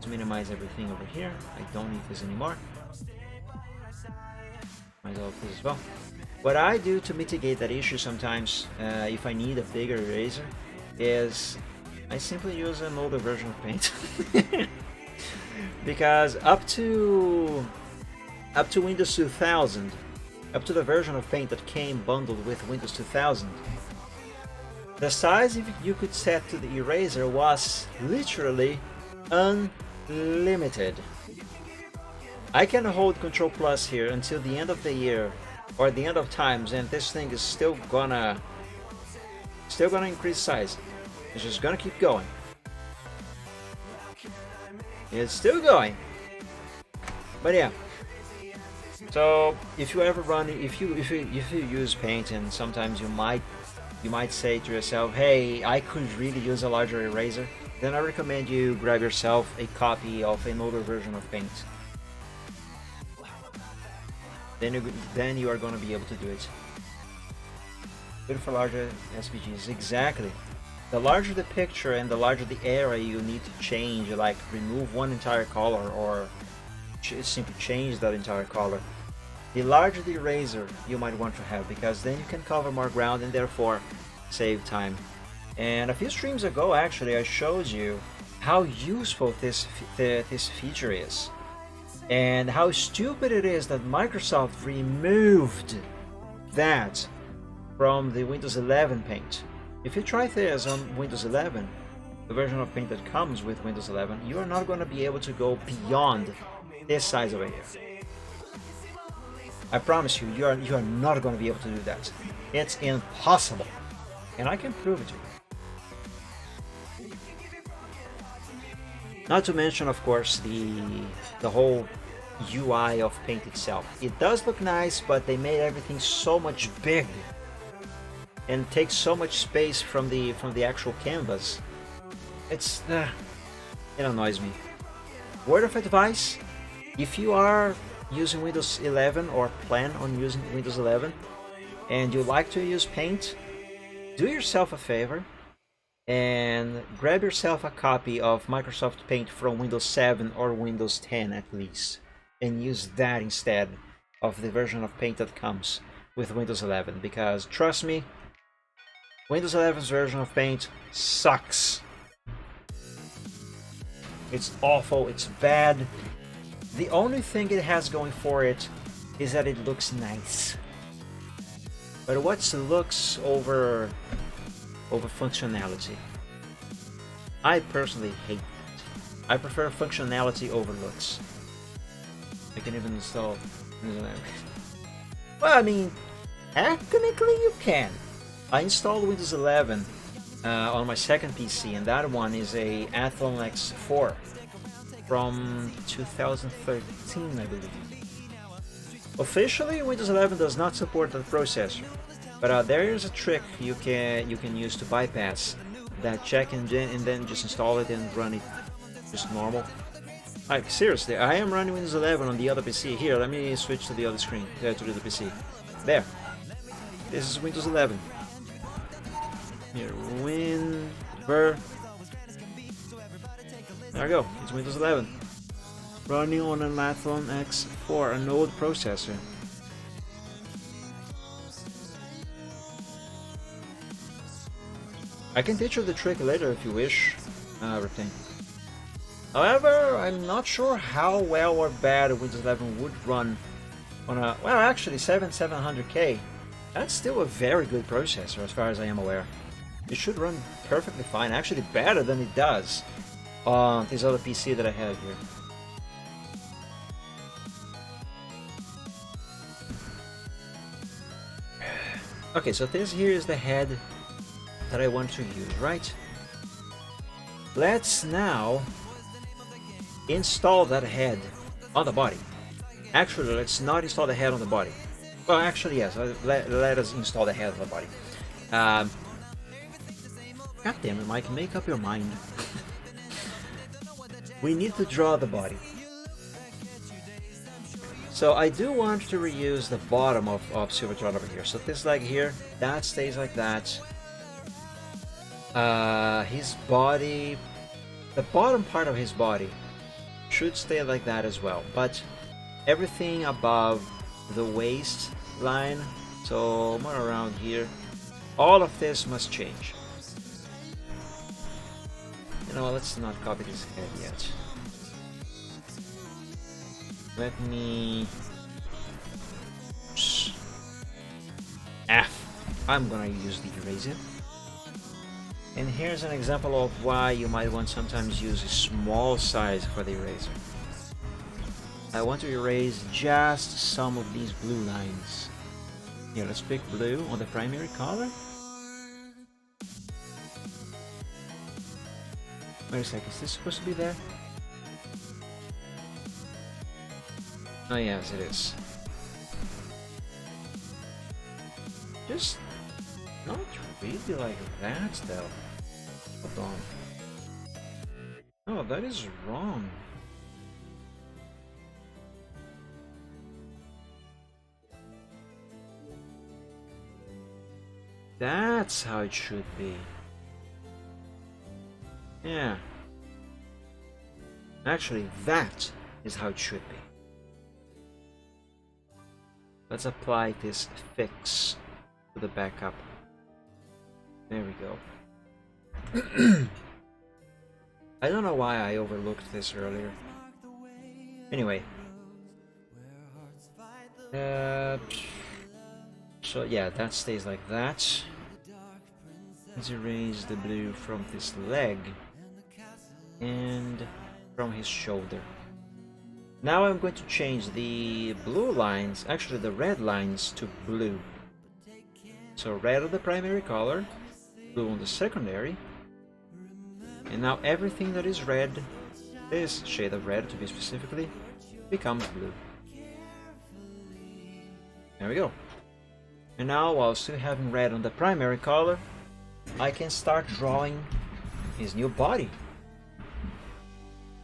Speaker 3: to minimize everything over here. I don't need this anymore. myself this as well. What I do to mitigate that issue sometimes, if I need a bigger eraser, is I simply use an older version of Paint. Because up to Windows 2000, up to the version of Paint that came bundled with Windows 2000, the size you could set to the eraser was literally unlimited. I can hold Control Plus here until the end of the year or the end of times, and this thing is still gonna increase size. It's just gonna keep going. It's still going. But yeah. So if you ever run, if you use Paint, and sometimes you might say to yourself, hey, I could really use a larger eraser, then I recommend you grab yourself a copy of an older version of Paint. Then you are going to be able to do it. Good for larger SVGs, exactly. The larger the picture and the larger the area you need to change, like remove one entire color or simply change that entire color, the larger the eraser you might want to have, because then you can cover more ground and therefore save time. And a few streams ago, actually, I showed you how useful this feature is, and how stupid it is that Microsoft removed that from the Windows 11 Paint. If you try this on Windows 11, the version of Paint that comes with Windows 11, you are not going to be able to go beyond this size over here. I promise you, you are not going to be able to do that. It's impossible, and I can prove it to you. Not to mention, of course, the whole UI of Paint itself. It does look nice, but they made everything so much big and takes so much space from the actual canvas. It annoys me. Word of advice: if you are using Windows 11 or plan on using Windows 11 and you like to use Paint, do yourself a favor and grab yourself a copy of Microsoft Paint from Windows 7 or Windows 10 at least, and use that instead of the version of Paint that comes with Windows 11, because trust me, Windows 11's version of Paint sucks. It's awful, it's bad. The only thing it has going for it is that it looks nice. But what's looks over functionality? I personally hate that. I prefer functionality over looks. I can even install. Well, I mean, technically you can. I installed Windows 11 on my second PC, and that one is a Athlon X4 from 2013, I believe. Officially, Windows 11 does not support that processor, but there is a trick you can use to bypass that check and then just install it and run it just normal. Like, seriously, I am running Windows 11 on the other PC. Here, let me switch to the other screen, to the other PC. There. This is Windows 11. Here, There we go. It's Windows 11. Running on an Athlon X4, an old processor. I can teach you the trick later if you wish, Retain. However, I'm not sure how well or bad Windows 11 would run on a, well, actually 7700K. That's still a very good processor as far as I am aware. It should run perfectly fine, actually better than it does on this other PC that I have here. Okay, so this here is the head that I want to use, right? Let's now install that head on the body. Actually, let's not install the head on the body. Well, actually, yes, let us install the head on the body. God damn it, Mike, make up your mind. We need to draw the body. So I do want to reuse the bottom of Silvertron over here. So this leg here, that stays like that. His body, the bottom part of his body should stay like that as well. But everything above the waistline, so more around here. All of this must change. You know, let's not copy this head yet. Let me... I'm gonna use the eraser. And here's an example of why you might want to sometimes use a small size for the eraser. I want to erase just some of these blue lines. Here, let's pick blue on the primary color. Wait a second, is this supposed to be there? Oh yes, it is. Just not really like that though. Hold on. No, that is wrong. That's how it should be. Yeah. Actually, that is how it should be. Let's apply this fix to the backup. There we go. I don't know why I overlooked this earlier. Anyway. So yeah, that stays like that. Let's erase the blue from this leg and from his shoulder. Now I'm going to change the blue lines, actually the red lines, to blue. So red on the primary color, blue on the secondary, and now everything that is red, this shade of red to be specifically, becomes blue. There we go. And now, while still having red on the primary color, I can start drawing his new body.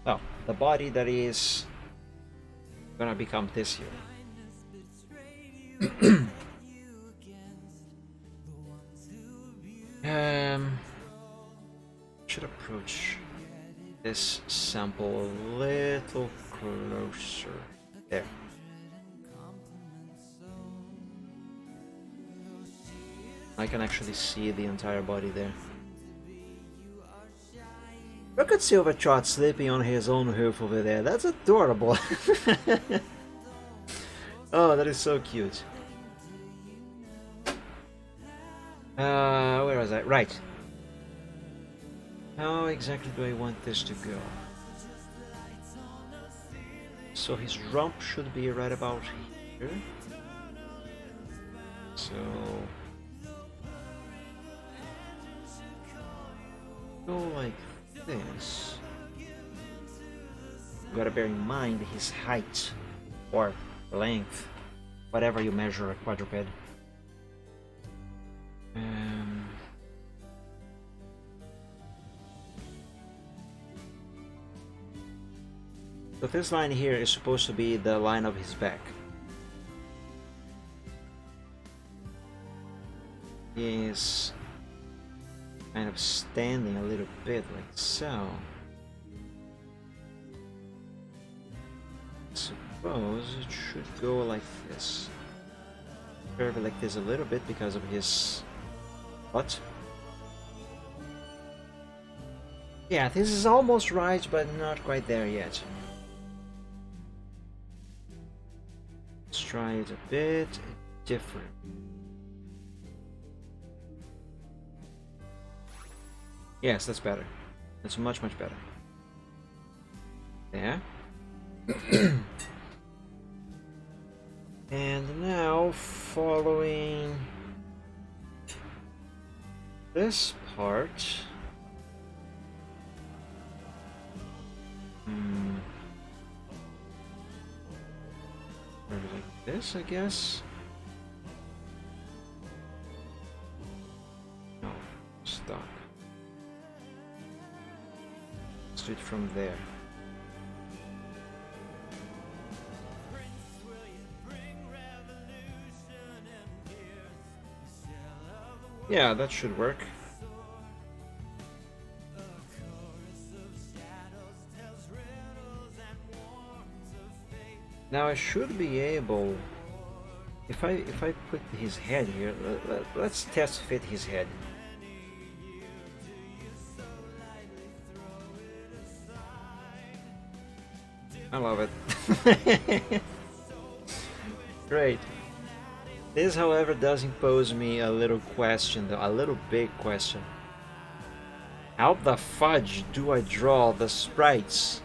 Speaker 3: Oh, the body that is gonna become this here. Should approach this sample a little closer. There. I can actually see the entire body there. Look at Silvertrot sleeping on his own roof over there. That's adorable. Oh, that is so cute. Where was I? Right. How exactly do I want this to go? So his rump should be right about here. So... go like this. You gotta bear in mind his height or length, whatever you measure a quadruped. So this line here is supposed to be the line of his back. He is kind of standing a little bit like so. Suppose it should go like this. Curve it like this a little bit because of his butt. Yeah, this is almost right, but not quite there yet. Let's try it a bit different. Yes, that's better. That's much, much better. There. And now, following this part, like this, I guess. No, stop. Let's do it from there. Yeah, that should work. Now I should be able If I put his head here, let's test fit his head. I love it. Great. This, however, does impose me a little question, though, a little big question. How the fudge do I draw the sprites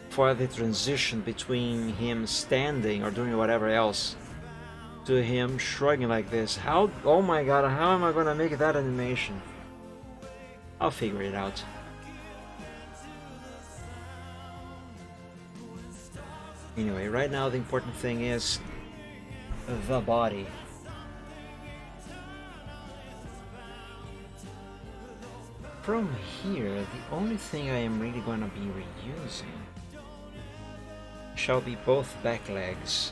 Speaker 3: for the transition between him standing or doing whatever else to him shrugging like this? How, oh my god, how am I gonna make that animation? I'll figure it out. Anyway, right now the important thing is the body. From here, the only thing I am really gonna be reusing shall be both back legs.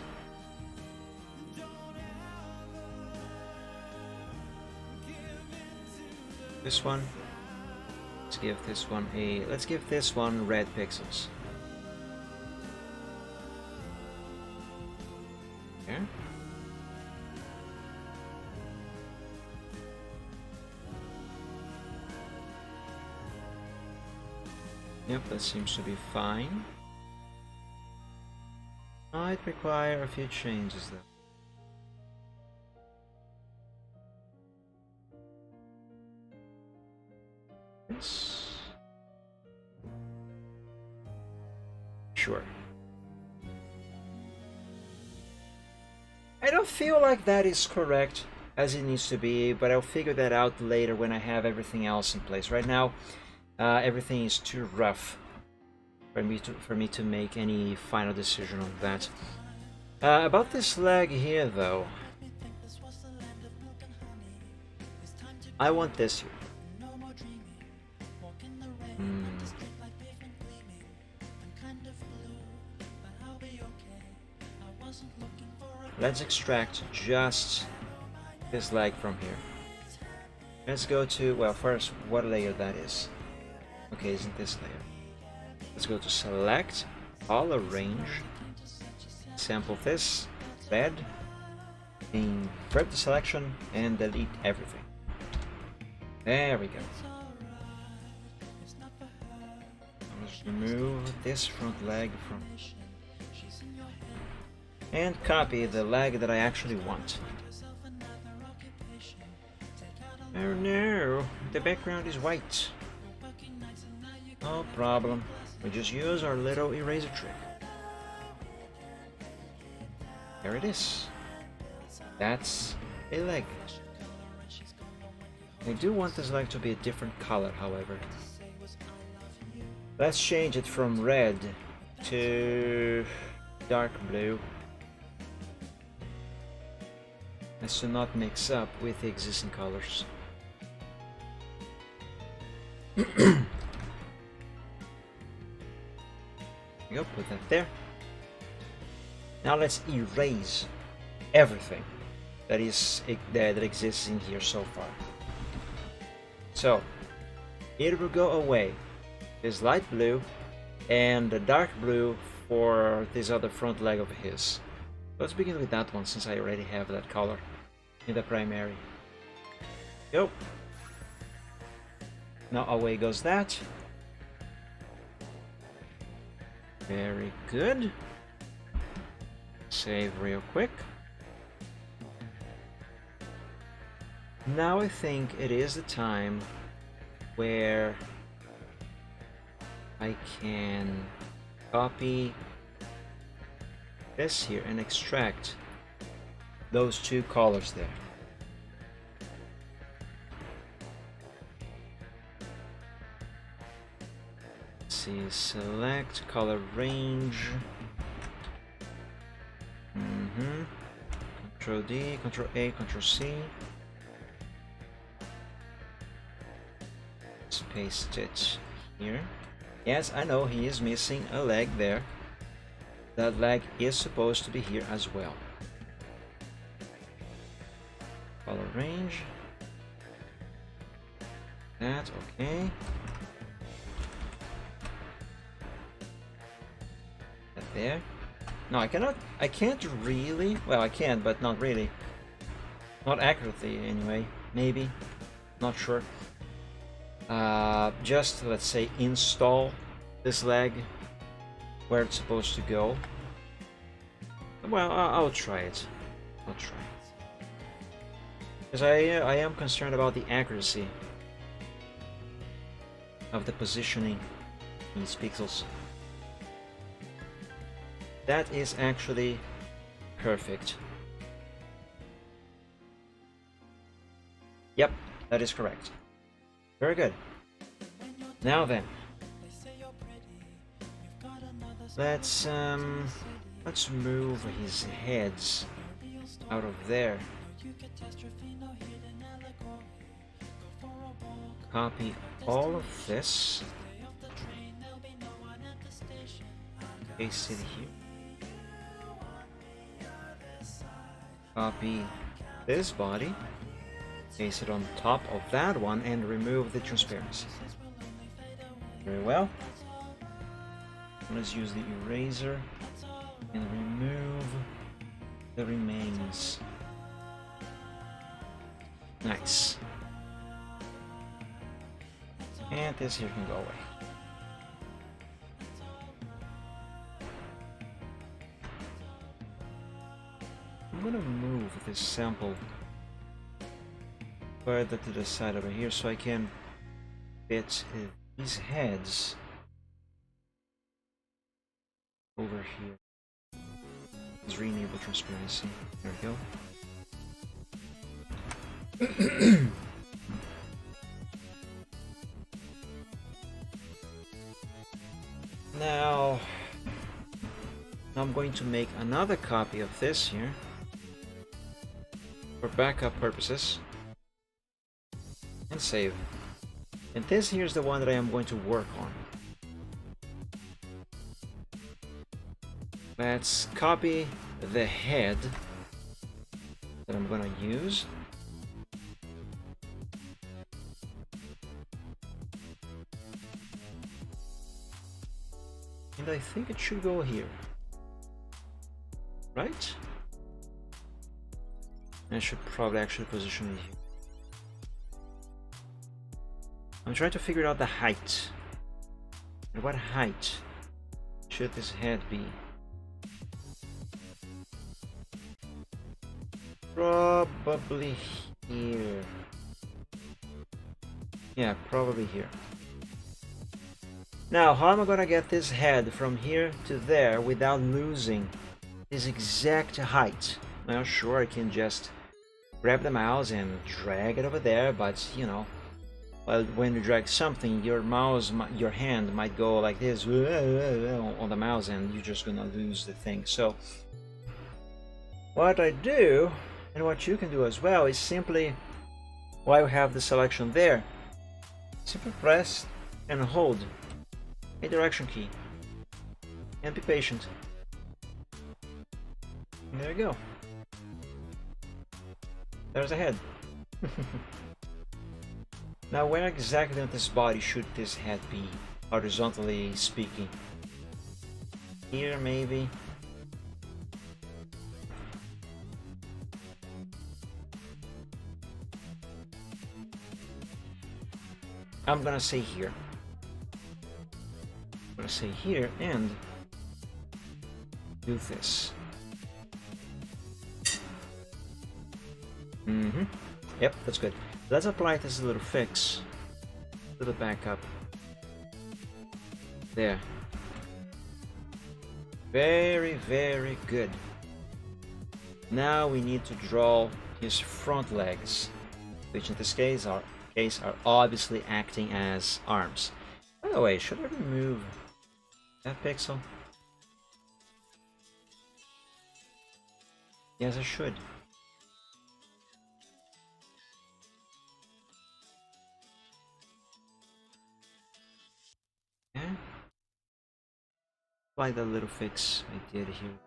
Speaker 3: This one, let's give this one red pixels. There. Yep, that seems to be fine. Might require a few changes though. This. Sure. I don't feel like that is correct as it needs to be, but I'll figure that out later when I have everything else in place. Right now, everything is too rough for me to make any final decision on that. About this leg here, though, I want this here. Let's extract just this leg from here. Let's go to, well, first, what layer that is. Okay, isn't this layer? Let's go to select, color range, sample this, bed, invert the selection, and delete everything. There we go. Let's remove this front leg from, and copy the leg that I actually want. Oh no, the background is white. No problem. We just use our little eraser trick. There it is. That's a leg. I do want this leg to be a different color, however. Let's change it from red to dark blue, as to not mix up with the existing colors. Go put that there. Now let's erase everything that exists in here so far. So it will go away. This light blue and the dark blue for this other front leg of his. Let's begin with that one since I already have that color in the primary. Go. Now away goes that. Very good. Save real quick. Now I think it is the time where I can copy this here and extract those two colors there. Let's see, select color range. Control D, Control A, Control C. Let's paste it here. Yes, I know he is missing a leg there. That leg is supposed to be here as well. Color range. That, okay. That there. No, I cannot. I can't really. Well, I can, but not really. Not accurately, anyway. Maybe. Not sure. Just let's say install this leg where it's supposed to go. Well, I'll try it. I'll try it. Because I am concerned about the accuracy of the positioning in these pixels. That is actually perfect. Yep, that is correct. Very good. Now then, let's move his heads out of there. Copy all of this. Paste it here. Copy this body. Paste it on top of that one and remove the transparency. Very well. Let's use the eraser and remove the remains. Nice. And this here can go away. I'm gonna move this sample further to the side over here so I can fit these heads over here. Let's re-enable transparency. There we go. Now I'm going to make another copy of this here for backup purposes and save. And this here is the one that I am going to work on. Let's copy the head that I'm going to use. And I think it should go here. Right? I should probably actually position it here. I'm trying to figure out the height. At what height should this head be? Probably here. Yeah, probably here. Now, how am I gonna get this head from here to there without losing this exact height? Well, sure, I can just grab the mouse and drag it over there, but you know, well, when you drag something, your hand might go like this on the mouse, and you're just gonna lose the thing. So, what I do, and what you can do as well, is simply, while you have the selection there, simply press and hold a direction key and be patient. And there you go. There's a head. Now, where exactly on this body should this head be, horizontally speaking? Here, maybe? I'm gonna say here. I'm gonna say here and do this. Yep, that's good. Let's apply this little fix to the backup. There. Very, very good. Now we need to draw his front legs, which in this case are obviously acting as arms. By the way, should I remove that pixel? Yes, I should. Yeah. Like that little fix I did here.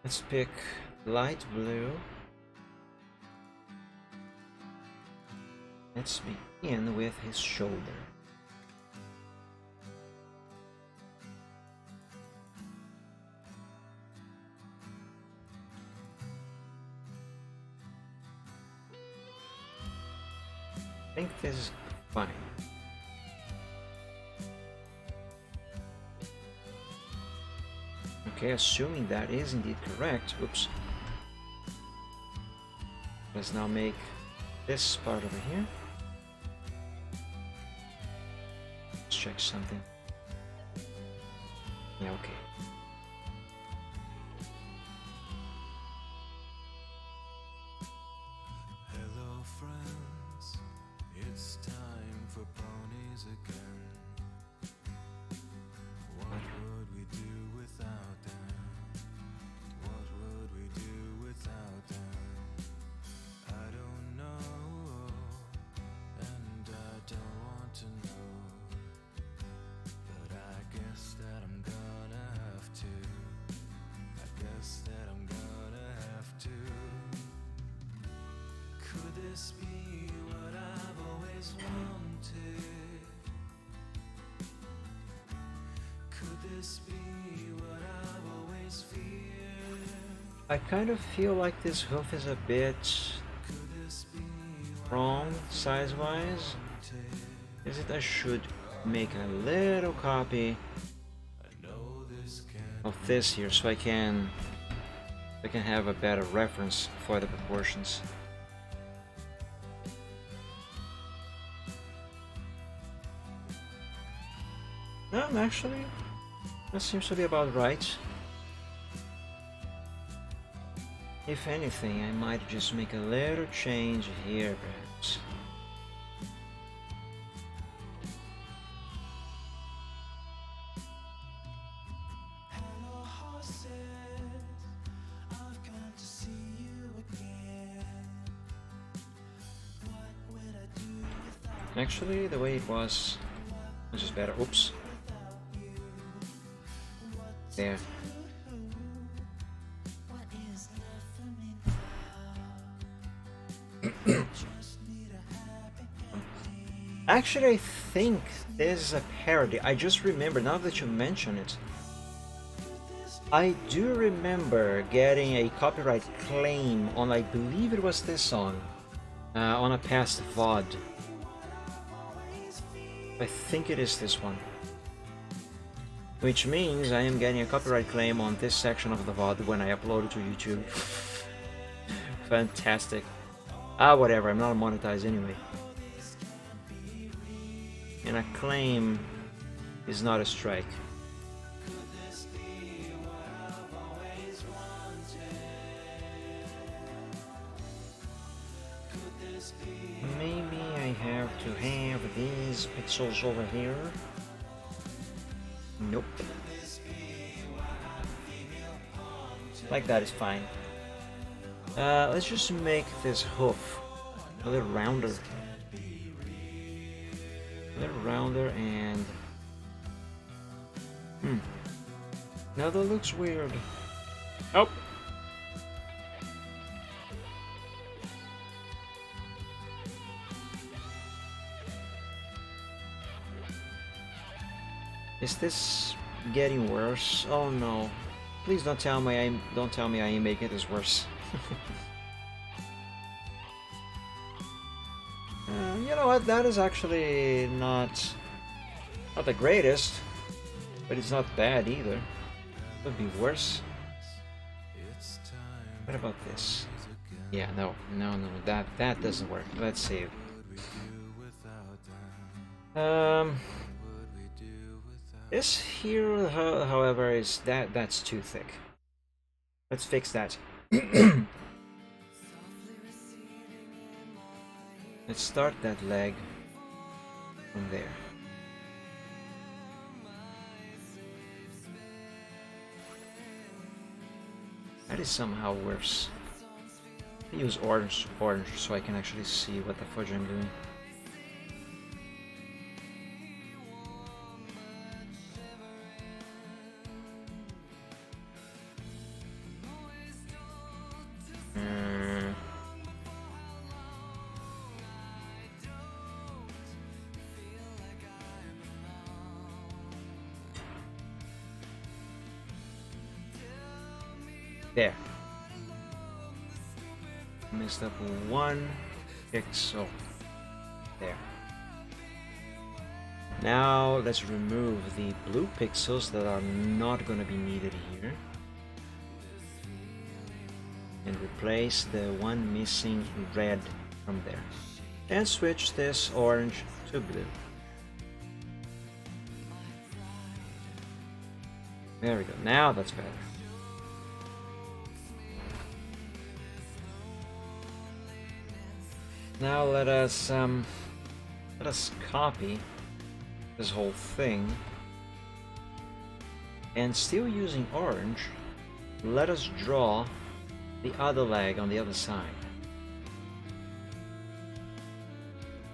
Speaker 3: Let's pick light blue. Let's begin with his shoulder. I think this is fine. Okay, assuming that is indeed correct. Oops. Let's now make this part over here. Let's check something. Yeah, okay.
Speaker 4: Hello, friends. It's time for ponies again. What would we do without them? What would we do without them? I don't know, and I don't want to know. But I guess that I'm gonna have to. I guess that I'm gonna have to. Could this be what I've always wanted? Could this be what I've always feared?
Speaker 3: I kind of feel like this hoof is a bit
Speaker 4: Could this be what
Speaker 3: wrong size-wise. Is it I should make a little copy
Speaker 4: I know this can
Speaker 3: of this here so I can have a better reference for the proportions. No, actually, that seems to be about right. If anything, I might just make a little change here, perhaps.
Speaker 4: Hello, horses. I've come to see you again. What would I do without
Speaker 3: Actually, the way it was just better. Oops. There.
Speaker 2: What is left for me now? Just need a happy ending.
Speaker 3: Actually, I think this is a parody. I just remember, now that you mention it, I do remember getting a copyright claim on, I believe it was this song, on a past VOD. I think it is this one. Which means I am getting a copyright claim on this section of the VOD when I upload it to YouTube. Fantastic. Ah, whatever, I'm not monetized anyway. And a claim is not a strike. Maybe I have to have these pixels over here. Nope. Like that is fine. Let's just make this hoof a little rounder. A little rounder and... Now that looks weird. Oh! Is this getting worse? Oh no. Please don't tell me I am making this worse. You know what? That is actually not the greatest, but it's not bad either. Could be worse. What about this? Yeah, no, that doesn't work. Let's see. This here, however, is that's too thick. Let's fix that. Let's start that leg from there. That is somehow worse. I use orange so I can actually see what the fudge I'm doing. There. Messed up 1 pixel. There. Now let's remove the blue pixels that are not going to be needed here. And replace the one missing red from there. And switch this orange to blue. There we go. Now that's better. Now let us copy this whole thing, and still using orange, let us draw the other leg on the other side.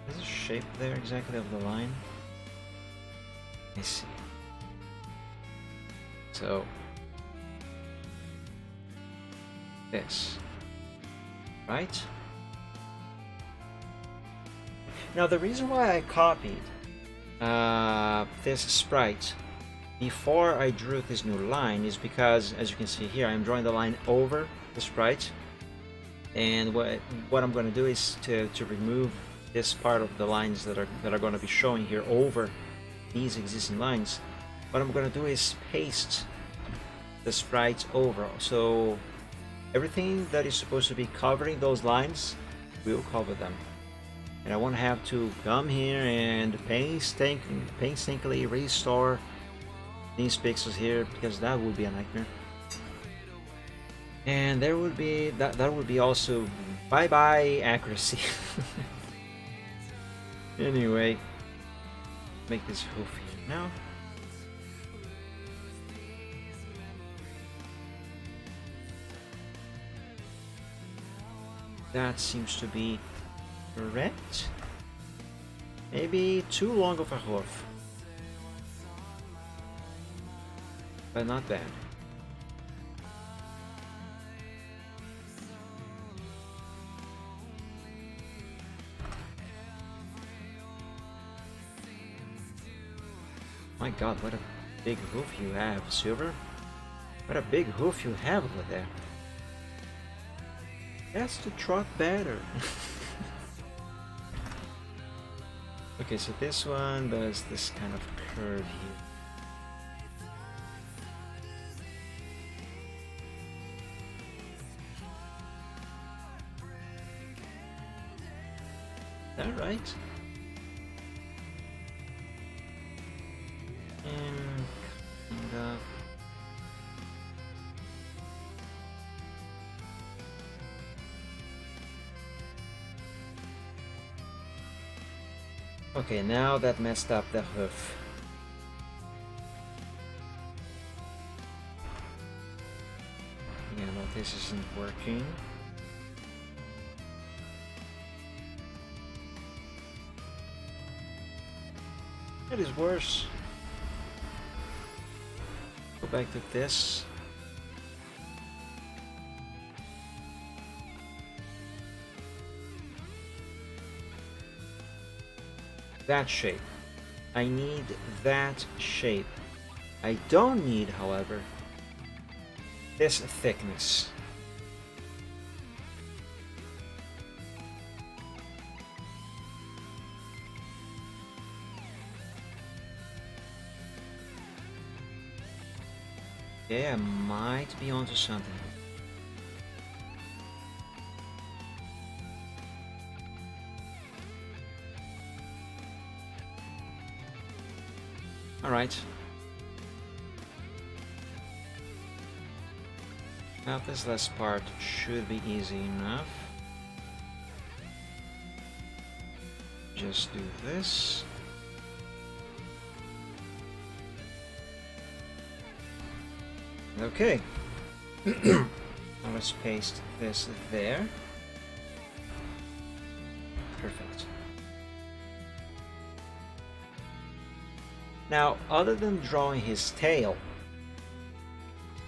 Speaker 3: Is the shape there exactly of the line? I see. So this, right? Now the reason why I copied this sprite before I drew this new line is because, as you can see here, I'm drawing the line over the sprite, and what I'm going to do is to remove this part of the lines that are going to be showing here over these existing lines. What I'm going to do is paste the sprite over, so everything that is supposed to be covering those lines will cover them. And I won't have to come here and painstakingly restore these pixels here, because that would be a nightmare. And there would be that would be also bye-bye accuracy. Anyway, make this hoof here now. That seems to be correct. Maybe too long of a hoof, but not bad. My God, what a big hoof you have, Silver. What a big hoof you have over there. That's to trot better. Okay, so this one does this kind of curve here. Is that right? And kind of. Okay, now that messed up the hoof. Yeah, no, this isn't working. It is worse. Go back to this. That shape. I need that shape. I don't need, however, this thickness. Yeah, I might be onto something. All right. Now this last part should be easy enough. Just do this. Okay. Now let's paste this there. Perfect. Now, other than drawing his tail,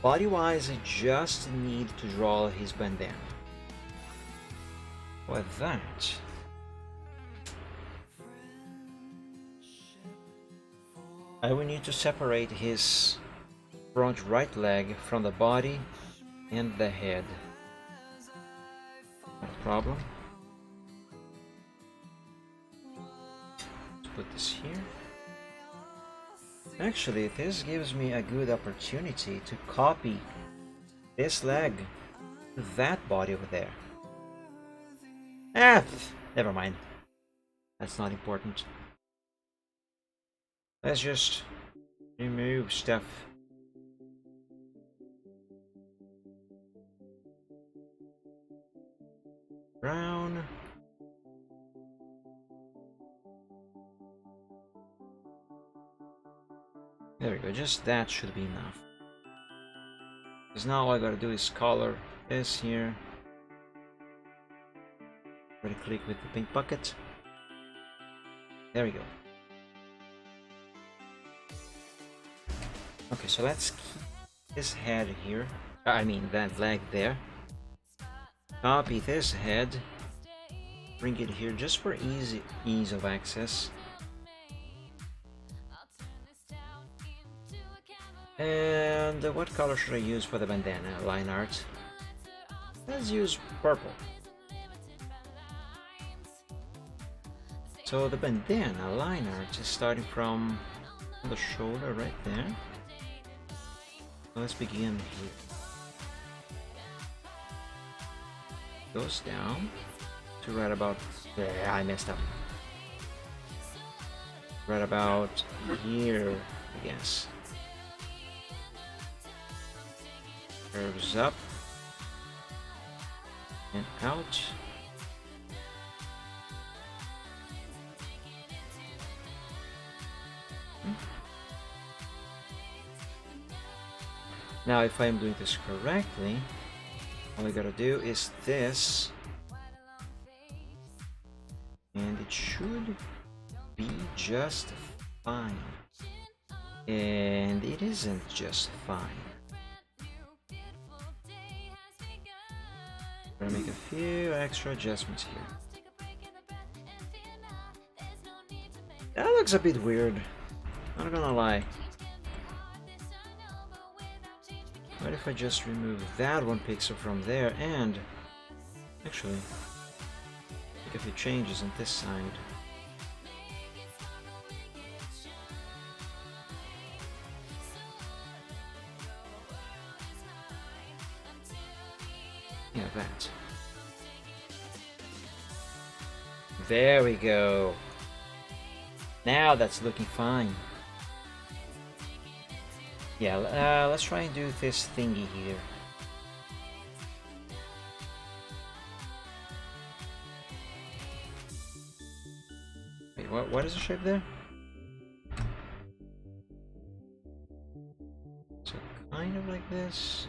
Speaker 3: body-wise, I just need to draw his bandana. With that, I will need to separate his front right leg from the body and the head. Not a problem. Let's put this here. Actually, this gives me a good opportunity to copy this leg to that body over there. Never mind. That's not important. Let's just remove stuff. Brown. There we go, just that should be enough. Because now all I gotta do is color this here. Right click with the paint bucket. There we go. Okay, so let's keep this head here. I mean that leg there. Copy this head. Bring it here just for ease of access. And what color should I use for the bandana line art? Let's use purple. So the bandana line art is starting from the shoulder right there. Let's begin here. Goes down to right about there. I messed up. Right about here, I guess. Curves up and out. Now, if I am doing this correctly, all I gotta do is this, and it should be just fine. And it isn't just fine. I'm gonna make a few extra adjustments here. That looks a bit weird, not gonna lie. What if I just remove that one pixel from there and actually make a few changes on this side? Yeah, that. There we go. Now that's looking fine. Yeah, let's try and do this thingy here. Wait, what is the shape there? So kind of like this.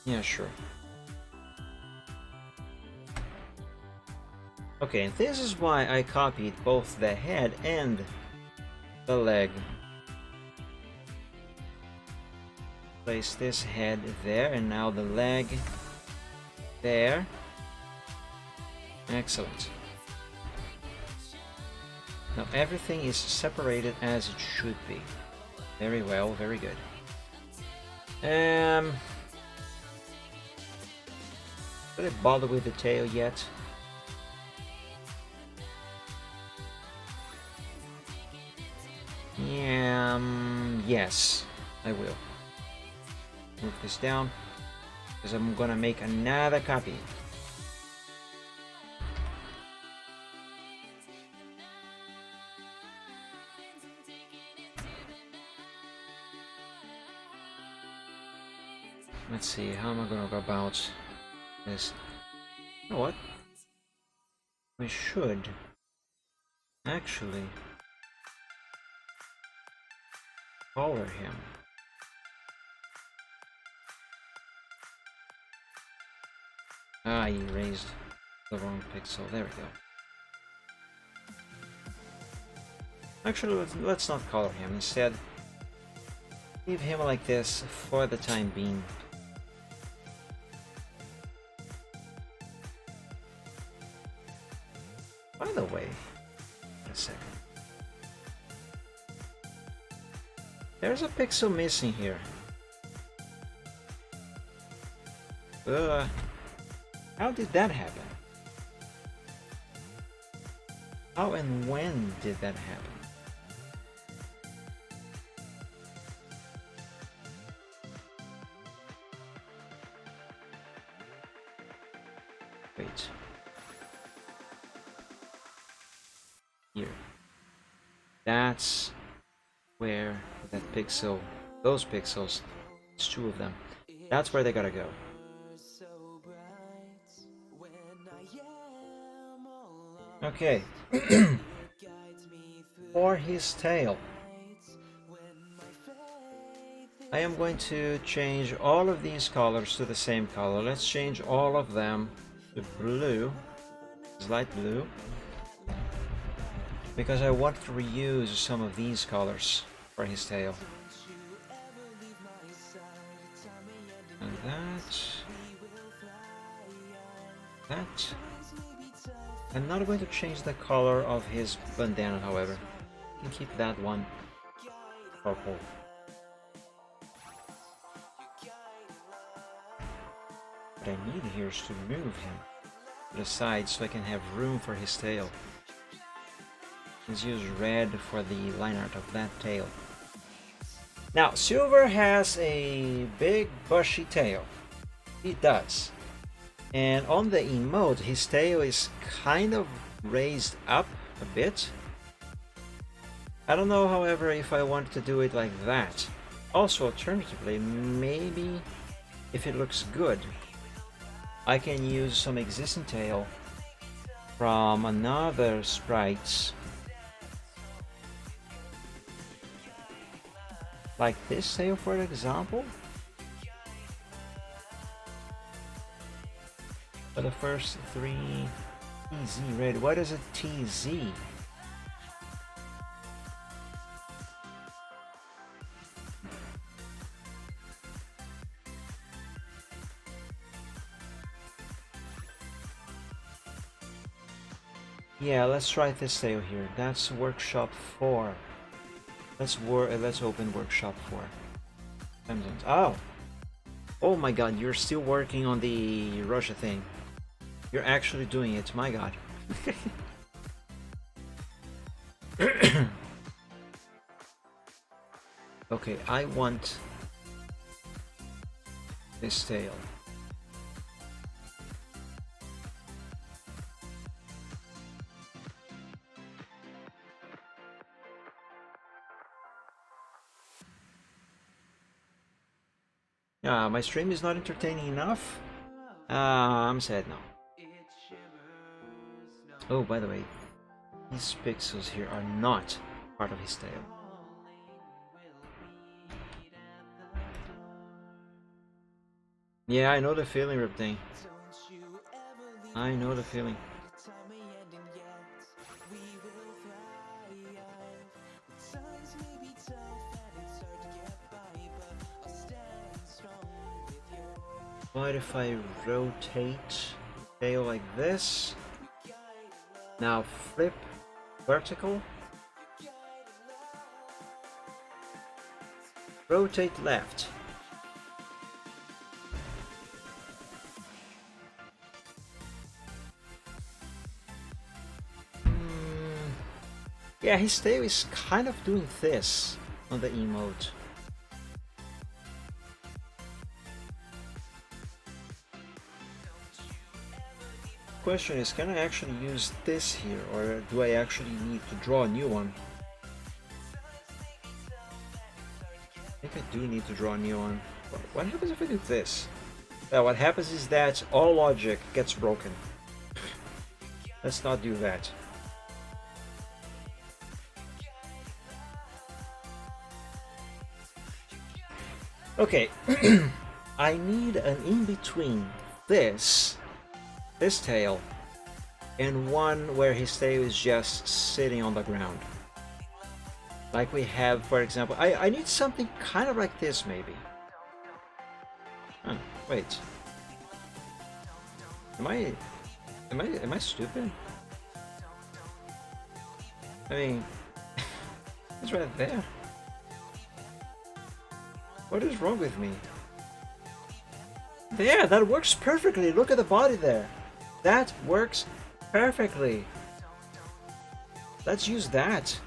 Speaker 3: Yeah, sure. Okay, and this is why I copied both the head and the leg. Place this head there, and now the leg there. Excellent. Now everything is separated as it should be. Very well, very good. Did I bother with the tail yet? Yes, I will. Move this down, because I'm gonna make another copy. Let's see, how am I gonna go about this? You know what? We should actually color him. I erased the wrong pixel. There we go. Actually, let's not color him. Instead, leave him like this for the time being. By the way, wait a second. There's a pixel missing here. How did that happen? How and when did that happen? Wait. Here. That's where that pixel, those pixels, it's two of them. That's where they gotta go. Okay. For his tail, I am going to change all of these colors to the same color. Let's change all of them to blue, light blue, because I want to reuse some of these colors for his tail. And that. I'm not going to change the color of his bandana, however. I can keep that one purple. What I need here is to move him to the side so I can have room for his tail. Let's use red for the line art of that tail. Now, Silver has a big bushy tail. He does. And on the emote, his tail is kind of raised up a bit. I don't know, however, if I want to do it like that. Also, alternatively, maybe if it looks good, I can use some existing tail from another sprite, like this tail, for example. For the first three, TZ red. What is a TZ? Yeah, let's try this tail here. That's workshop 4. Let's open workshop 4. Oh! Oh my god, you're still working on the Russia thing. You're actually doing it, my god. Okay, I want this tail. My stream is not entertaining enough? I'm sad now. Oh, by the way, these pixels here are not part of his tail. Yeah, I know the feeling, Ripting. I know the feeling. What if I rotate the tail like this? Now flip vertical. Rotate left. Yeah, his tail is kind of doing this on the emote. Question is, can I actually use this here, or do I actually need to draw a new one? I think I do need to draw a new one. What happens if I do this? What happens is that all logic gets broken. Let's not do that. Okay, I need an in-between this tail and one where his tail is just sitting on the ground. Like we have, for example, I need something kind of like this, maybe. Huh, wait. Am I stupid? I mean, it's right there. What is wrong with me? There, that works perfectly. Look at the body there. That works perfectly. Let's use that.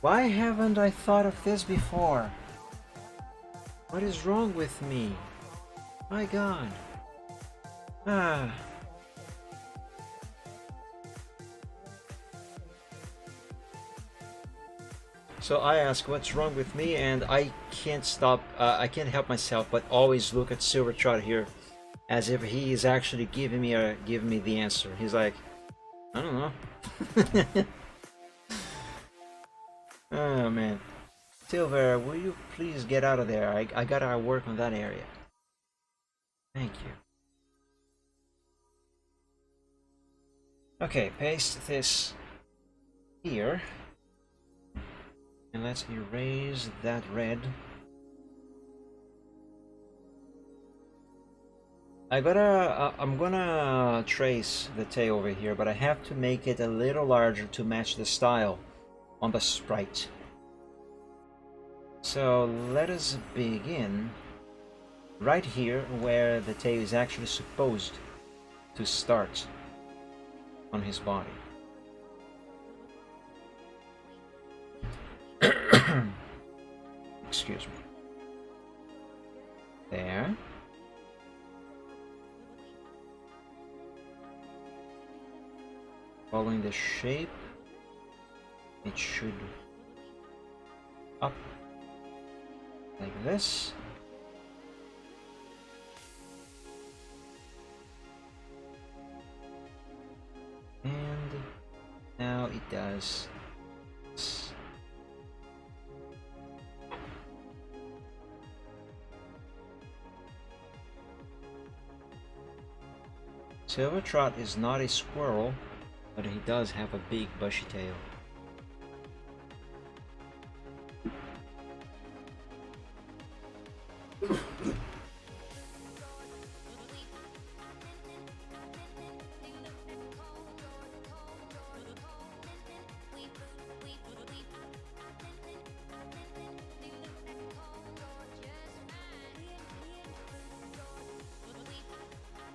Speaker 3: Why haven't I thought of this before? What is wrong with me? My God. Ah. So I ask what's wrong with me, and I can't stop, I can't help myself but always look at Silvertrot here as if he is actually giving me the answer. He's like, I don't know. Oh man. Silver, will you please get out of there? I gotta work on that area. Thank you. Okay, paste this here. And let's erase that red. I'm gonna trace the tail over here, but I have to make it a little larger to match the style on the sprite. So let us begin right here where the tail is actually supposed to start on his body. Excuse me. There. Following the shape, it should up like this. And now it does this. Silvertrot is not a squirrel, but he does have a big bushy tail.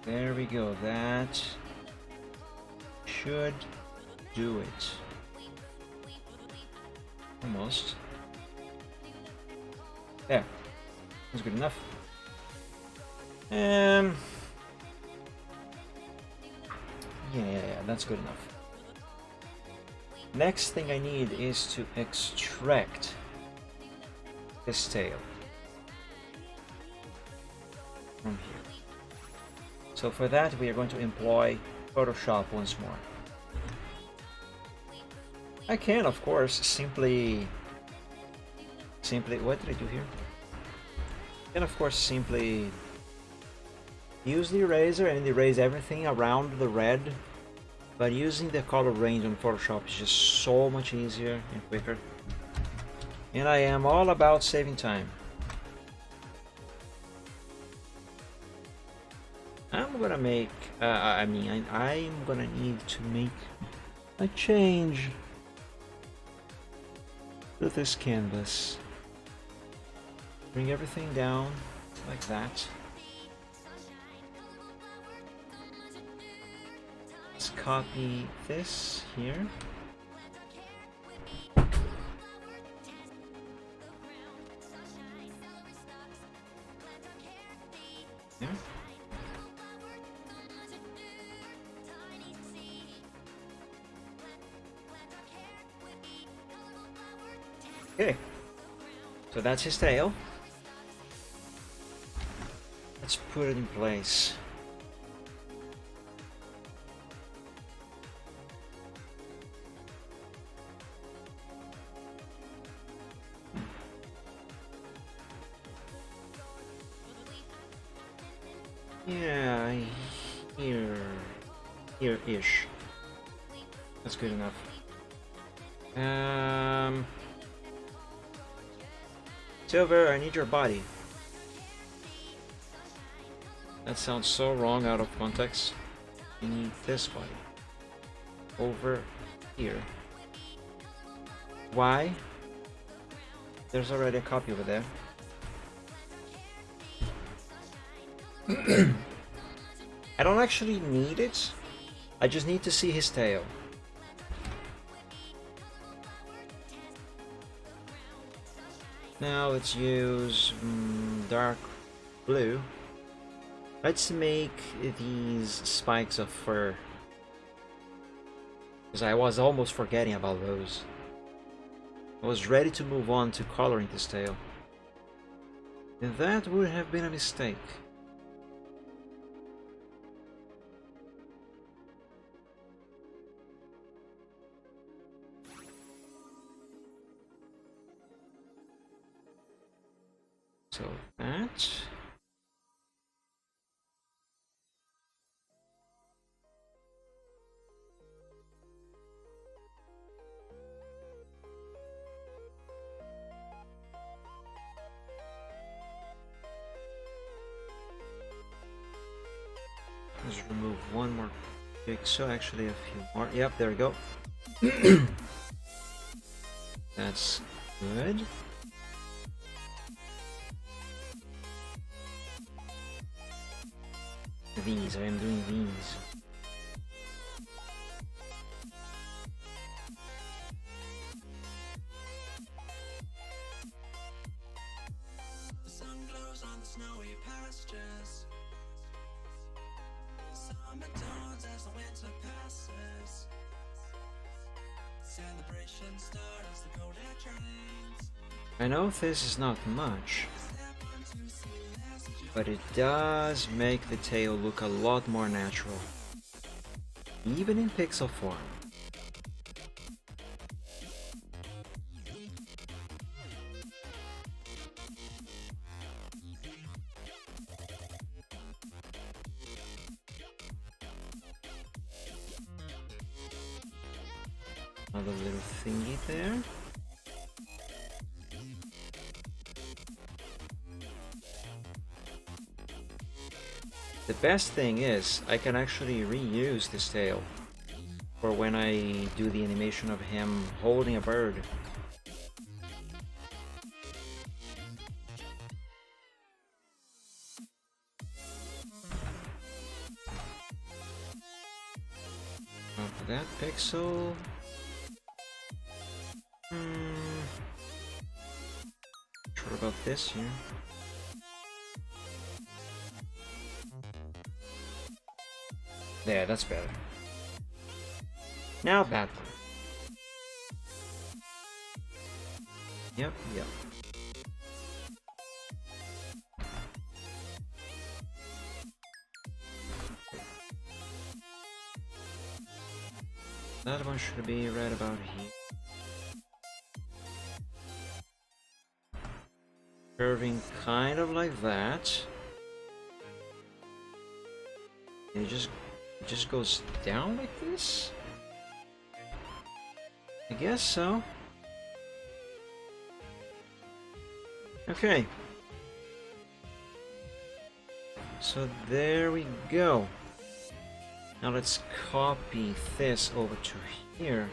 Speaker 3: There we go, that should do it. Almost. There. That's good enough. Yeah, that's good enough. Next thing I need is to extract this tail from here. So for that we are going to employ Photoshop once more. I can of course simply what did I do here? I can of course simply use the eraser and erase everything around the red, but using the color range on Photoshop is just so much easier and quicker. And I am all about saving time. I'm gonna make, I'm gonna need to make a change to this canvas. Bring everything down like that. Let's copy this here. There. Okay, so that's his tail. Let's put it in place. Yeah, here-ish. That's good enough. Silver, I need your body. That sounds so wrong out of context. You need this body. Over here. Why? There's already a copy over there. I don't actually need it. I just need to see his tail. Now let's use dark blue. Let's make these spikes of fur, because I was almost forgetting about those. I was ready to move on to coloring this tail, and that would have been a mistake. So that. Let's remove one more pixel, actually a few more. Yep, there we go. That's good. These, I am doing these.
Speaker 1: The sun glows on the snowy pastures. Summer dawns as the winter passes. Celebrations start as the cold air drains.
Speaker 3: I know this is not much, but it does make the tail look a lot more natural, even in pixel form. Another little thingy there. The best thing is, I can actually reuse this tail for when I do the animation of him holding a bird. Of that pixel. Sure about this here. There, that's better. Now that one. Yep, yep. That one should be right about here. Curving kind of like that. And it just goes down like this? I guess so. Okay. So there we go. Now let's copy this over to here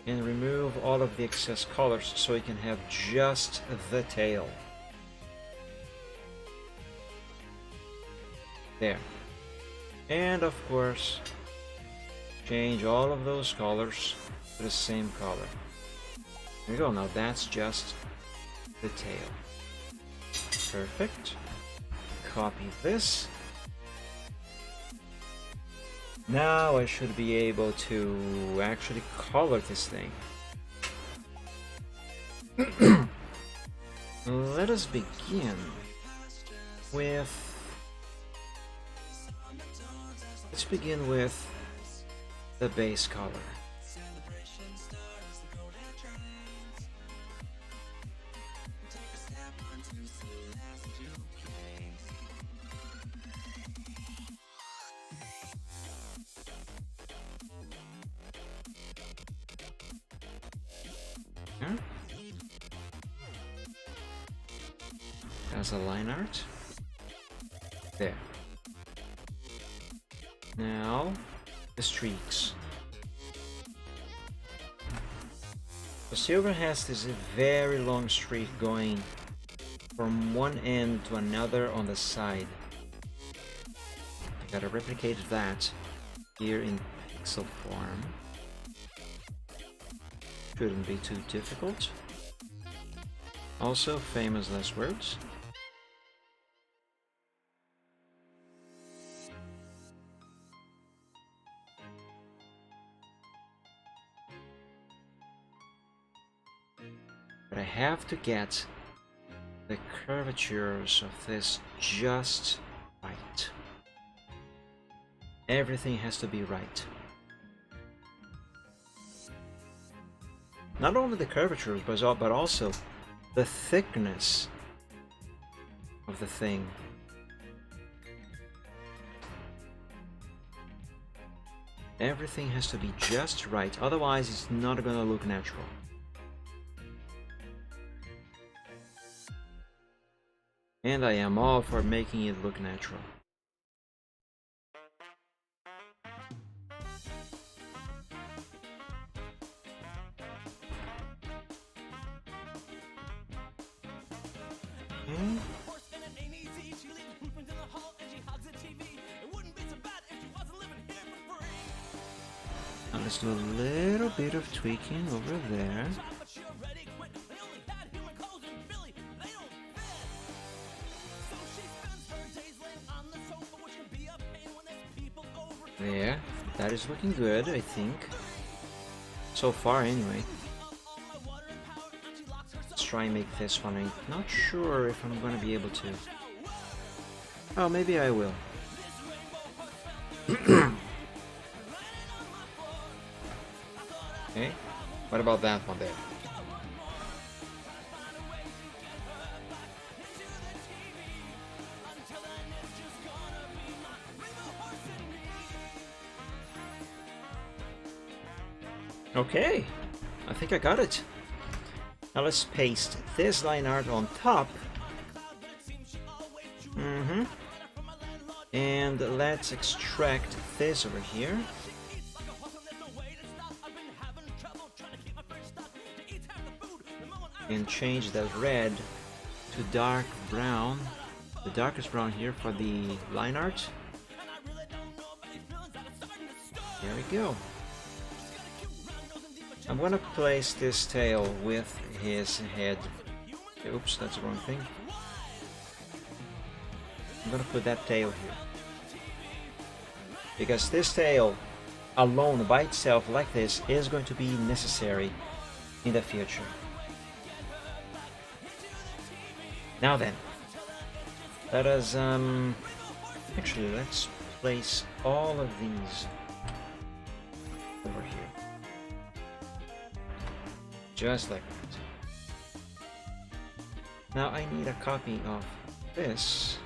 Speaker 3: and remove all of the excess colors so we can have just the tail. There. And of course, change all of those colors to the same color. There we go. Now that's just the tail. Perfect. Copy this. Now I should be able to actually color this thing. Let us begin with... Let's begin with the base color. As a line art. There. Now, the streaks. The silver has this very long streak going from one end to another on the side. I gotta replicate that here in pixel form. Shouldn't be too difficult. Also, famous last words. But I have to get the curvatures of this just right. Everything has to be right. Not only the curvatures, but also the thickness of the thing. Everything has to be just right, otherwise it's not gonna look natural. And I am all for making it look natural. Now let's do a little bit of tweaking over there. There, that is looking good, I think. So far, anyway. Let's try and make this one. I'm not sure if I'm gonna be able to. Oh, maybe I will. Okay, what about that one there? Okay, I think I got it. Now let's paste this line art on top. And let's extract this over here. And change that red to dark brown. The darkest brown here for the line art. There we go. I'm gonna place this tail with his head. Oops, that's the wrong thing. I'm gonna put that tail here. Because this tail alone by itself like this is going to be necessary in the future. Now then, let us actually let's place all of these over here. Just like that. Now I need a copy of this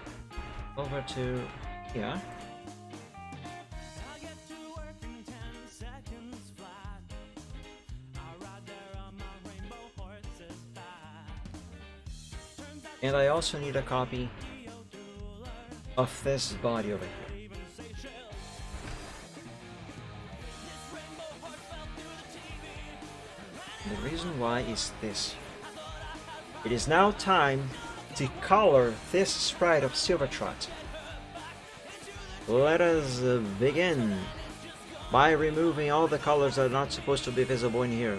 Speaker 3: over to here. And I also need a copy of this body over here. And the reason why is this. It is now time to color this sprite of Silvertrot. Let us begin by removing all the colors that are not supposed to be visible in here.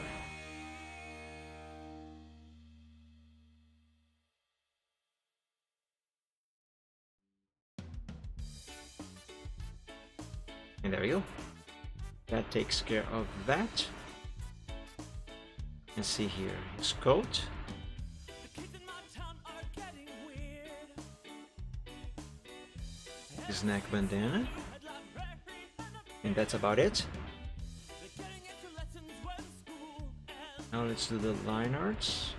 Speaker 3: And there we go. That takes care of that. And see here, his coat. His neck bandana. And that's about it. Now let's do the line arts.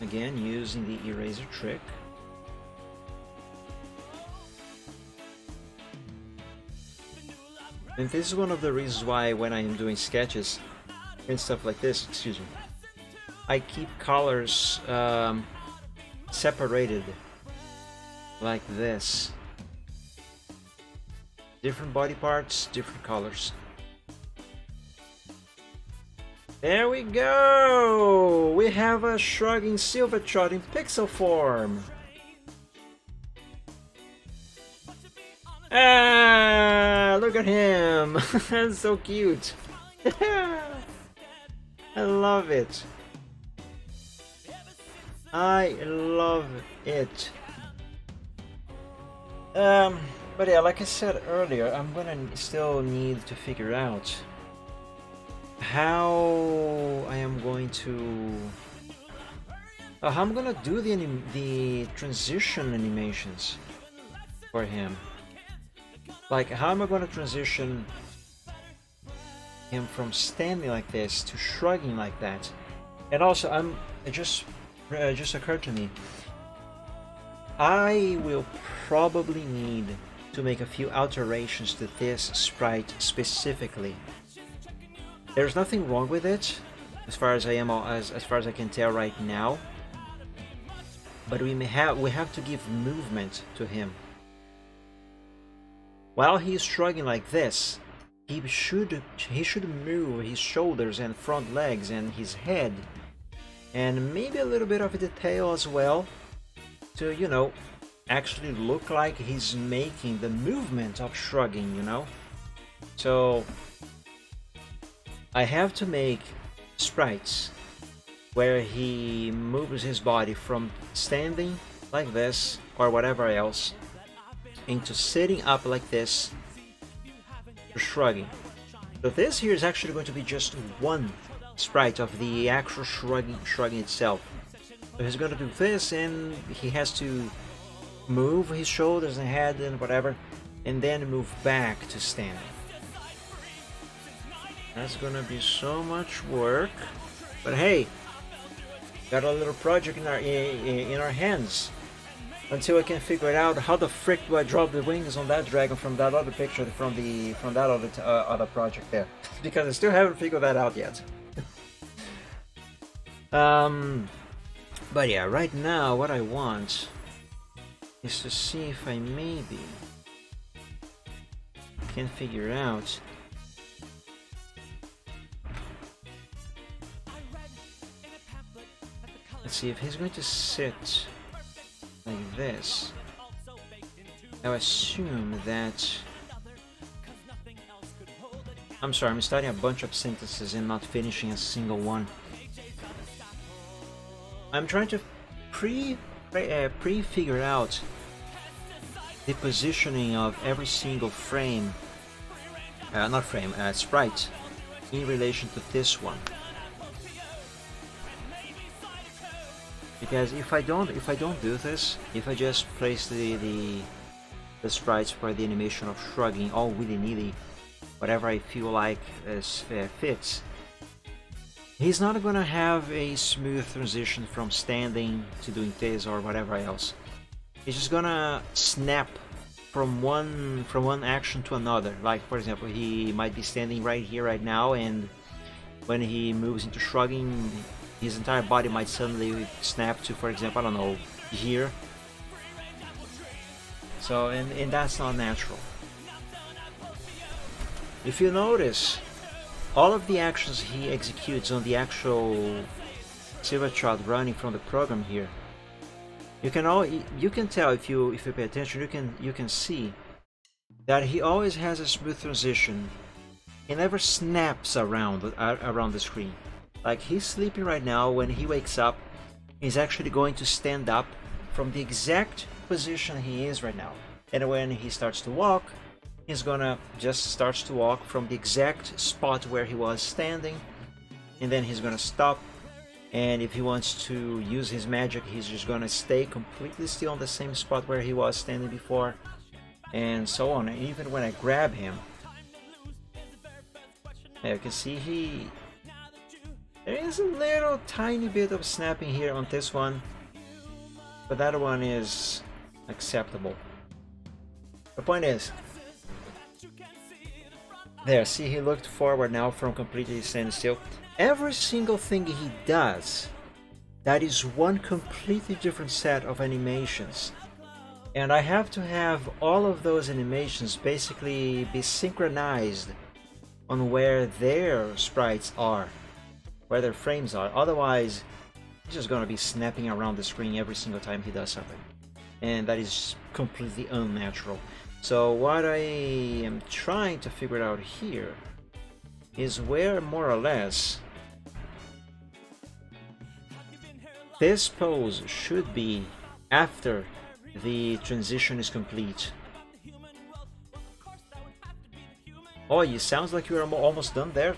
Speaker 3: Again, using the eraser trick. And this is one of the reasons why when I am doing sketches and stuff like this, excuse me, I keep colors separated like this. Different body parts, different colors. There we go! We have a shrugging silver trot in pixel form. Ah, look at him! That's so cute. I love it. I love it. But yeah, like I said earlier, I'm gonna still need to figure out how I am going to how I'm gonna do the transition animations for him. Like, how am I gonna transition him from standing like this to shrugging like that? And also, it just occurred to me, I will probably need to make a few alterations to this sprite specifically. There's nothing wrong with it, as far as I can tell right now. But we have to give movement to him. While he's shrugging like this, he should move his shoulders and front legs and his head, and maybe a little bit of the tail as well, to, you know, actually look like he's making the movement of shrugging, you know. So I have to make sprites where he moves his body from standing like this or whatever else into sitting up like this to shrugging. So this here is actually going to be just one sprite of the actual shrugging itself. So he's going to do this, and he has to move his shoulders and head and whatever, and then move back to standing. That's gonna be so much work, but hey, got a little project in our hands. Until I can figure it out, how the frick do I drop the wings on that dragon from that other picture, from that other project there? Because I still haven't figured that out yet. But yeah, right now what I want is to see if I maybe can figure out let's see if he's going to sit like this. I assume that I'm sorry, I'm starting a bunch of sentences and not finishing a single one. I'm trying to pre-figure out the positioning of every single frame, sprite, in relation to this one. Because if I don't do this, if I just place the sprites for the animation of shrugging all willy-nilly, whatever I feel like fits, he's not gonna have a smooth transition from standing to doing this or whatever else. He's just gonna snap from one action to another. Like, for example, he might be standing right here right now, and when he moves into shrugging, his entire body might suddenly snap to, for example, I don't know, here. So, and that's not natural. If you notice, all of the actions he executes on the actual silver trot running from the program here, you can tell if you pay attention. You can see that he always has a smooth transition. He never snaps around the screen. Like, he's sleeping right now. When he wakes up, he's actually going to stand up from the exact position he is right now. And when he starts to walk, he's gonna just starts to walk from the exact spot where he was standing, and then he's gonna stop. And if he wants to use his magic, he's just gonna stay completely still on the same spot where he was standing before, and so on. And even when I grab him, you can see there is a little tiny bit of snapping here on this one, but that one is acceptable. The point is, there, see, he looked forward now from completely standing still. Every single thing he does, that is one completely different set of animations. And I have to have all of those animations basically be synchronized on where their sprites are, where their frames are. Otherwise, he's just gonna be snapping around the screen every single time he does something. And that is completely unnatural. So what I am trying to figure out here is where more or less this pose should be after the transition is complete. Oh, it sounds like you're almost done there,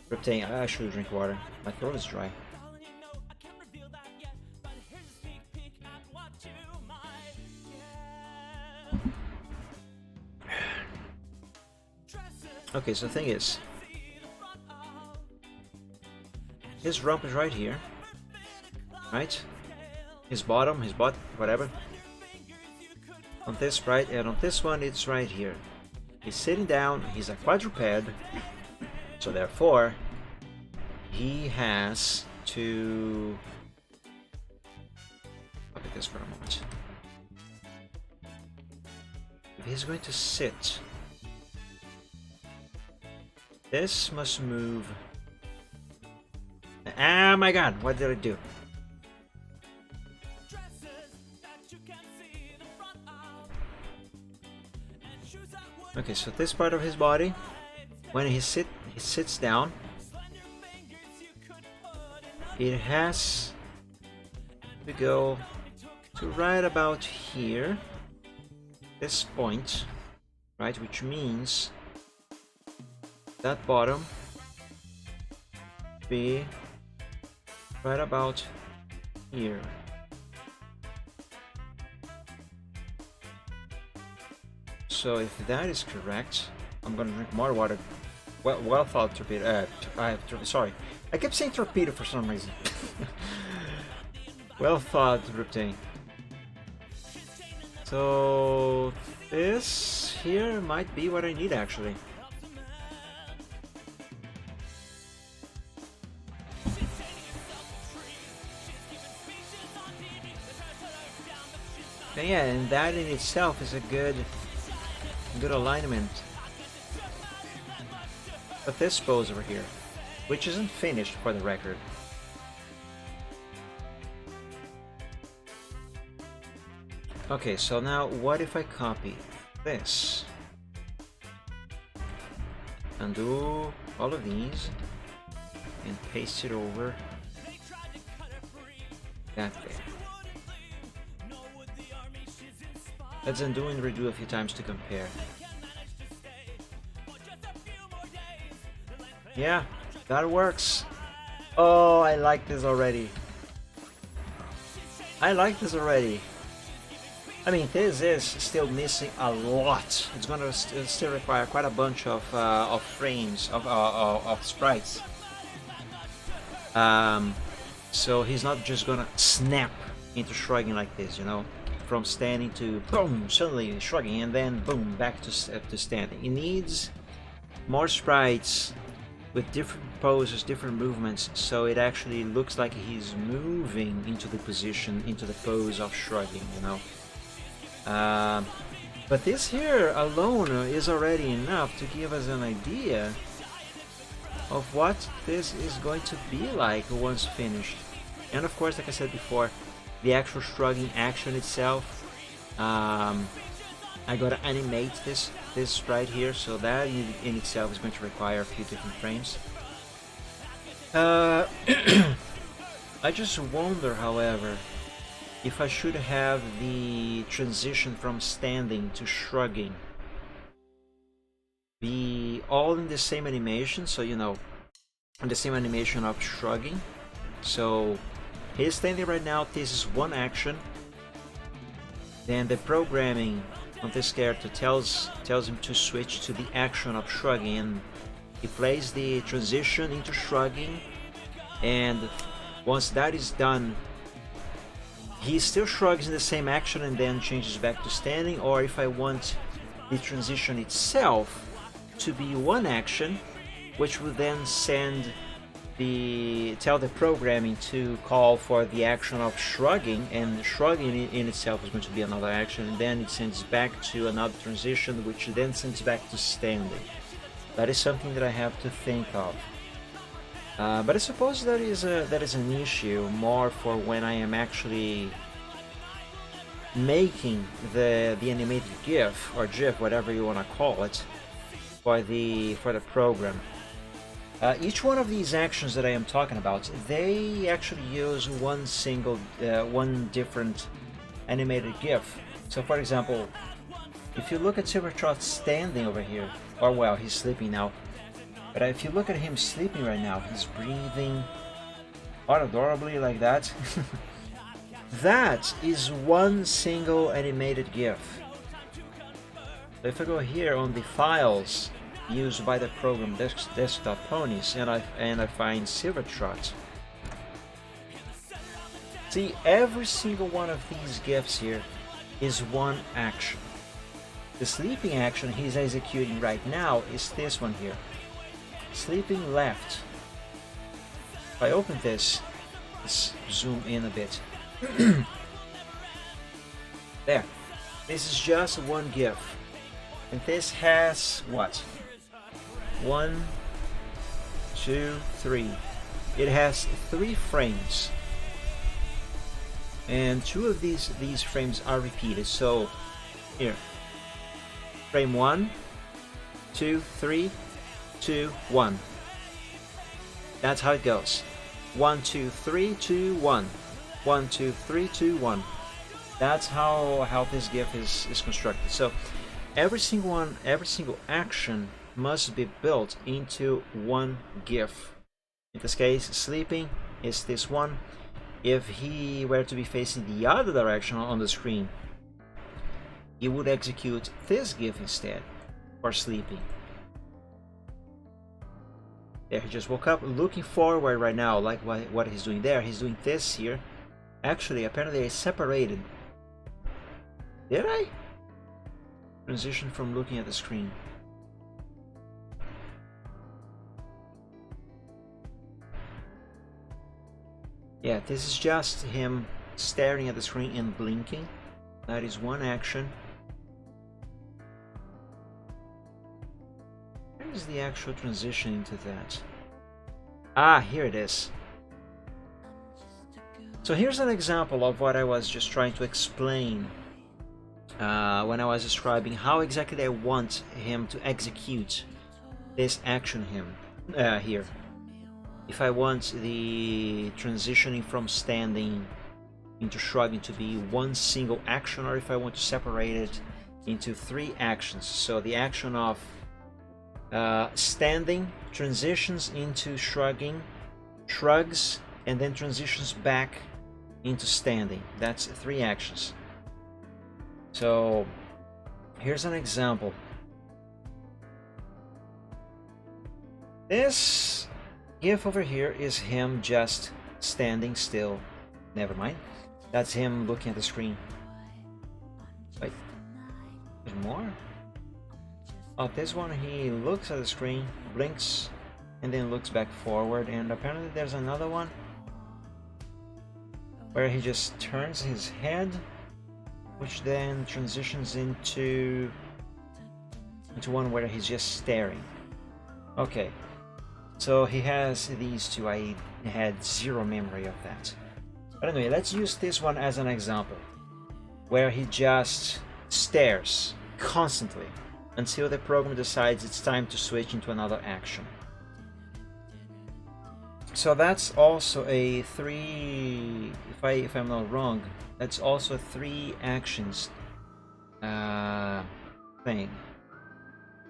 Speaker 3: Reptane. I should drink water. My throat is dry. Okay, so the thing is, his rump is right here, right? His bottom, his butt, whatever. On this sprite, and on this one, it's right here. He's sitting down, he's a quadruped, so therefore, he has to... Look at this for a moment. If he's going to sit, this must move. Ah, my god, what did I do? Okay, so this part of his body, when he sits down, it has to go to right about here, this point, right, which means that bottom be right about here. So if that is correct, I'm gonna drink more water. Well thought torpedo. Sorry, I kept saying torpedo for some reason. Well thought, Reptane. So this here might be what I need actually. And yeah, and that in itself is a good alignment. But this pose over here, which isn't finished for the record. Okay, so now what if I copy this? Undo all of these and paste it over that there. Let's undo and redo a few times to compare. Yeah, that works. Oh, I like this already. I like this already. I mean, this is still missing a lot. It's gonna still require quite a bunch of frames, of sprites. So he's not just gonna snap into shrugging like this, you know? From standing to boom, suddenly shrugging, and then boom, back to standing. He needs more sprites with different poses, different movements, so it actually looks like he's moving into the position, into the pose of shrugging, you know. But this here alone is already enough to give us an idea of what this is going to be like once finished. And of course, like I said before, the actual shrugging action itself, I gotta animate this sprite here, so that in itself is going to require a few different frames. I just wonder, however, if I should have the transition from standing to shrugging be all in the same animation, so you know, in the same animation of shrugging. So he's standing right now, this is one action, then the programming on this character tells him to switch to the action of shrugging, and he plays the transition into shrugging, and once that is done, he still shrugs in the same action and then changes back to standing. Or if I want the transition itself to be one action, which will then send tell the programming to call for the action of shrugging, and shrugging in itself is going to be another action, and then it sends back to another transition, which then sends back to standing. That is something that I have to think of. But I suppose that is an issue more for when I am actually making the animated GIF or GIF, whatever you want to call it, for the program. Each one of these actions that I am talking about, they actually use one different animated GIF. So for example, if you look at Silvertrot standing over here, or well, he's sleeping now, but if you look at him sleeping right now, he's breathing adorably like that. That is one single animated GIF. So if I go here on the files used by the program Desktop Ponies, and I find Silvertrot, see, every single one of these GIFs here is one action. The sleeping action he's executing right now is this one here, sleeping left. If I open this, let's zoom in a bit. There, this is just one GIF, and this has what? 1, 2, 3. It has 3 frames, and 2 of these frames are repeated. So here, frame 1, 2, 3, 2, 1. That's how it goes. 1, 2, 3, 2, 1. 1, 2, 3, 2, 1. That's how this GIF is constructed. So every single action must be built into one GIF. In this case, sleeping is this one. If he were to be facing the other direction on the screen, he would execute this GIF instead for sleeping. There, he just woke up looking forward right now, like what he's doing there. He's doing this here. Actually, apparently I separated. Did I? Transition from looking at the screen. Yeah, this is just him staring at the screen and blinking. That is one action. Where is the actual transition into that? Ah, here it is. So here's an example of what I was just trying to explain when I was describing how exactly I want him to execute this action here. If I want the transitioning from standing into shrugging to be one single action, or if I want to separate it into 3 actions. So the action of standing transitions into shrugging, shrugs, and then transitions back into standing. That's 3 actions. So here's an example. This GIF over here is him just standing still. Never mind. That's him looking at the screen. Wait, there's more? Oh, this one, he looks at the screen, blinks, and then looks back forward. And apparently there's another one where he just turns his head, which then transitions into one where he's just staring. Okay, so he has these 2. I had 0 memory of that. But anyway, let's use this one as an example, where he just stares constantly until the program decides it's time to switch into another action. So that's also a 3, if I'm not wrong, that's also 3 actions thing.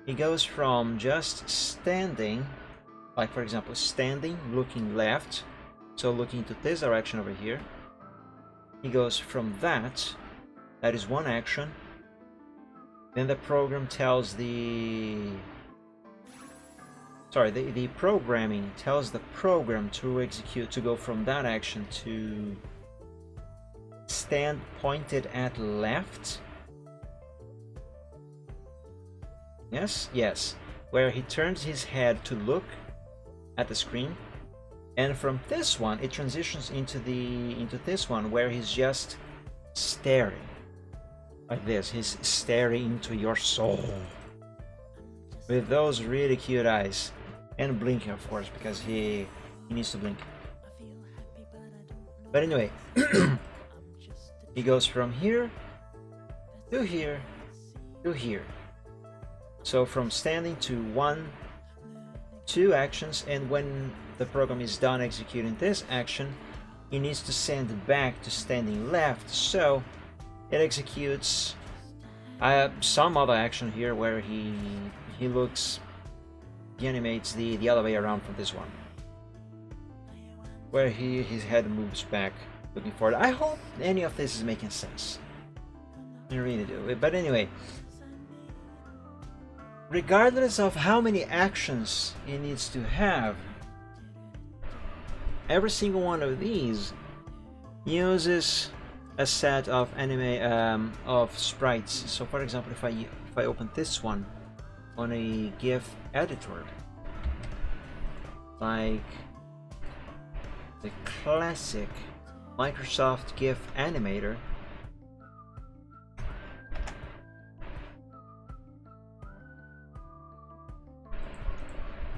Speaker 3: He goes from just standing, like for example standing, looking left, so looking to this direction over here. He goes from that is one action. Then the program tells the programming tells the program to execute, to go from that action to stand pointed at left. Yes, where he turns his head to look at the screen, And from this one, it transitions into this one where he's just staring like this. He's staring into your soul with those really cute eyes, and blinking, of course, because he needs to blink. But anyway, he goes from here to here to here. So from standing to 1, 2 actions, and when the program is done executing this action, he needs to send back to standing left, so it executes some other action here where he animates the other way around from this one, where his head moves back looking forward. I hope any of this is making sense. I really do. But anyway, regardless of how many actions he needs to have, every single one of these uses a set of of sprites. So for example, if I open this one on a GIF editor, like the classic Microsoft GIF animator,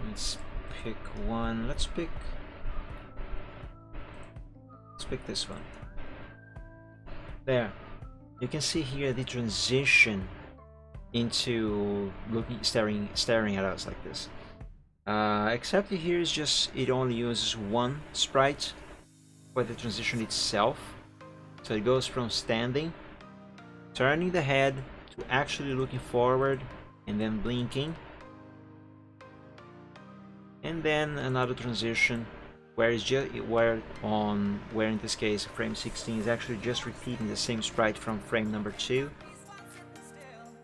Speaker 3: let's pick one. Let's pick this one. There, you can see here the transition into staring at us like this. Except here is just, it only uses one sprite for the transition itself. So it goes from standing, turning the head, to actually looking forward and then blinking, and then another transition where it's just where in this case frame 16 is actually just repeating the same sprite from frame number 2,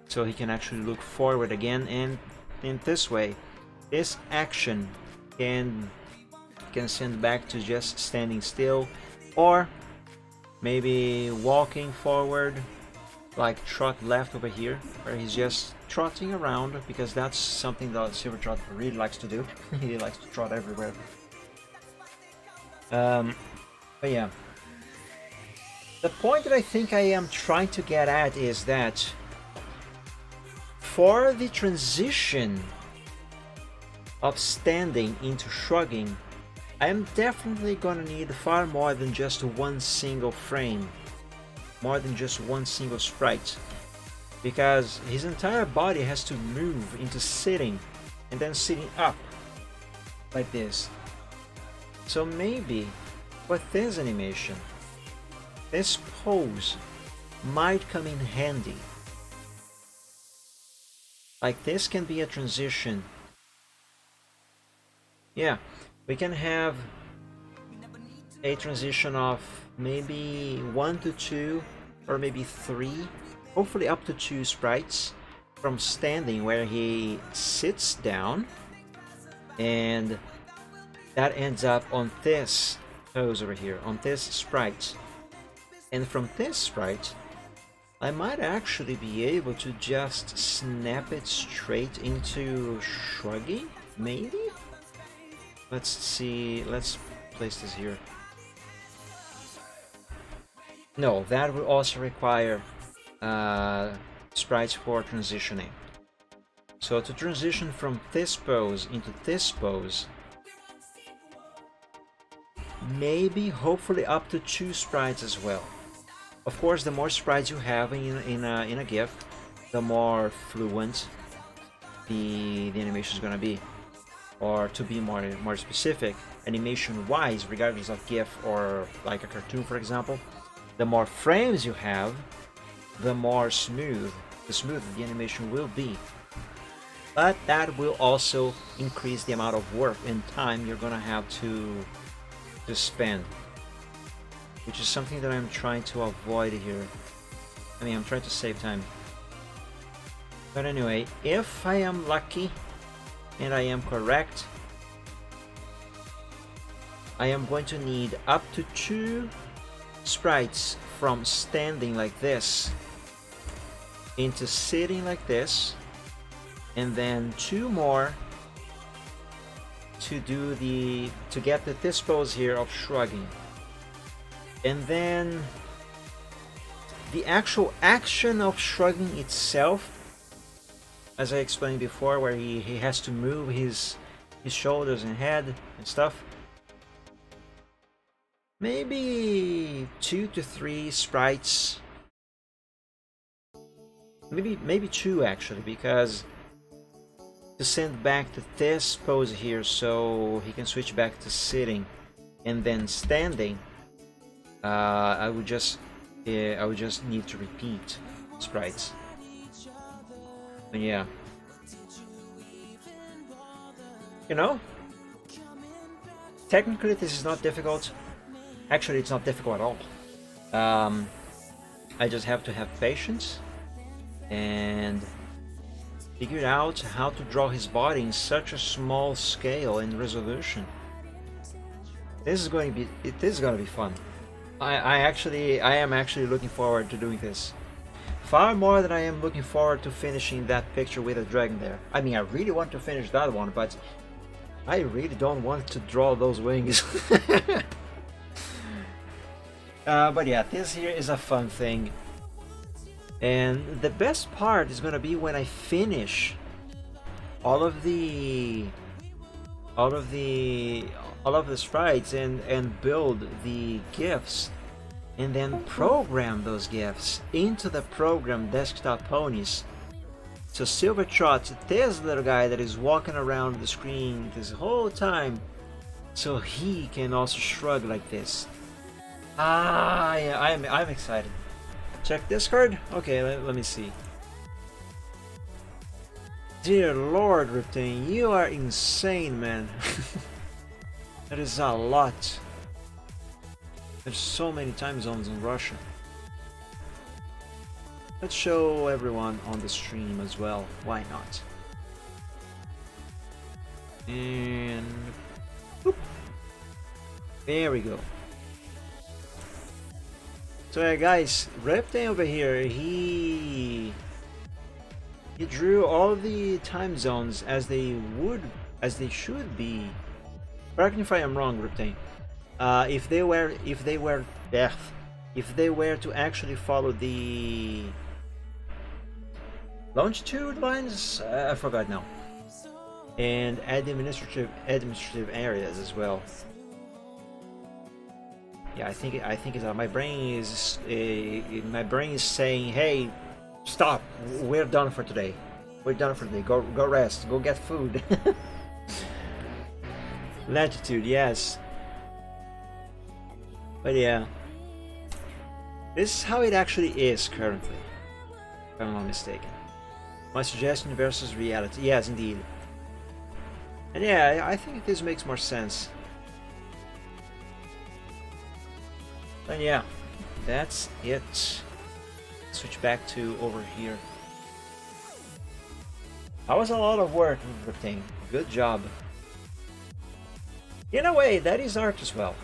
Speaker 3: so he can actually look forward again, and in this way this action can send back to just standing still, or maybe walking forward, like trot left over here, where he's just trotting around, because that's something that Silver Trot really likes to do. He likes to trot everywhere. But yeah, the point that I think I am trying to get at is that for the transition of standing into shrugging, I am definitely gonna need far more than just one single frame, more than just one single sprite, because his entire body has to move into sitting and then sitting up like this. So maybe with this animation, this pose might come in handy. Like this can be a transition. Yeah, we can have a transition of maybe 1 to 2 or maybe 3, hopefully up to 2 sprites from standing, where he sits down, and that ends up on this pose over here, on this sprite. And from this sprite, I might actually be able to just snap it straight into shrugging, maybe? Let's see, let's place this here. No, that will also require sprites for transitioning. So to transition from this pose into this pose, maybe, hopefully up to 2 sprites as well. Of course, the more sprites you have in a GIF, the more fluent the animation is gonna be. Or to be more specific, animation-wise, regardless of GIF or like a cartoon, for example, the more frames you have, the more smooth the animation will be. But that will also increase the amount of work and time you're gonna have to spend, which is something that I'm trying to avoid here. I mean, I'm trying to save time. But anyway, if I am lucky and I am correct, I am going to need up to 2 sprites from standing like this into sitting like this, and then 2 more to get to this pose here of shrugging. And then the actual action of shrugging itself, as I explained before, where he has to move his shoulders and head and stuff. Maybe 2 to 3 sprites. Maybe 2 actually, because to send back to this pose here so he can switch back to sitting and then standing, I would just need to repeat sprites. But yeah, you know, technically this is not difficult. Actually, it's not difficult at all. I just have to have patience and figure out how to draw his body in such a small scale and resolution. This is going to be fun. I am actually looking forward to doing this. Far more than I am looking forward to finishing that picture with a dragon there. I mean, I really want to finish that one, but I really don't want to draw those wings. But yeah, this here is a fun thing. And the best part is gonna be when I finish all of the sprites and build the GIFs, and then program those GIFs into the program Desktop Ponies. So Silvertrot, this little guy that is walking around the screen this whole time, so he can also shrug like this. Yeah, I'm excited. Check Discord? Okay, let me see. Dear Lord, Riptain, you are insane, man. That is a lot. There's so many time zones in Russia. Let's show everyone on the stream as well. Why not? And boop. There we go. So yeah, guys, Reptain over here, he drew all the time zones as they should be. Correct me if I am wrong, Reptain. If they were to actually follow the longitude lines, I forgot now, and administrative areas as well. Yeah, I think it's my brain is saying, hey, stop, we're done for today. We're done for today. Go rest. Go get food. Latitude, yes. But yeah, this is how it actually is currently, if I'm not mistaken. My suggestion versus reality. Yes, indeed. And yeah, I think this makes more sense. But yeah, that's it. Switch back to over here. That was a lot of work, Riptain. Good job. In a way, that is art as well.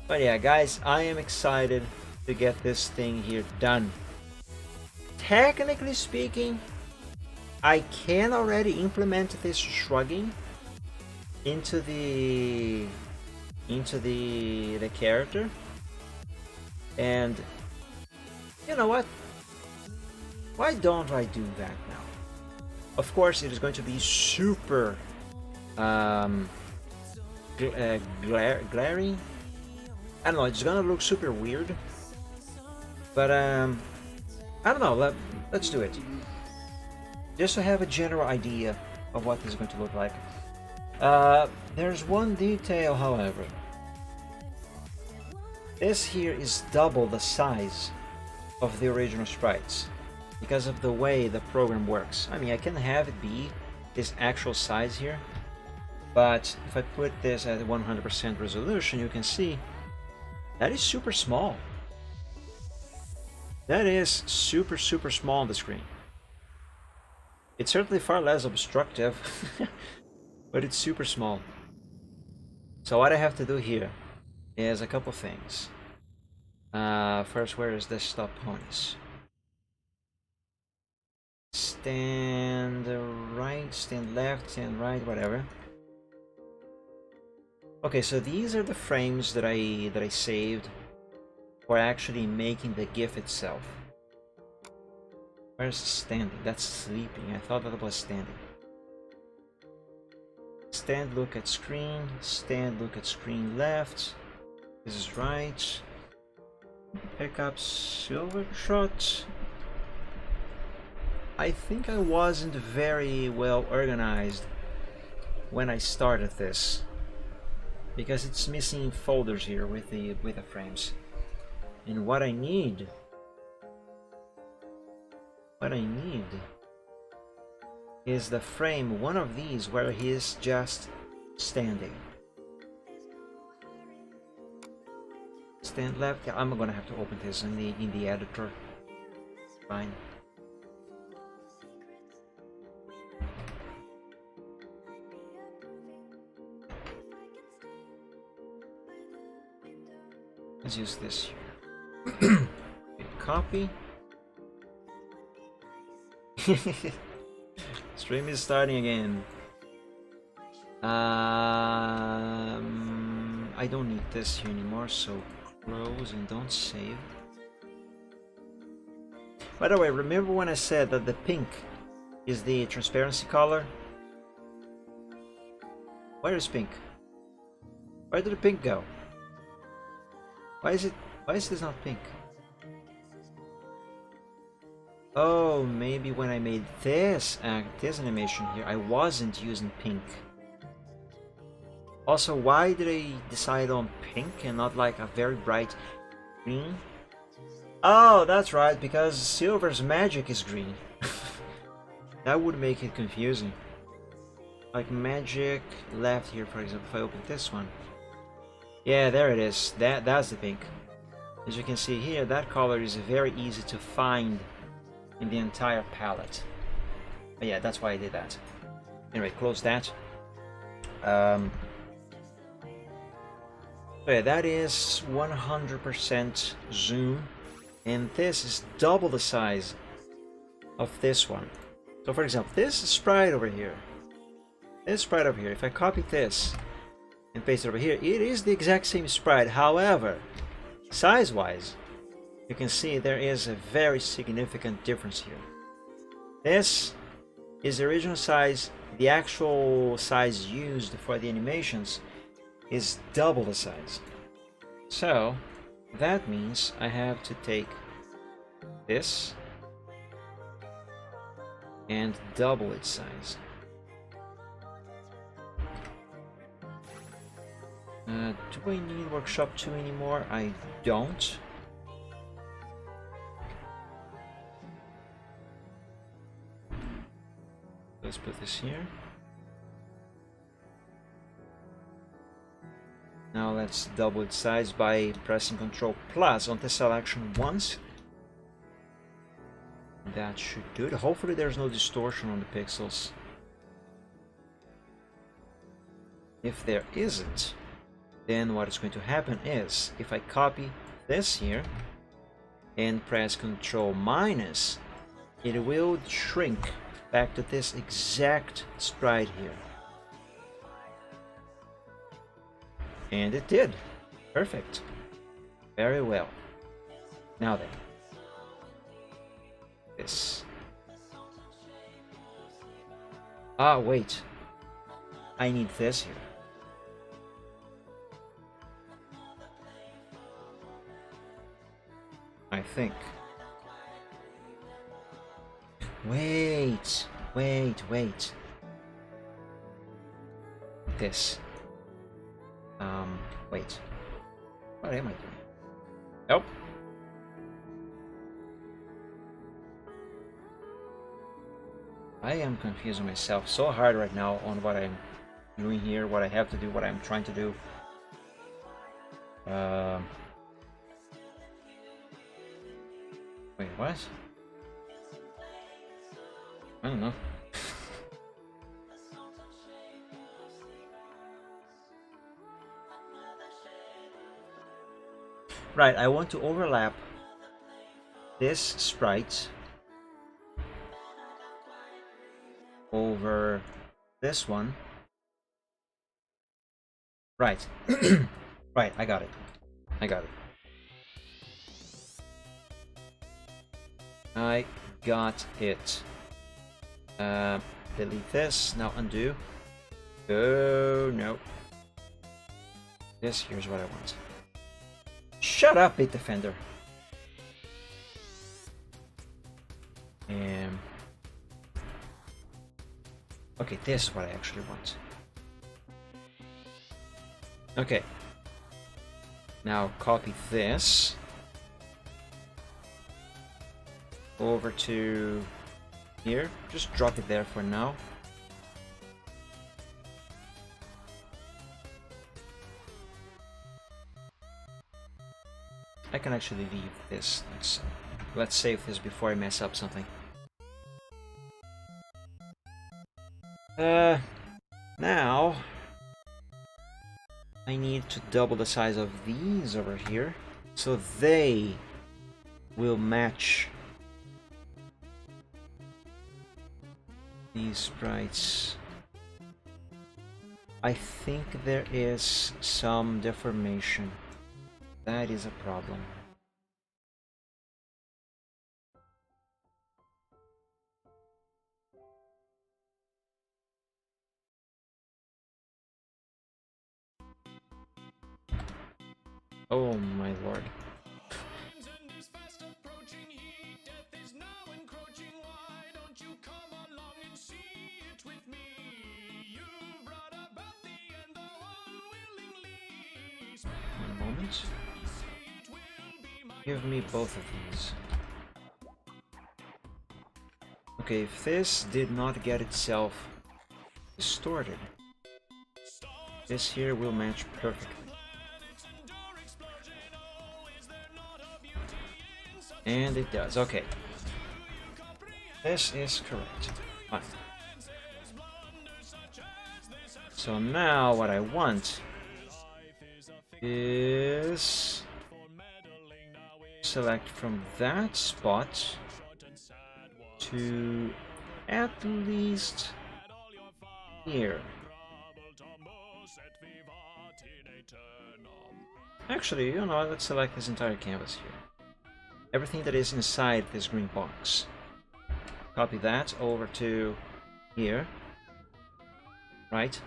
Speaker 3: But yeah, guys, I am excited to get this thing here done. Technically speaking, I can already implement this shrugging into the character, and you know what? Why don't I do that now? Of course, it is going to be super glaring. I don't know, it's gonna look super weird, but I don't know, let's do it. Just to have a general idea of what this is going to look like. There's one detail, however. This here is double the size of the original sprites because of the way the program works. I mean, I can have it be this actual size here, but if I put this at 100% resolution, you can see that is super small. That is super small on the screen. It's certainly far less obstructive, but it's super small. So what I have to do here is a couple things. First, where is Desktop Ponies? stand right, stand left, stand right, whatever. Okay, so these are the frames that I saved for actually making the GIF itself. Where's standing? That's sleeping. I thought that was standing. Stand, look at screen. Stand, look at screen left. This is right. Pick up silver shot. I think I wasn't very well organized when I started this, because it's missing folders here with the frames. And what I need is the frame, one of these where he is just standing. Stand left. Yeah, I'm gonna have to open this in the editor. Fine. Let's use this here. Okay, copy. Stream is starting again. I don't need this here anymore, so close and don't save. By the way, remember when I said that the pink is the transparency color? Where is pink? Where did the pink go? Why is this not pink? Oh, maybe when I made this animation here, I wasn't using pink. Also, why did I decide on pink and not like a very bright green? Oh, that's right, because Silver's magic is green. That would make it confusing. Like magic left here, for example, if I open this one. Yeah, there it is. That's the pink. As you can see here, that color is very easy to find in the entire palette. But yeah, that's why I did that. Anyway, close that. So yeah, that is 100% zoom, and this is double the size of this one. So for example, this sprite over here, if I copy this and paste it over here, it is the exact same sprite. However, size-wise, you can see there is a very significant difference here. This is the original size. The actual size used for the animations is double the size. So that means I have to take this and double its size. Do I need Workshop 2 anymore? I don't. Let's put this here. Now let's double its size by pressing Ctrl plus on the selection once. That should do it. Hopefully there's no distortion on the pixels. If there isn't, then what is going to happen is, if I copy this here and press Ctrl minus, it will shrink back to this exact sprite here. And it did. Perfect. Very well. Now then. This. Ah, wait. I need this here. I think. Wait. This. Wait. What am I doing? Nope. I am confusing myself so hard right now on what I'm doing here, what I have to do, what I'm trying to do. Wait, what? I don't know. Right, I want to overlap this sprite over this one. Right. Right, I got it. I got it. I got it. Delete this. Now undo. Oh, no. This here's what I want. Shut up, Bit Defender. Okay, this is what I actually want. Okay. Now copy this over to here. Just drop it there for now. I can actually leave this. Let's save this before I mess up something. Now I need to double the size of these over here so they will match these sprites. I think there is some deformation. That is a problem. Oh my lord. One moment. Give me both of these. Okay, if this did not get itself distorted, this here will match perfectly. And it does. Okay. This is correct. Fine. So now what I want is select from that spot to at least here. Actually, you know, let's select this entire canvas here. Everything that is inside this green box. Copy that over to here. Right?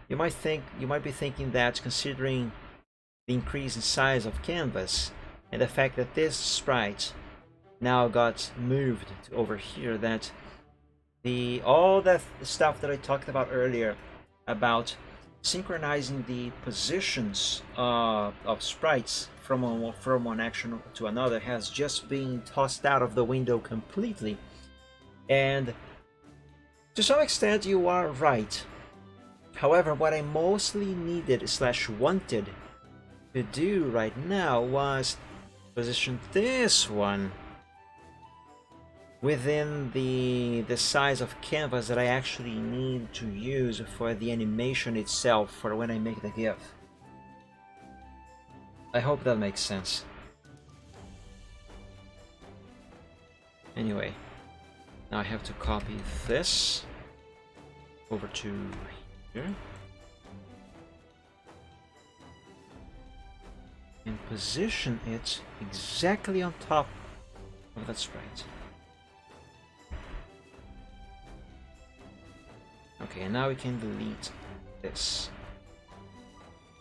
Speaker 3: You might be thinking that, considering the increase in size of canvas and the fact that this sprite now got moved to over here, that all that stuff that I talked about earlier about synchronizing the positions of sprites from one action to another has just been tossed out of the window completely. And to some extent you are right. However, what I mostly needed / wanted to do right now was position this one within the size of canvas that I actually need to use for the animation itself for when I make the GIF. I hope that makes sense. Anyway, now I have to copy this over to here and position it exactly on top of that sprite. Okay, and now we can delete this.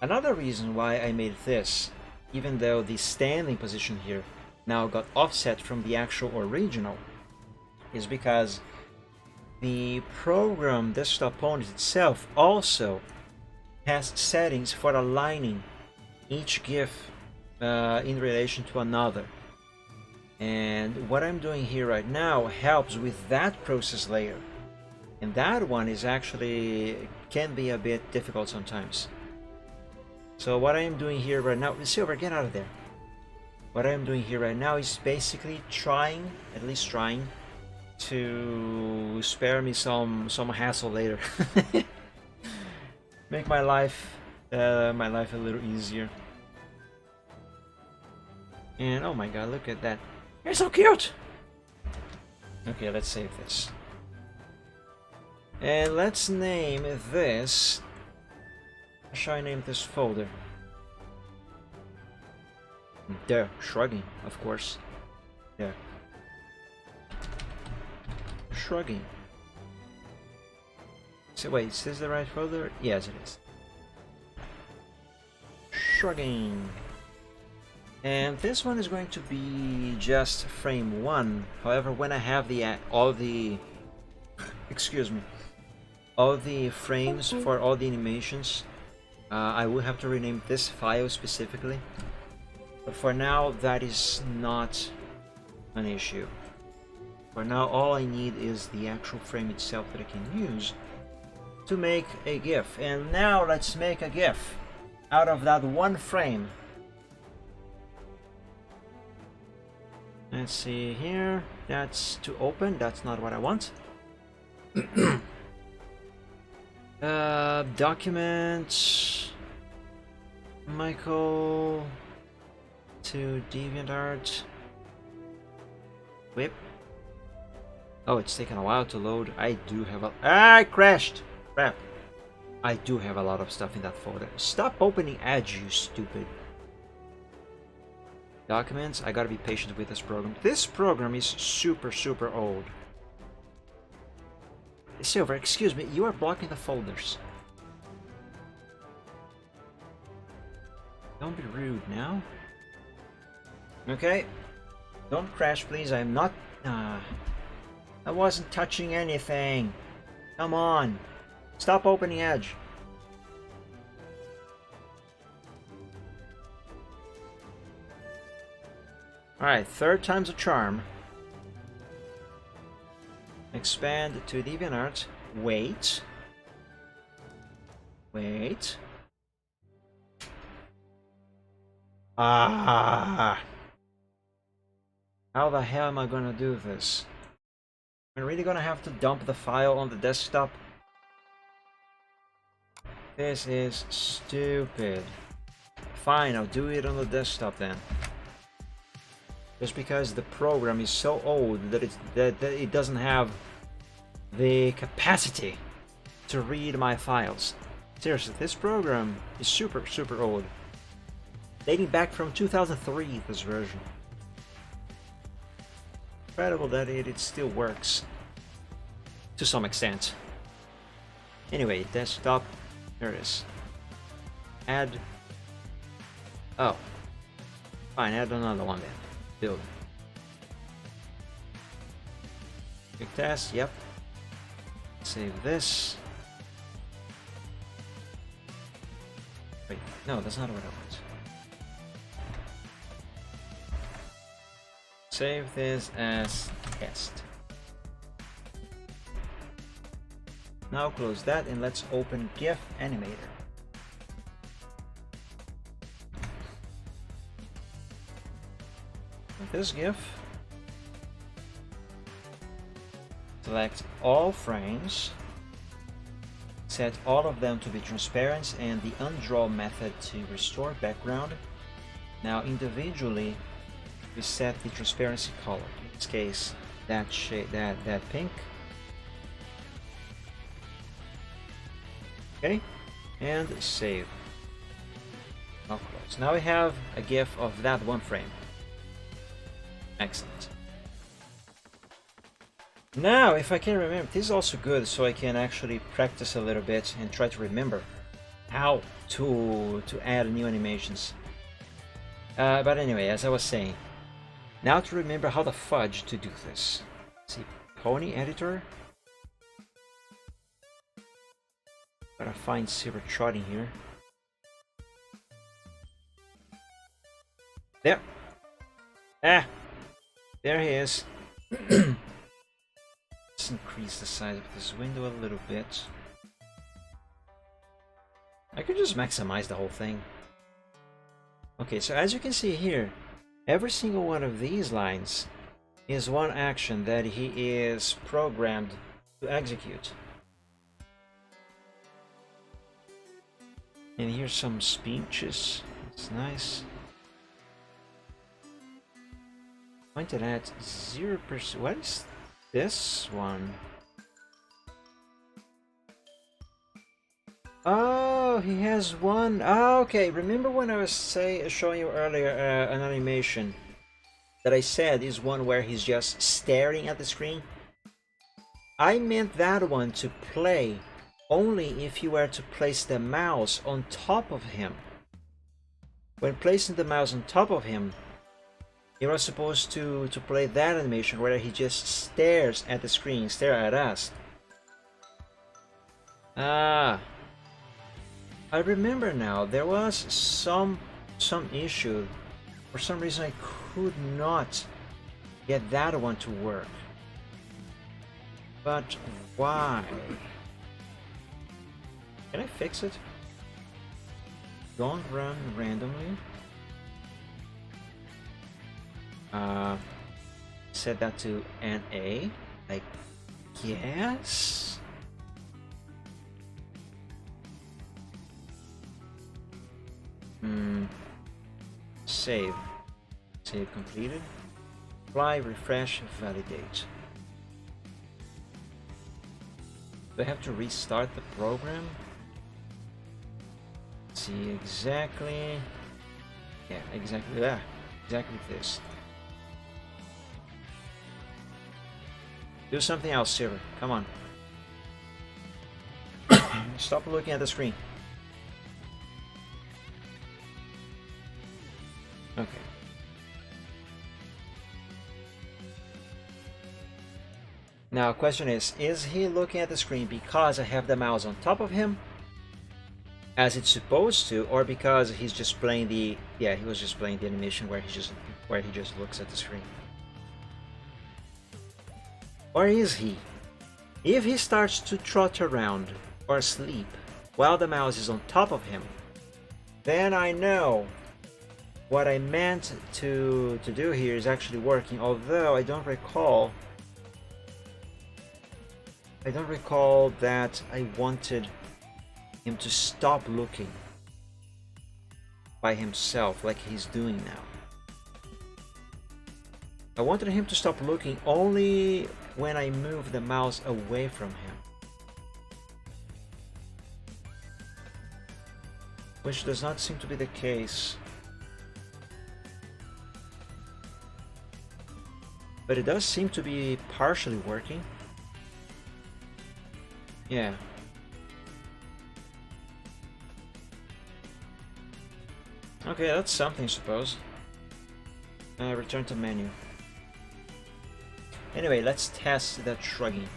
Speaker 3: Another reason why I made this, even though the standing position here now got offset from the actual original, is because the program Desktop Ponies itself also has settings for aligning each GIF in relation to another. And what I'm doing here right now helps with that process layer. And that one is actually can be a bit difficult sometimes. So what I am doing here right now, Silver, get out of there. What I am doing here right now is basically trying, at least trying, to spare me some hassle later. Make my life a little easier. And oh my god, look at that. You're so cute! Okay, let's save this. And let's name this... How shall I name this folder? There, shrugging, of course. There. Shrugging. So wait, is this the right folder? Yes, it is. Shrugging. And this one is going to be just frame 1. However, when I have the all the frames for all the animations, I will have to rename this file specifically. But for now, that is not an issue. For now, all I need is the actual frame itself that I can use to make a GIF. And now let's make a GIF out of that one frame. Let's see here. That's to open. That's not what I want. Documents. Michael to DeviantArt. Whip. Oh, it's taken a while to load. I do have a... Ah, I crashed! Crap. I do have a lot of stuff in that folder. Stop opening Edge, you stupid. Documents. I gotta be patient with this program. This program is super, super old. Silver, excuse me, you are blocking the folders. Don't be rude now. Okay. Don't crash, please. I'm not... I wasn't touching anything. Come on. Stop opening Edge. Alright, third time's a charm. Expand to DeviantArt. Wait. Wait. Ah! How the hell am I gonna do this? I'm really gonna have to dump the file on the desktop? This is stupid. Fine, I'll do it on the desktop then. Just because the program is so old that it doesn't have the capacity to read my files. Seriously, this program is super, super old. Dating back from 2003, this version. Incredible that it still works. To some extent. Anyway, desktop. There it is. Add. Oh. Fine, add another one then. Build. Quick test, yep. Save this. Wait, no, that's not what I want. Save this as test. Now close that and let's open GIF Animator. With this GIF, select all frames, set all of them to be transparent and the undraw method to restore background. Now individually we set the transparency color. In this case, that shade, that pink. Okay, and save. Now close. Now we have a GIF of that one frame. Excellent. Now, if I can remember, this is also good, so I can actually practice a little bit and try to remember how to add new animations. But anyway, as I was saying, now to remember how the fudge to do this. See, Pony Editor. Gotta find Silver Trotting here. There. Ah, there he is. Let's increase the size of this window a little bit. I could just maximize the whole thing. Okay, so as you can see here, every single one of these lines is one action that he is programmed to execute. And here's some speeches. It's nice. Pointed at 0%. What is this one? Oh, he has one. Oh, okay. Remember when I was showing you earlier an animation that I said is one where he's just staring at the screen? I meant that one to play only if you were to place the mouse on top of him. When placing the mouse on top of him, you are supposed to play that animation where he just stares at the screen, stare at us. Ah, I remember now. There was some issue. For some reason, I could not get that one to work. But why? Can I fix it? Don't run randomly. Set that to NA, I guess. Save. Save completed. Apply, refresh, validate. Do I have to restart the program? Let's see exactly. Yeah, exactly that. Exactly this. Do something else, Silver. Come on. Stop looking at the screen. Okay. Now, question is he looking at the screen because I have the mouse on top of him, as it's supposed to, or because he's just playing the... Yeah, he was just playing the animation where he just looks at the screen. Or is he? If he starts to trot around or sleep while the mouse is on top of him, then I know what I meant to do here is actually working, although I don't recall that I wanted him to stop looking by himself like he's doing now. I wanted him to stop looking only when I move the mouse away from him, which does not seem to be the case. But it does seem to be partially working. Yeah. Okay, that's something, I suppose. Return to menu. Anyway, let's test that shrugging.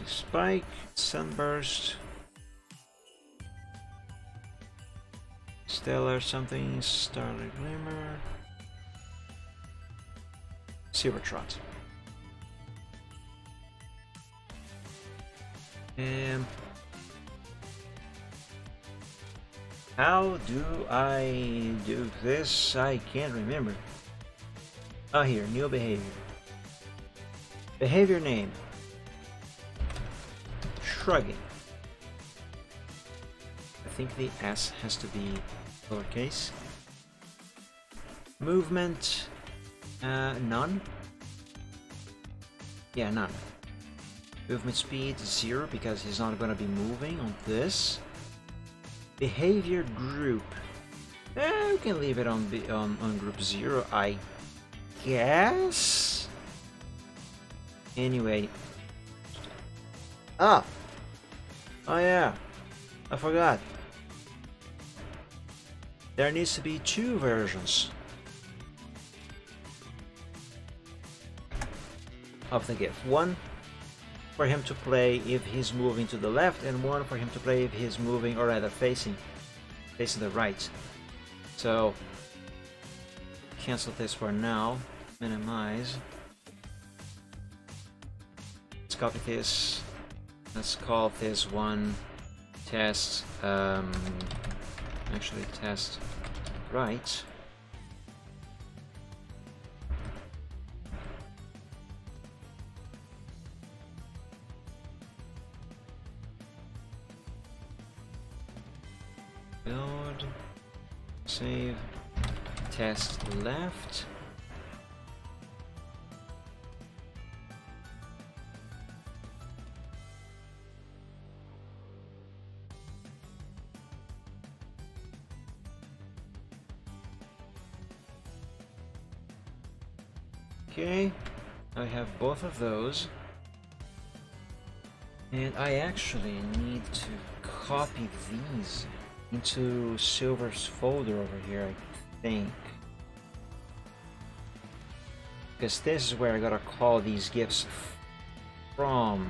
Speaker 3: Spike, sunburst, stellar something, starlight glimmer, silver trot. How do I do this? I can't remember. Oh, here, new behavior. Behavior name. Shrugging. I think the S has to be lowercase. Movement, none. Yeah, none. Movement speed 0 because he's not going to be moving on this. Behavior group. We can leave it on group 0, I guess. Anyway. Oh yeah, I forgot. There needs to be 2 versions of the GIF. One for him to play if he's moving to the left, and one for him to play if he's moving, or rather facing the right. So cancel this for now, minimize. Let's copy this. Let's call this one test, actually test right. Build. Save. Test left. Okay, I have both of those. And I actually need to copy these into Silver's folder over here, I think. Because this is where I gotta call these gifts from.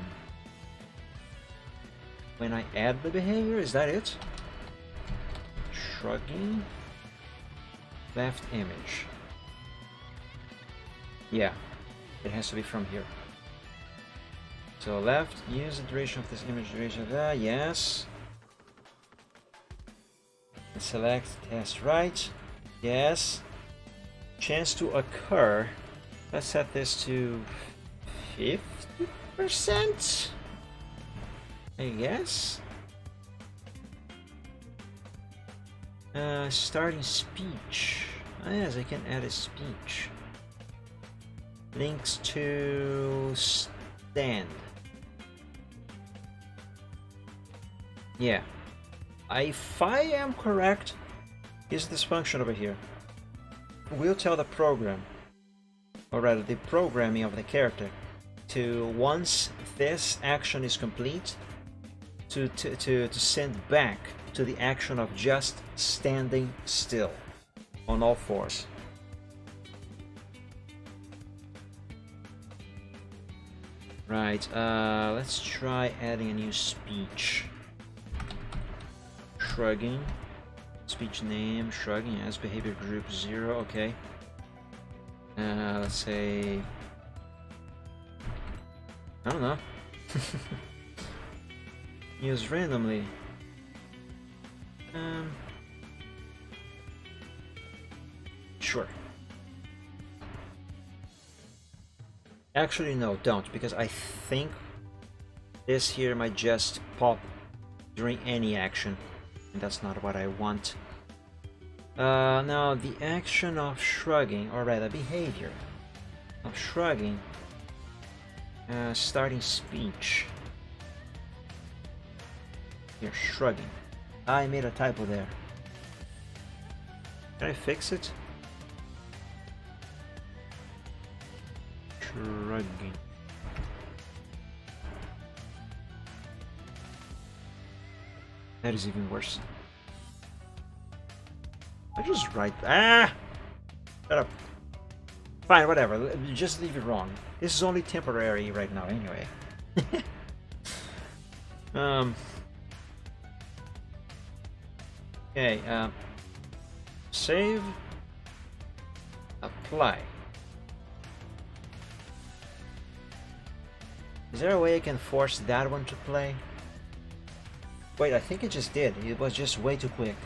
Speaker 3: When I add the behavior, is that it? Shrugging. Left image. Yeah, it has to be from here. So left, use the duration of this image, duration of that, yes. And select test right, yes. Chance to occur, let's set this to 50%, I guess. Starting speech, yes, I can add a speech. Links to stand. Yeah. If I am correct, is this function over here. We'll tell the program, or rather the programming of the character, to once this action is complete, to send back to the action of just standing still on all fours. Right, let's try adding a new speech. Shrugging. Speech name, shrugging as behavior group 0, okay. Let's say... I don't know. Use randomly. Sure. Actually, no, don't, because I think this here might just pop during any action, and that's not what I want. Now, the action of shrugging, or rather, behavior of shrugging, starting speech. Here, shrugging. I made a typo there. Can I fix it? Shrugging. That is even worse. I just write. Ah! Shut up. Fine, whatever. Just leave it wrong. This is only temporary right now, anyway. Okay. Save. Apply. Is there a way I can force that one to play? Wait, I think it just did. It was just way too quick.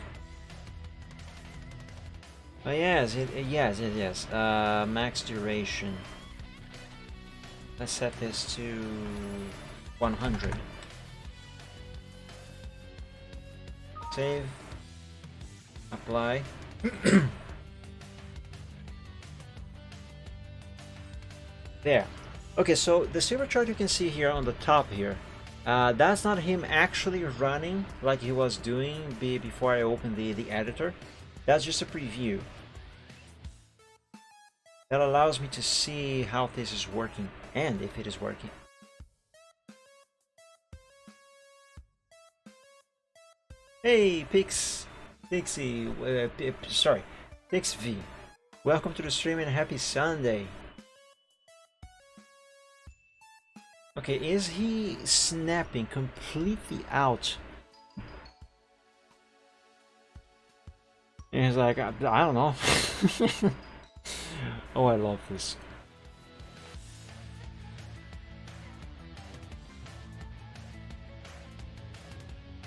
Speaker 3: Oh yes, yes. Max duration. Let's set this to 100. Save. Apply. There. Okay, so the silver chart you can see here on the top here, that's not him actually running like he was doing before I opened the editor. That's just a preview. That allows me to see how this is working and if it is working. Hey, Pixie, sorry, PixV. Welcome to the stream and happy Sunday. Okay, is he snapping completely out? And he's like, I don't know. Oh, I love this.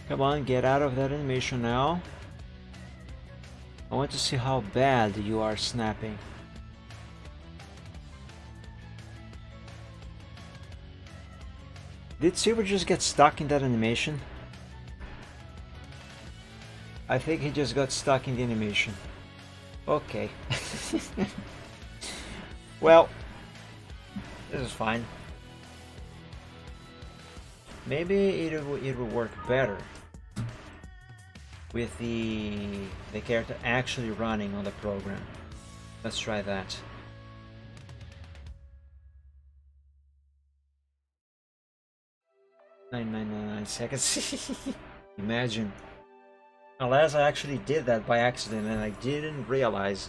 Speaker 3: Come on, get out of that animation now. I want to see how bad you are snapping. Did Silver just get stuck in that animation? I think he just got stuck in the animation. Okay. Well, this is fine. Maybe it will work better with the character actually running on the program. Let's try that. .999 seconds. Imagine. Unless I actually did that by accident and I didn't realize.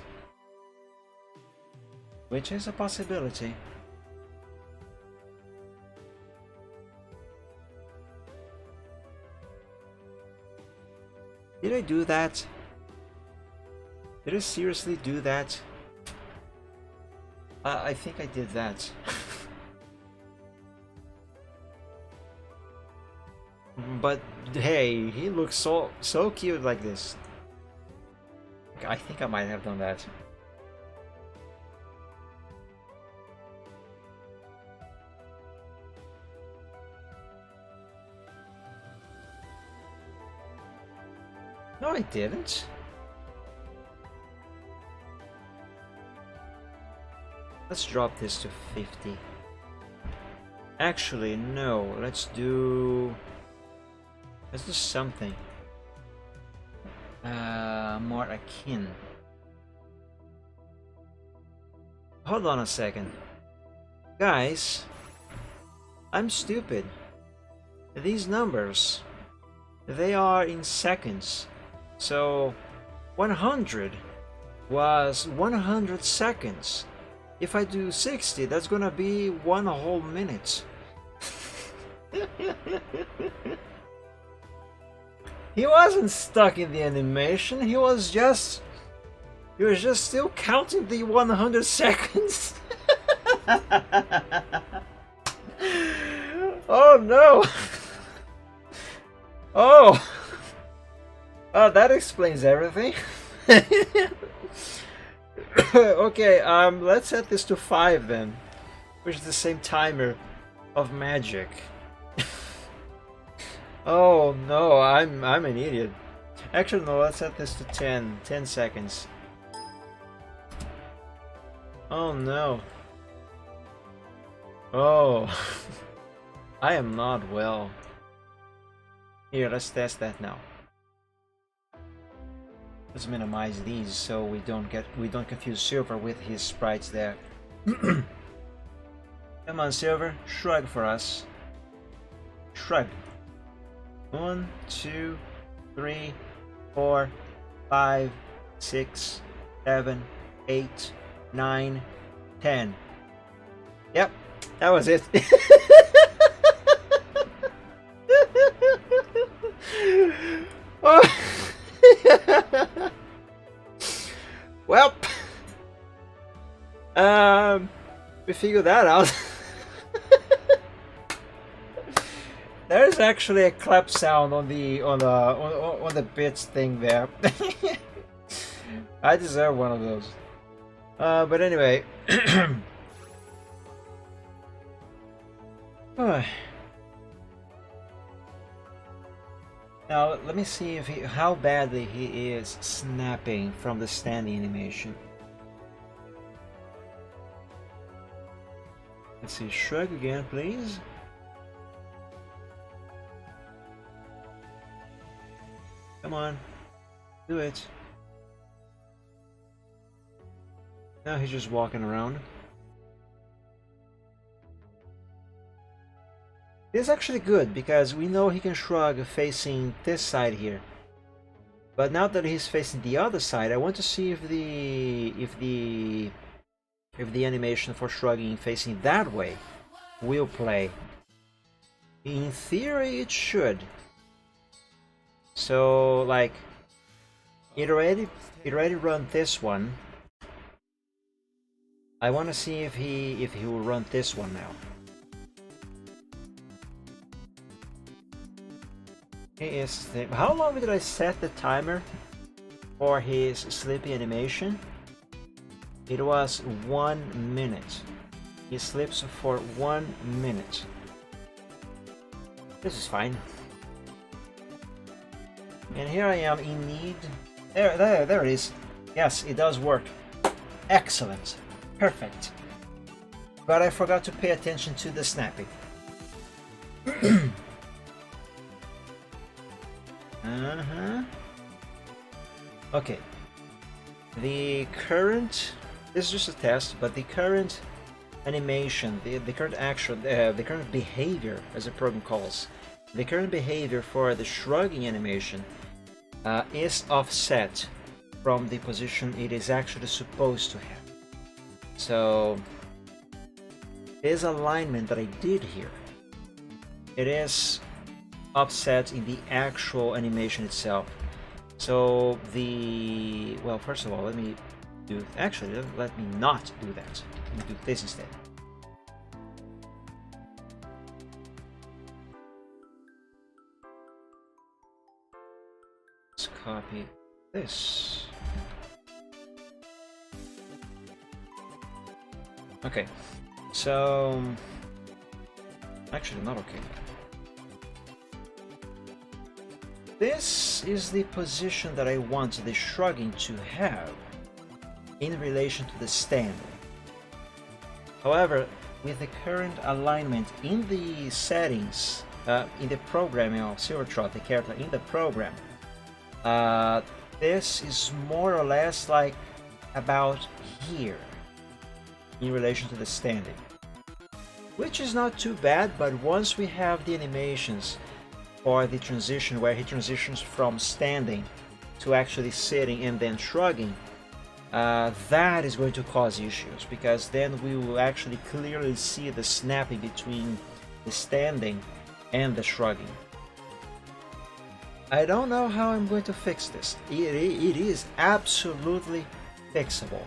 Speaker 3: Which is a possibility. Did I do that? Did I seriously do that? I think I did that. But hey, he looks so cute like this. I think I might have done that. No, I didn't. Let's drop this to 50. Actually, no. Let's do something more akin. Hold on a second, guys. I'm stupid. These numbers, they are in seconds. So 100 was 100 seconds. If I do 60, that's gonna be 1 whole minute. He wasn't stuck in the animation, he was just still counting the 100 seconds. Oh no. Oh. Oh, that explains everything. Okay, let's set this to 5 then, which is the same timer of magic. Oh no, I'm an idiot. Actually no, let's set this to 10 seconds. Oh no. Oh. I am not well. Here, let's test that now. Let's minimize these so we don't confuse Silver with his sprites there. Come on, Silver, shrug for us. Shrug. 1, 2, 3, 4, 5, 6, 7, 8, 9, 10. Yep, that was it. Oh. Well, we figured that out. There's actually a clap sound on the bits thing there. I deserve one of those. But anyway. Now let me see how badly he is snapping from the standing animation. Let's see, shrug again, please. Come on, do it. Now he's just walking around. This is actually good because we know he can shrug facing this side here. But now that he's facing the other side, I want to see if the animation for shrugging facing that way will play. In theory, it should. So, like, it already run this one. I want to see if he will run this one now. How long did I set the timer for his sleepy animation? It was 1 minute. He sleeps for 1 minute. This is fine. And here I am in need. There it is. Yes, it does work. Excellent. Perfect. But I forgot to pay attention to the snapping. Okay. The current, this is just a test, but the current animation, the current action, the current behavior, as the program calls, the current behavior for the shrugging animation is offset from the position it is actually supposed to have. So this alignment that I did here, it is offset in the actual animation itself. So the, well, first of all, let me do, actually, let me not do that. Let me do this instead. Let's copy this. Okay, so actually not okay. This is the position that I want the shrugging to have in relation to the standing. However, with the current alignment in the settings, in the programming of Silvertrot, the character in the program, this is more or less like about here in relation to the standing, which is not too bad. But once we have the animations or the transition where he transitions from standing to actually sitting and then shrugging, that is going to cause issues, because then we will actually clearly see the snapping between the standing and the shrugging. I don't know how I'm going to fix this. It is absolutely fixable.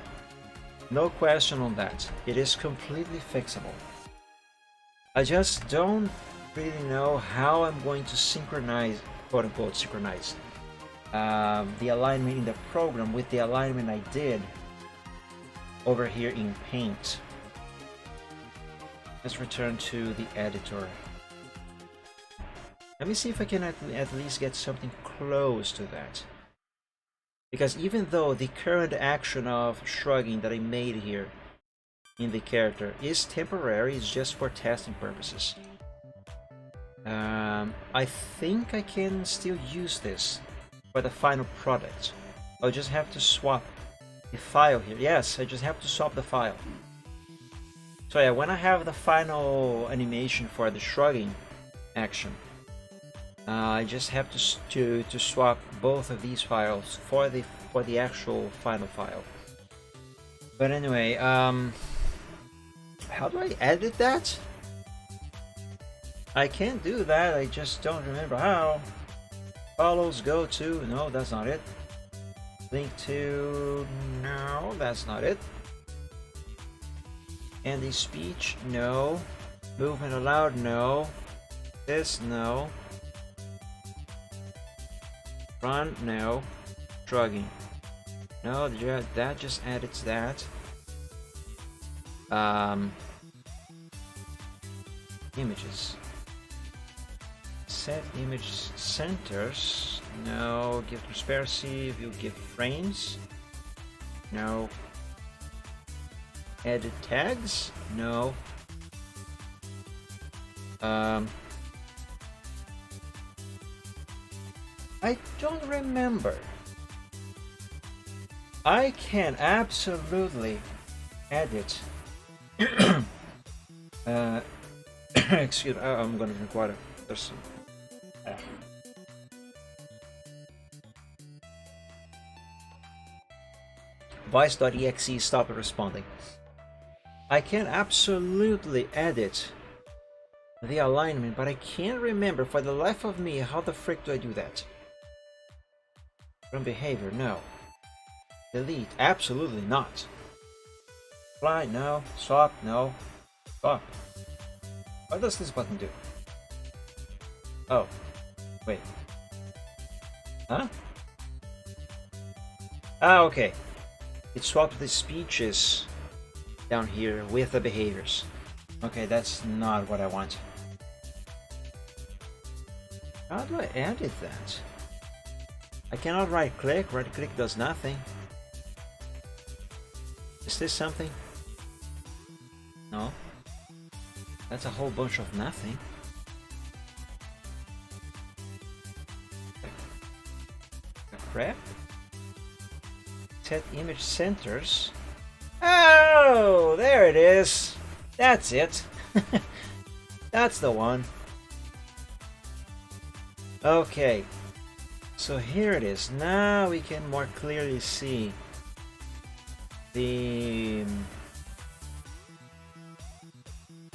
Speaker 3: No question on that. It is completely fixable. I just don't really know how I'm going to synchronize, quote unquote synchronize, the alignment in the program with the alignment I did over here in Paint. Let's return to the editor. Let me see if I can at least get something close to that. Because even though the current action of shrugging that I made here in the character is temporary, it's just for testing purposes. I think I can still use this for the final product. I'll just have to swap the file here. Yes, I just have to swap the file. So yeah, when I have the final animation for the shrugging action, I just have to swap both of these files for the actual final file. But anyway, how do I edit that? I can't do that, I just don't remember how. Follows, go to, no, that's not it. Link to, no, that's not it. And the speech, no. Movement allowed, no. This, no. Run, no. Shrugging, no, that just edits that. Images. Set image centers. No. Give transparency. View give frames. No. Edit tags. No. I don't remember. I can absolutely edit. Excuse me, I'm gonna drink water. There's some. Voice.exe stopped responding. I can absolutely edit the alignment, but I can't remember for the life of me how the frick do I do that. From behavior, no. Delete, absolutely not. Apply, no. Swap, no. Swap. What does this button do? Oh, wait. Huh? Ah, okay. It swapped the speeches down here with the behaviors. Okay, that's not what I want. How do I edit that? I cannot right click. Right click does nothing. Is this something? No. That's a whole bunch of nothing. Crap. Set image centers. Oh, there it is. That's it. That's the one. Okay. So here it is. Now we can more clearly see the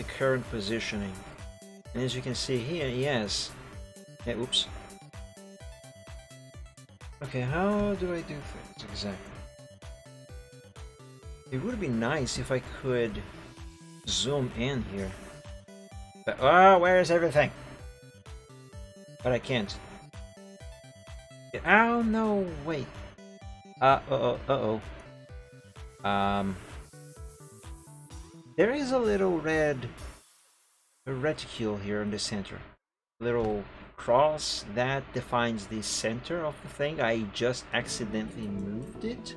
Speaker 3: current positioning. And as you can see here, yes. Yeah, oops. Okay, how do I do things exactly? It would be nice if I could zoom in here. But, oh, where is everything? But I can't. Oh, no, wait. Uh-oh. There is a little red reticule here in the center. Little cross that defines the center of the thing. I just accidentally moved it.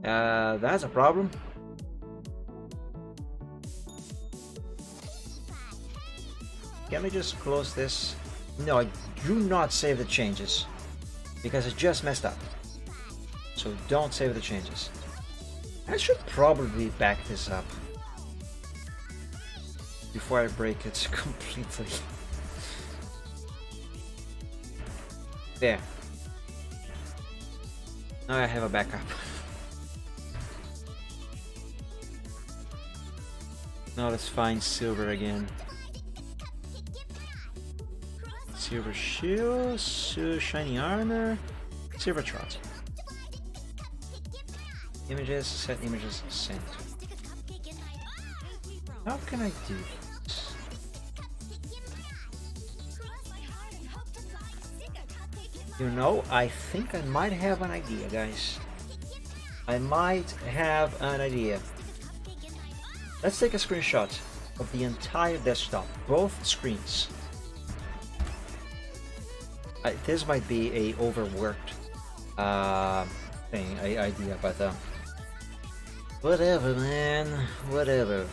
Speaker 3: That's a problem. Can I just close this? No, I do not save the changes because I just messed up. So don't save the changes. I should probably back this up before I break it completely. There. Now I have a backup. Now let's find silver again. Silver shield, shiny armor, silver trot. Images, set images, sent. How can I do this? You know, I think I might have an idea, guys. I might have an idea. Let's take a screenshot of the entire desktop, both screens. This might be a overworked idea, but whatever, man, whatever.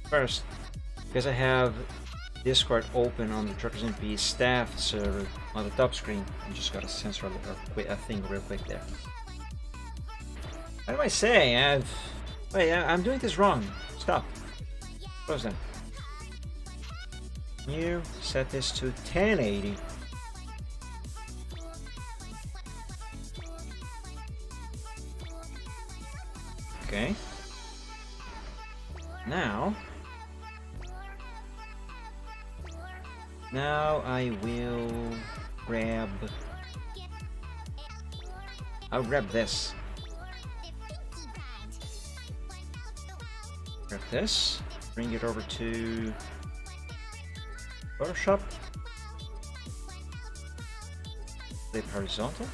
Speaker 3: First, because I have Discord open on the Truckers in Peace staff server on the top screen, I just gotta censor a thing real quick there. What am I saying? Wait, I'm doing this wrong. Stop. Close them. New, set this to 1080. Okay. Now I will grab. I'll grab this. Grab this. Bring it over to Photoshop. Flip horizontal.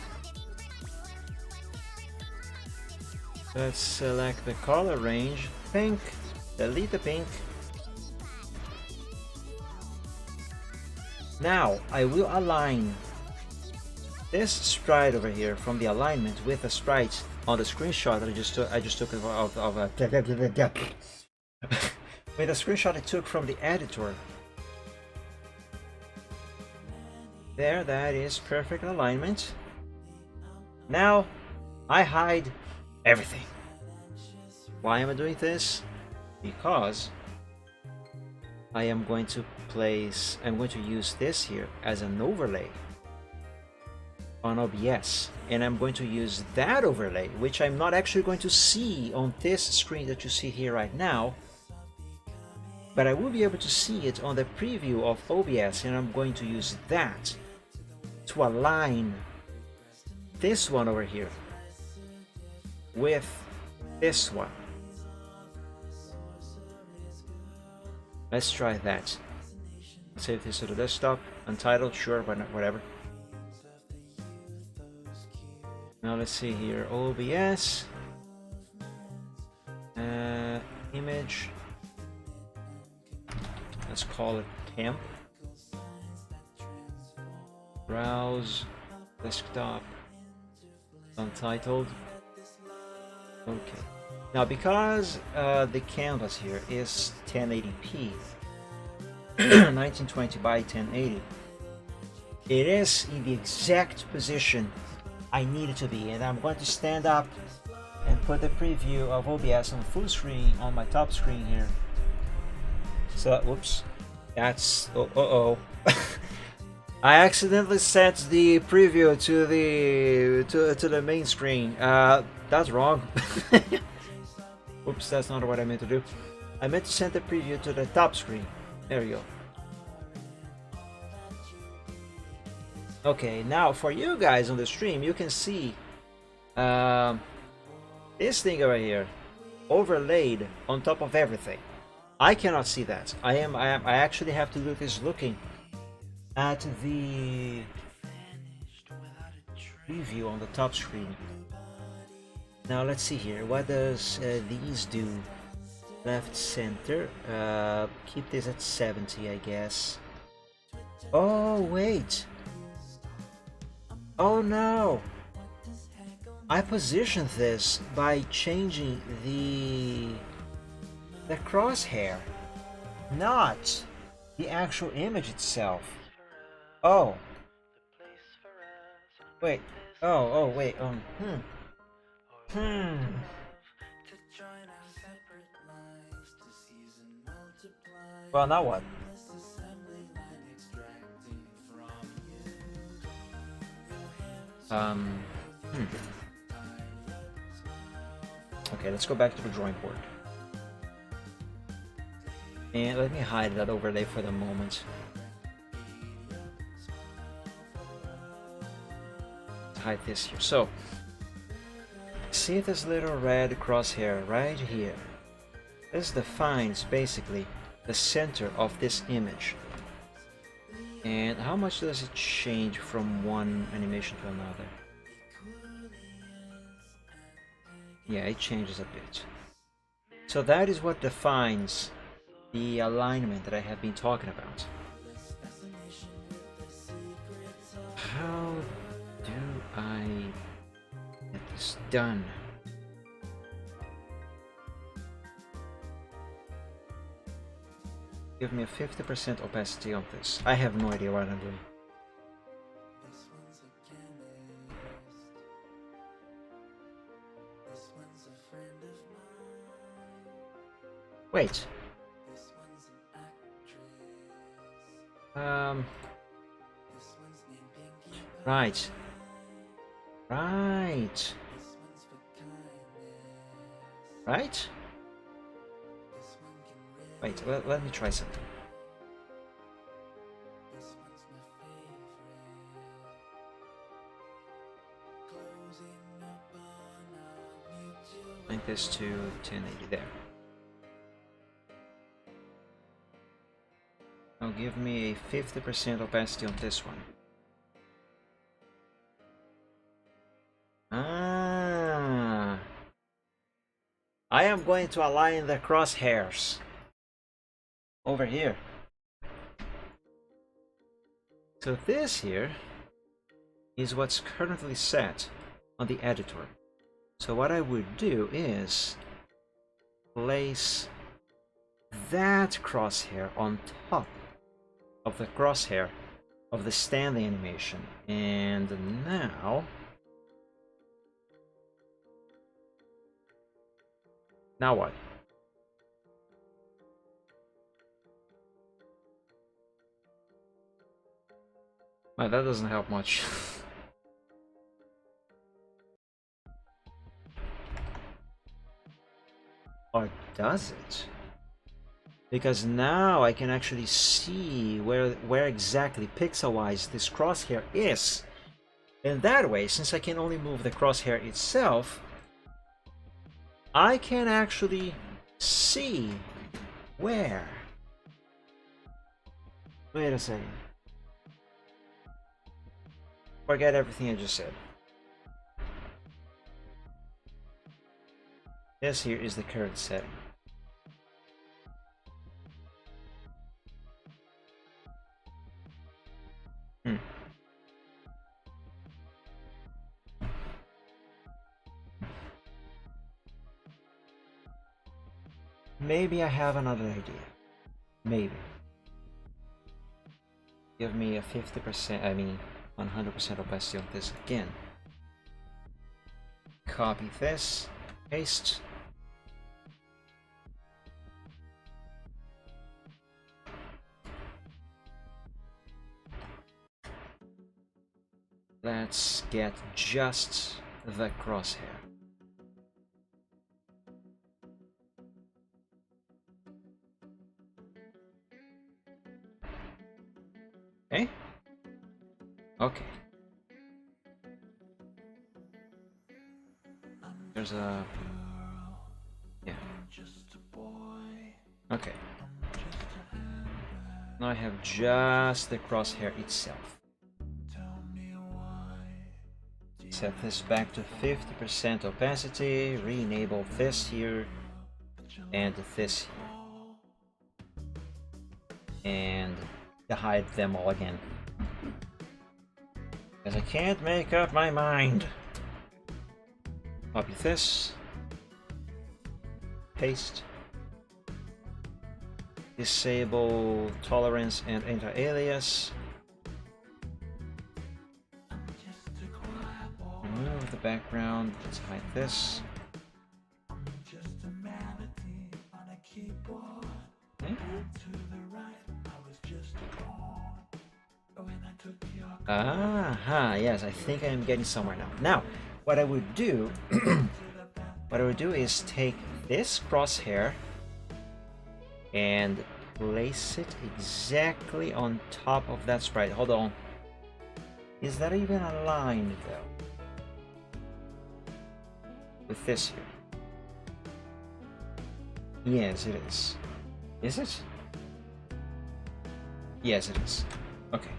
Speaker 3: Let's select the color range. Pink. Delete the pink. Now I will align this sprite over here from the alignment with the sprite on the screenshot that I just took of with the screenshot I took from the editor. There, that is perfect alignment. Now I hide everything. Why am I doing this? Because I'm going to use this here as an overlay on OBS, and I'm going to use that overlay, which I'm not actually going to see on this screen that you see here right now, but I will be able to see it on the preview of OBS, and I'm going to use that to align this one over here with this one. Let's try that. Save this to the desktop. Untitled, sure, but whatever. Now let's see here. OBS. Image. Let's call it temp. Browse, desktop, untitled. Okay. Now because the canvas here is 1080p, 1920 by 1080, it is in the exact position I need it to be, and I'm going to stand up and put the preview of OBS on full screen on my top screen here. So, whoops, that's oh. I accidentally set the preview to the main screen. That's wrong. Oops, that's not what I meant to do. I meant to send the preview to the top screen. There you go. Okay, now for you guys on the stream, you can see this thing over here overlaid on top of everything. I cannot see that. I actually have to do this looking at the preview on the top screen. Now let's see here. What does these do? Left, center. Keep this at 70, I guess. Oh wait. Oh no. I positioned this by changing the crosshair, not the actual image itself. Oh. Wait. Oh wait. Well, now what? Okay, let's go back to the drawing board. And let me hide that overlay for the moment. Hide this here. So, see this little red crosshair right here? This defines basically the center of this image. And how much does it change from one animation to another? Yeah, it changes a bit. So that is what defines the alignment that I have been talking about. How do I get this done? Give me a 50% opacity on this. I have no idea what I'm doing. Wait. Right. Right. Right? Wait, let me try something. Link this to 1080 there. Now give me a 50% opacity on this one. Ah, I am going to align the crosshairs over here. So this here is what's currently set on the editor. So what I would do is place that crosshair on top of the crosshair of the standing animation. And now what? Well, that doesn't help much. Or does it? Because now I can actually see where exactly pixel-wise this crosshair is. And that way, since I can only move the crosshair itself, I can actually see where. Wait a second. Forget everything I just said. This here is the current setting. Maybe I have another idea. Maybe. Give me a 50%, I mean 100% opacity on this again. Copy this, paste. Let's get just the crosshair. Okay. Okay. There's a... yeah. Okay. Now I have just the crosshair itself. Set this back to 50% opacity, re-enable this here, and this here. And hide them all again. Because I can't make up my mind. Copy this. Paste. Disable tolerance and anti-alias. Remove the background. Let's hide this. Okay. Aha, yes, I think I am getting somewhere now. Now, what I would do, is take this crosshair and place it exactly on top of that sprite. Hold on. Is that even aligned though? With this here. Yes, it is. Is it? Yes, it is. Okay,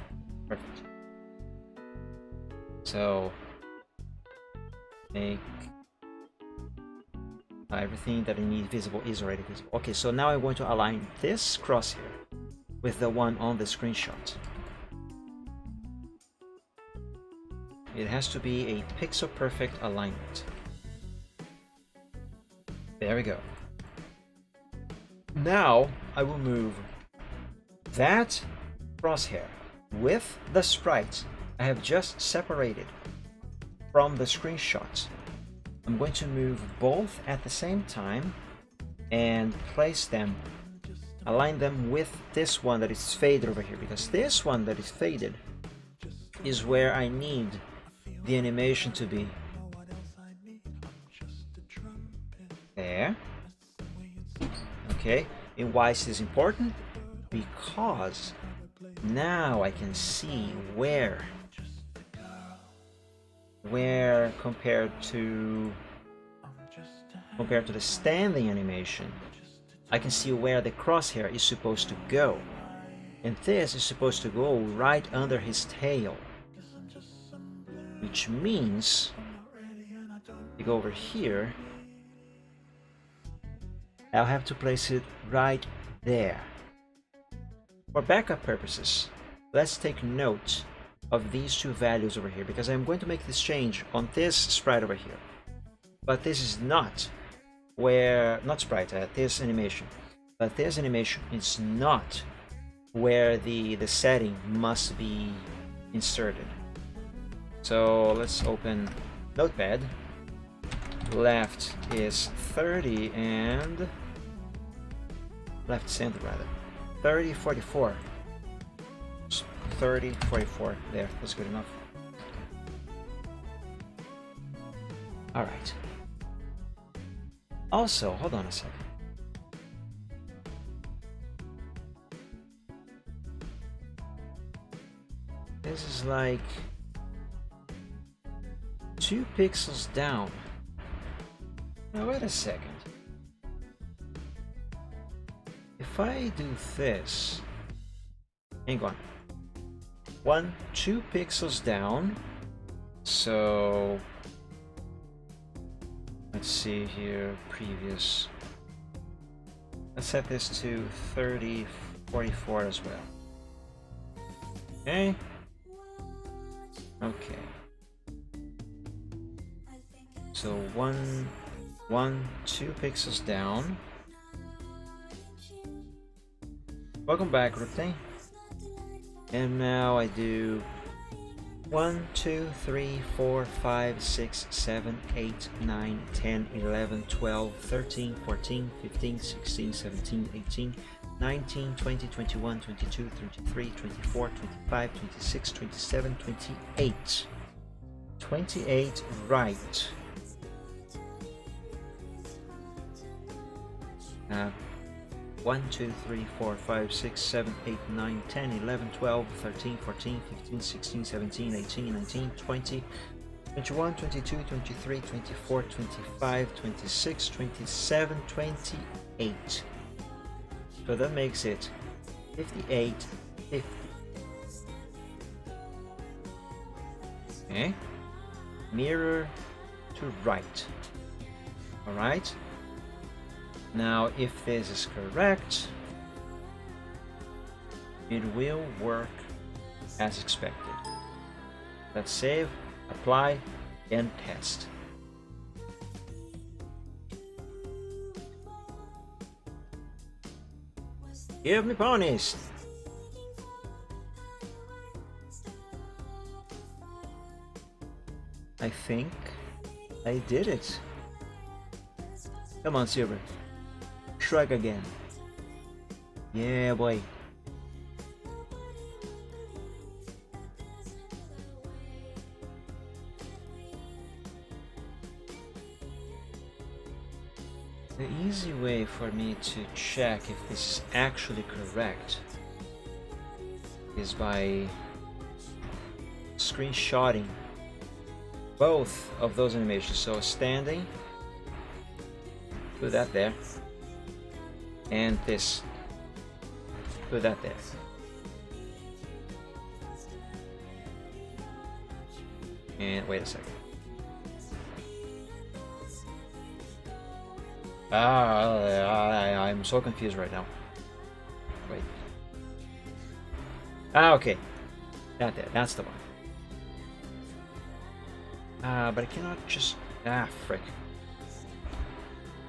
Speaker 3: perfect. So, make everything that I need visible is already visible. Okay, so now I'm going to align this crosshair with the one on the screenshot. It has to be a pixel perfect alignment. There we go. Now I will move that crosshair with the sprite I have just separated from the screenshot. I'm going to move both at the same time and place them, align them with this one that is faded over here, because this one that is faded is where I need the animation to be. There. Okay, and why is this important? Because now I can see where compared to the standing animation, I can see where the crosshair is supposed to go, and this is supposed to go right under his tail, which means you go over here, I'll have to place it right there. For backup purposes, let's take note of these two values over here, because I'm going to make this change on this sprite over here. But this is not where, not sprite, this animation. But this animation is not where the setting must be inserted. So let's open Notepad. Left is 30 and left center rather 30 44. 30 44 there, that's good enough. All right, also hold on a second. This is like 2 pixels down. Now wait a second. If I do this, hang on, 2 pixels down. So let's see here, previous. Let's set this to 30 44 as well. Okay. Okay. So 2 pixels down. Welcome back, Rupte. And now I do 1, 2, 3, 4, 5, 6, 7, 8, 9, 10, 11, 12, 13, 14, 15, 16, 17, 18, 19, 20, 21, 22, 23, 24, 25, 26, 27, 28. 28 right. 1, 2, 3, 4, 5, 6, 7, 8, 9, 10, 11, 12, 13, 14, 15, 16, 17, 18, 19, 20, 21, 22, 23, 24, 25, 26, 27, 28. So that makes it 58, 50. Okay. Mirror to right. Alright. Now, if this is correct, it will work as expected. Let's save, apply, and test. Give me ponies! I think I did it. Come on, Silver. Shrug again. Yeah, boy. The easy way for me to check if this is actually correct is by screenshotting both of those animations. So standing, put that there, and this, put that there. And wait a second. I'm so confused right now. Wait. Okay. That there, that's the one. But I cannot just... frick.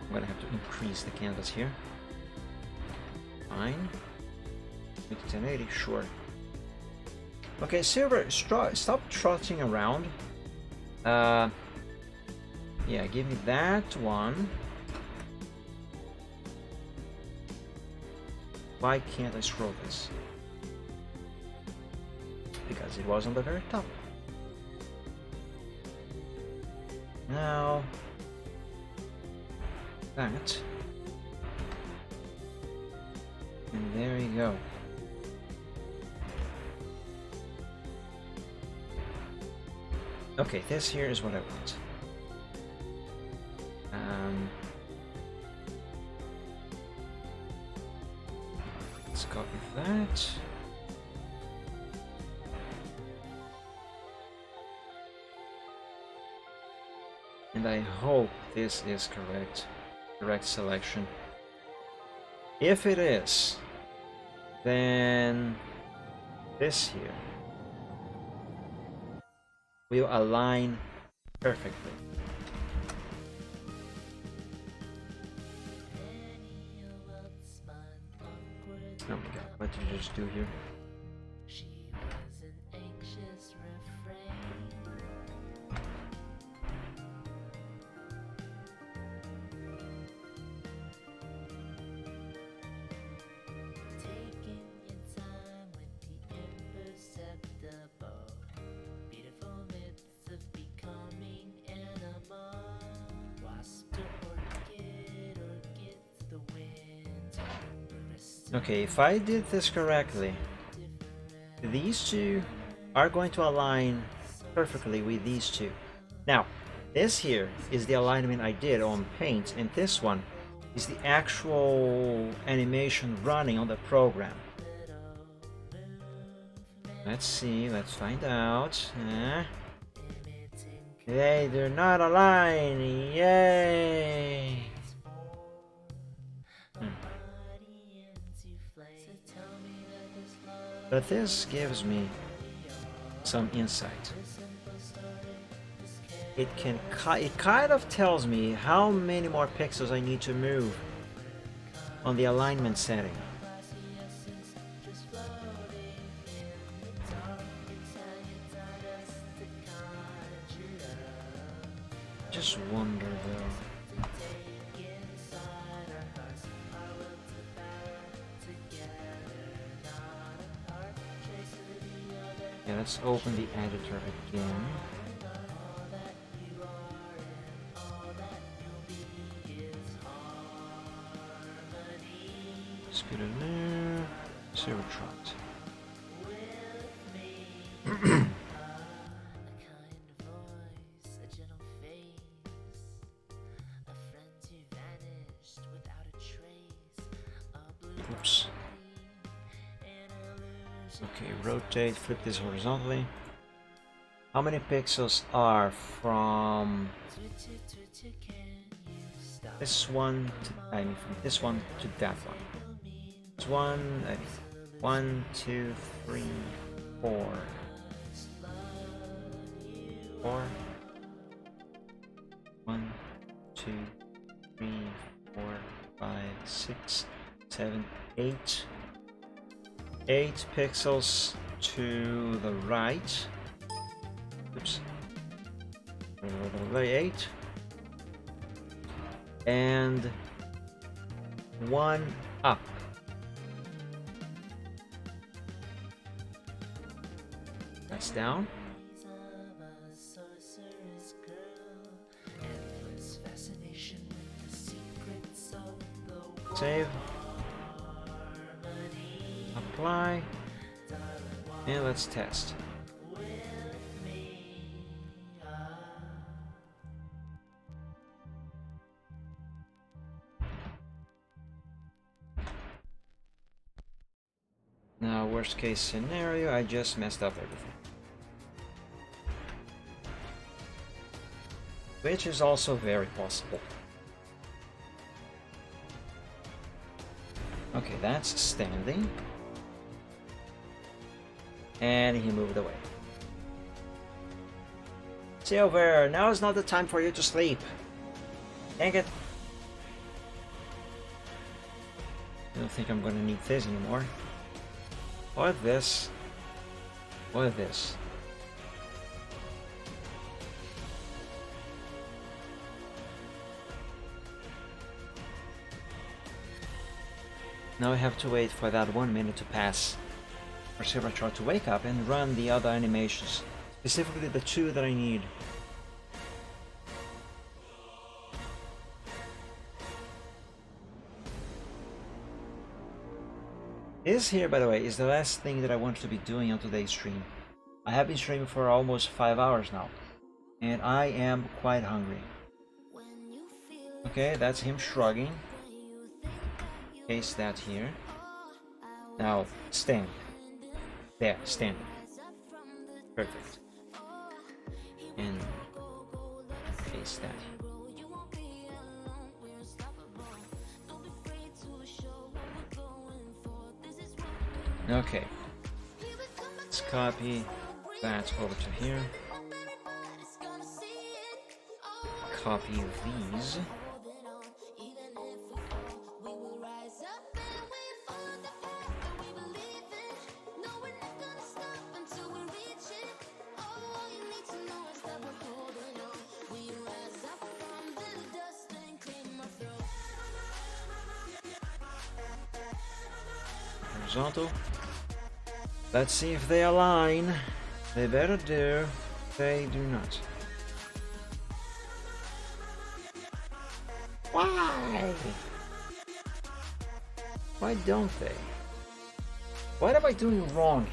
Speaker 3: I'm gonna have to increase the canvas here. Fine. Make it 1080, sure. Okay, Silver, stop trotting around. Yeah, give me that one. Why can't I scroll this? Because it was on the very top. Now that, and there you go. Okay, this here is what I want. Let's copy that. And I hope this is correct. Correct selection. If it is, then this here will align perfectly. Oh my god, what did you just do here? Okay, if I did this correctly, these two are going to align perfectly with these two. Now, this here is the alignment I did on Paint, and this one is the actual animation running on the program. Let's see, let's find out. They do not align, yay! But this gives me some insight. It kind of tells me how many more pixels I need to move on the alignment setting. Just wonder though. Yeah, let's open the editor again. Let's go to there. Zero trot. Oops. Okay, rotate, flip this horizontally. How many pixels are from this one to, I mean, from this one to that one? It's 1, 2, 3, 4. 4. 1, 2, 3, 4, 5, 6, 7, 8. 8 pixels to the right. Oops. 8. And 1 up. That's down. Save. Apply. And let's test. Now, worst case scenario, I just messed up everything. Which is also very possible. Okay, that's standing. And he moved away. Silver, now is not the time for you to sleep. Dang it. I don't think I'm gonna need this anymore. Or this. Or this. Now I have to wait for that 1 minute to pass for Silverchar to wake up and run the other animations, specifically the 2 that I need. This here, by the way, is the last thing that I want to be doing on today's stream. I have been streaming for almost 5 hours now, and I am quite hungry. Okay, that's him shrugging. Paste that here. Now, stand. There, stand. Perfect. And paste that here. Okay. Let's copy that over to here. Copy these. Horizontal. Let's see if they align. They better do. They do not. Why? Why don't they? What am I doing wrong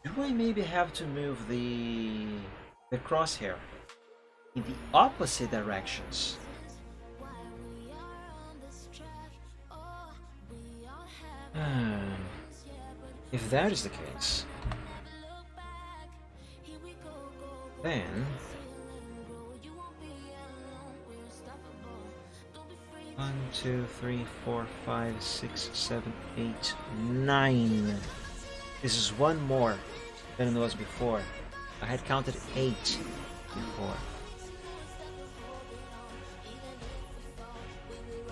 Speaker 3: here? Do I maybe have to move the crosshair in the opposite directions? If that is the case, then 1, 2, 3, 4, 5, 6, 7, 8, 9. This is one more than it was before. I had counted 8 before.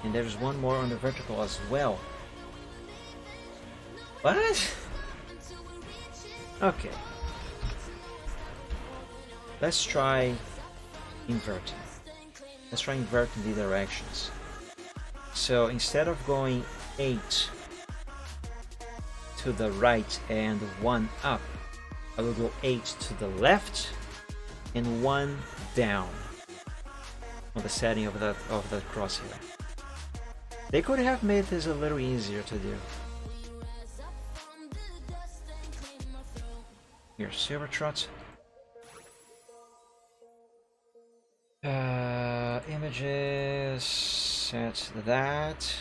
Speaker 3: And there's one more on the vertical as well. What? Okay. let's try inverting. Let's try inverting the directions. So instead of going 8 to the right and 1 up, I will go 8 to the left and 1 down on the setting of the crosshair. They could have made this a little easier to do. Here's Silver Trot. Images, set that.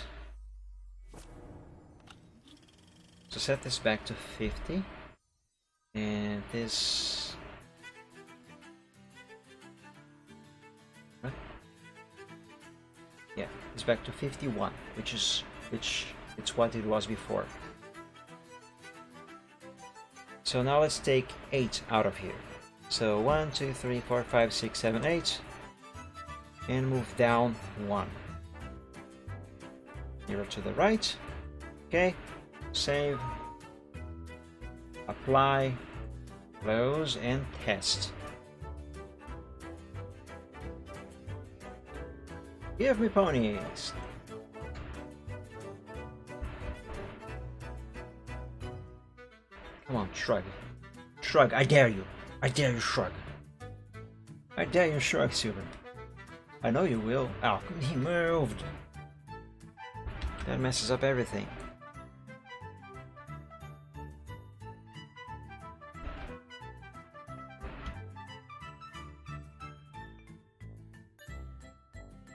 Speaker 3: So set this back to 50. And this... What? Yeah, it's back to 51, which it's what it was before. So now let's take 8 out of here. So 1, 2, 3, 4, 5, 6, 7, 8. And move down 1. Here to the right. Okay. Save. Apply. Close and test. Give me ponies. Come on, shrug. Shrug, I dare you. I dare you, shrug. I dare you, shrug, Silver. I know you will. Oh, he moved. That messes up everything.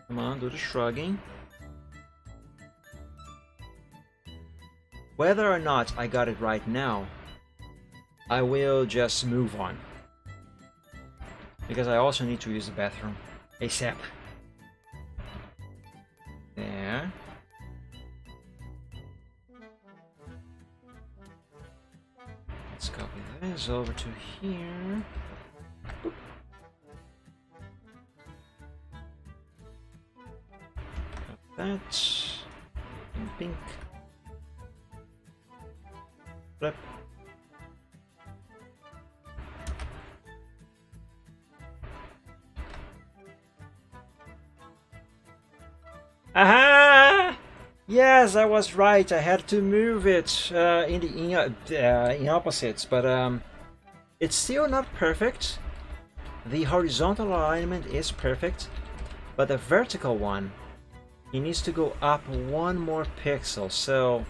Speaker 3: Come on, do the shrugging. Whether or not I got it right now, I will just move on. Because I also need to use the bathroom. ASAP. There. Let's copy this over to here. Boop. Got that. In pink. Flip. Aha! Yes, I was right. I had to move it in opposites, but it's still not perfect. The horizontal alignment is perfect, but the vertical one, it needs to go up 1 more pixel. So,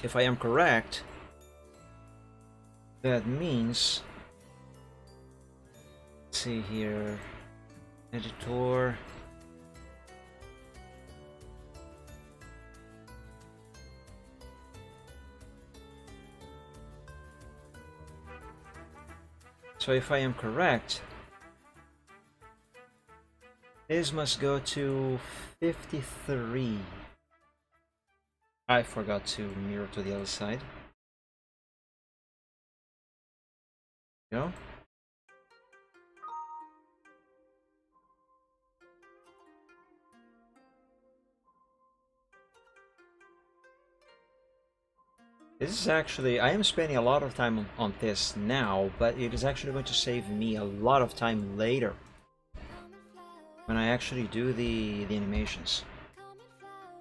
Speaker 3: if I am correct, that means, let's see here, editor. So if I am correct, this must go to 53. I forgot to mirror to the other side. Go. This is actually, I am spending a lot of time on this now, but it is actually going to save me a lot of time later when I actually do the animations,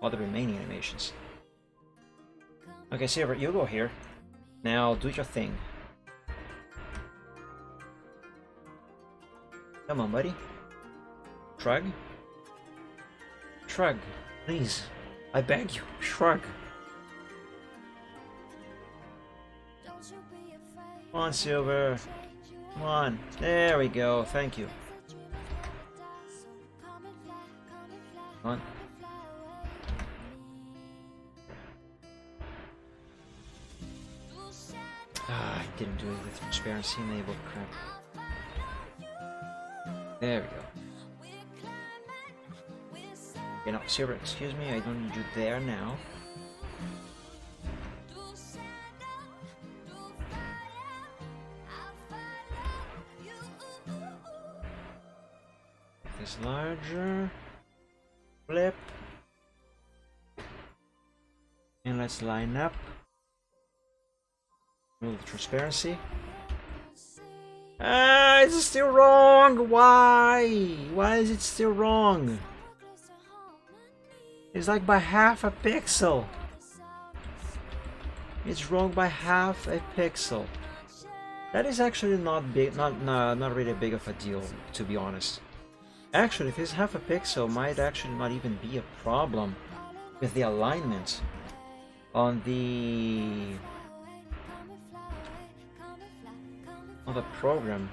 Speaker 3: all the remaining animations. Okay, Silver, you go here. Now do your thing. Come on, buddy. Shrug. Shrug, please. I beg you, shrug. Come on, Silver. Come on. There we go. Thank you. Come on. Ah, I didn't do it with transparency enabled. Crap. There we go. Okay, now, Silver, excuse me. I don't need you there now. This larger. Flip. And let's line up. Move the transparency. Ah, it's still wrong. Why? Why is it still wrong? It's like by half a pixel. It's wrong by half a pixel. That is actually not big, not really big of a deal, to be honest. Actually, if it's half a pixel, might actually not even be a problem with the alignment on the program.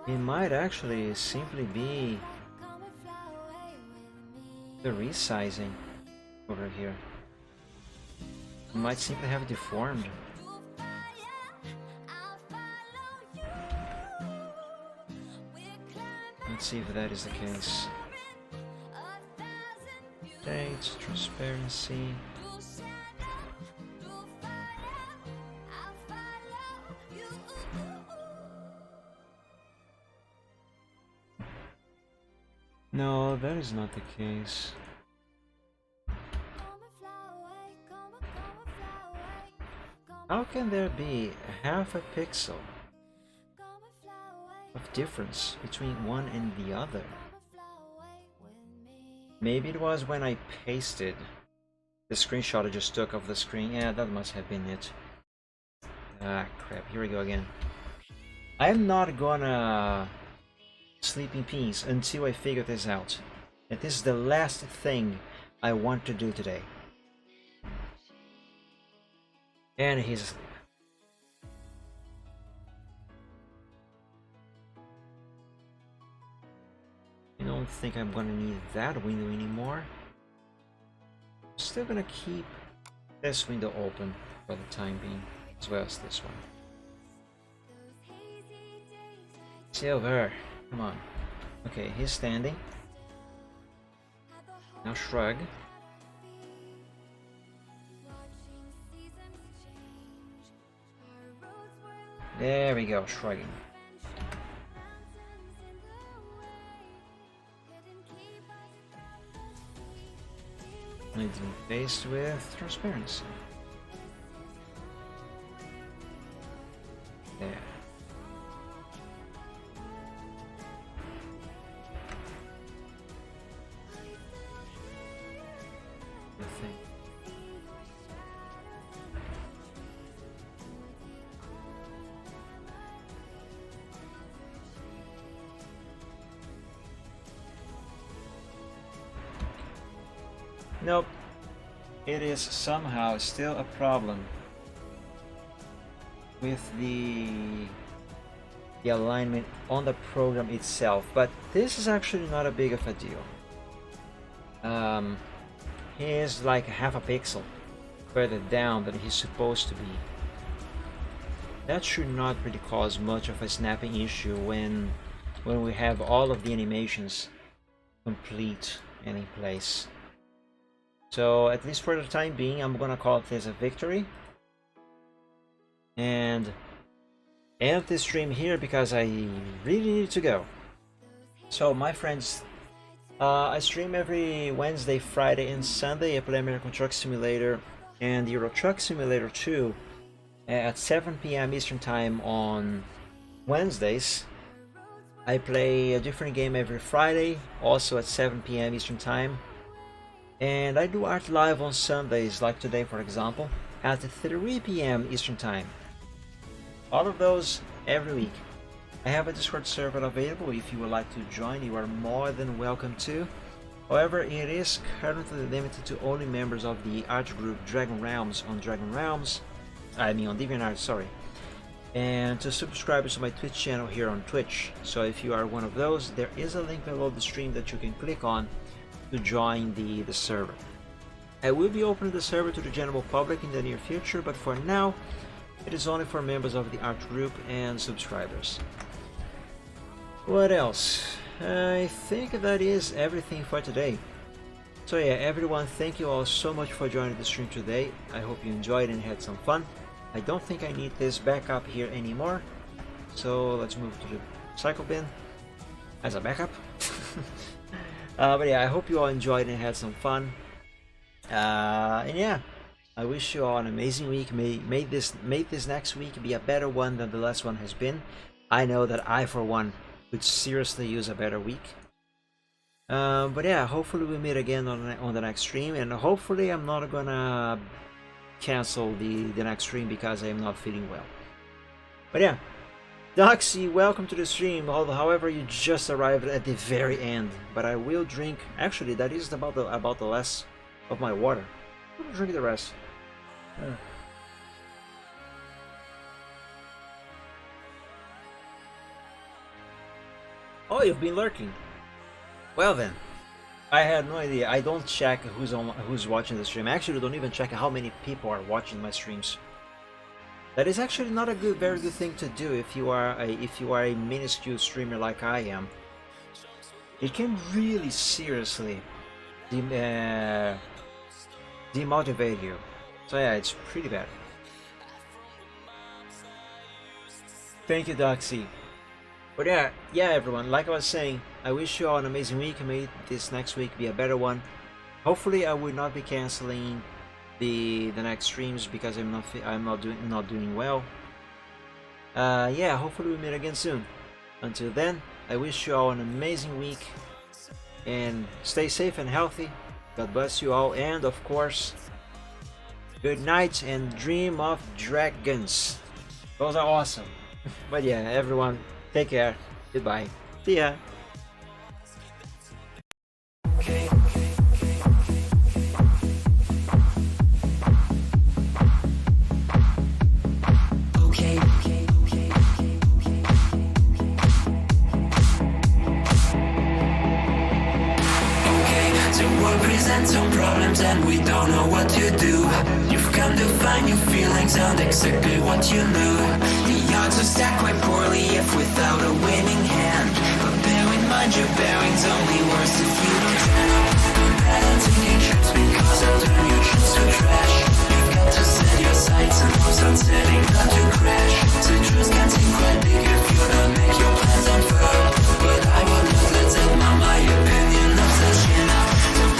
Speaker 3: It might actually simply be the resizing over here. It might simply have deformed. Let's see if that is the case. Date, transparency. No, that is not the case. How can there be half a pixel of difference between one and the other? Maybe it was when I pasted the screenshot I just took of the screen. Yeah, that must have been it. Ah, crap. Here we go again. I'm not gonna sleep in peace until I figure this out. And this is the last thing I want to do today. And he's asleep. I don't think I'm gonna need that window anymore. I'm still gonna keep this window open for the time being, as well as this one. Silver, come on. Okay, he's standing. Now shrug. There we go, shrugging. And faced with transparency. There. Nothing. Nope. It is somehow still a problem with the alignment on the program itself, but this is actually not a big of a deal. He is like half a pixel further down than he's supposed to be. That should not really cause much of a snapping issue when we have all of the animations complete and in place. So at least for the time being, I'm gonna call this a victory and end this stream here because I really need to go. So my friends, I stream every Wednesday, Friday, and Sunday. I play American Truck Simulator and Euro Truck Simulator 2 at 7 p.m. Eastern Time on Wednesdays. I play a different game every Friday, also at 7 p.m. Eastern Time. And I do art live on Sundays, like today for example, at 3 p.m. Eastern Time. All of those every week. I have a Discord server available. If you would like to join, you are more than welcome to. However, it is currently limited to only members of the art group Dragon Realms on DeviantArt, sorry. And to subscribers to my Twitch channel here on Twitch. So if you are one of those, there is a link below the stream that you can click on to join the server. I will be opening the server to the general public in the near future, but for now it is only for members of the art group and subscribers. What else? I think that is everything for today. So yeah, everyone, thank you all so much for joining the stream today. I hope you enjoyed and had some fun. I don't think I need this backup here anymore, so let's move to the cycle bin as a backup. But yeah, I hope you all enjoyed and had some fun. And yeah, I wish you all an amazing week. May this next week be a better one than the last one has been. I know that I, for one, could seriously use a better week. But yeah, hopefully we meet again on the next stream, and hopefully I'm not gonna cancel the next stream because I'm not feeling well. But yeah, Doxy, welcome to the stream. However, you just arrived at the very end. But I will drink. Actually, that is about the last of my water. I'll drink the rest. Oh, you've been lurking. Well then, I had no idea. I don't check who's watching the stream. Actually, don't even check how many people are watching my streams. That is actually not a very good thing to do if you are a minuscule streamer like I am. It can really seriously demotivate you. So yeah, it's pretty bad. Thank you, Doxy. But yeah, everyone, like I was saying, I wish you all an amazing week. May this next week be a better one. Hopefully, I will not be canceling the next streams because I'm not doing well. Yeah, hopefully we meet again soon. Until then, I wish you all an amazing week and stay safe and healthy. God bless you all, and of course, good night and dream of dragons. Those are awesome. But yeah, everyone, take care. Goodbye. See ya.
Speaker 1: Some problems and we don't know what to do. You've come to find new feelings and exactly what you knew. The odds are stacked quite poorly if without a winning hand. But bear in mind your bearing's only worse if you don't turn. Bad on taking trips because they'll turn your trips to trash. You've got to set your sights and hopes on setting not to crash. So truths can seem quite big if you don't make your plans unfurl. But I will not let them on my opinion of such enough.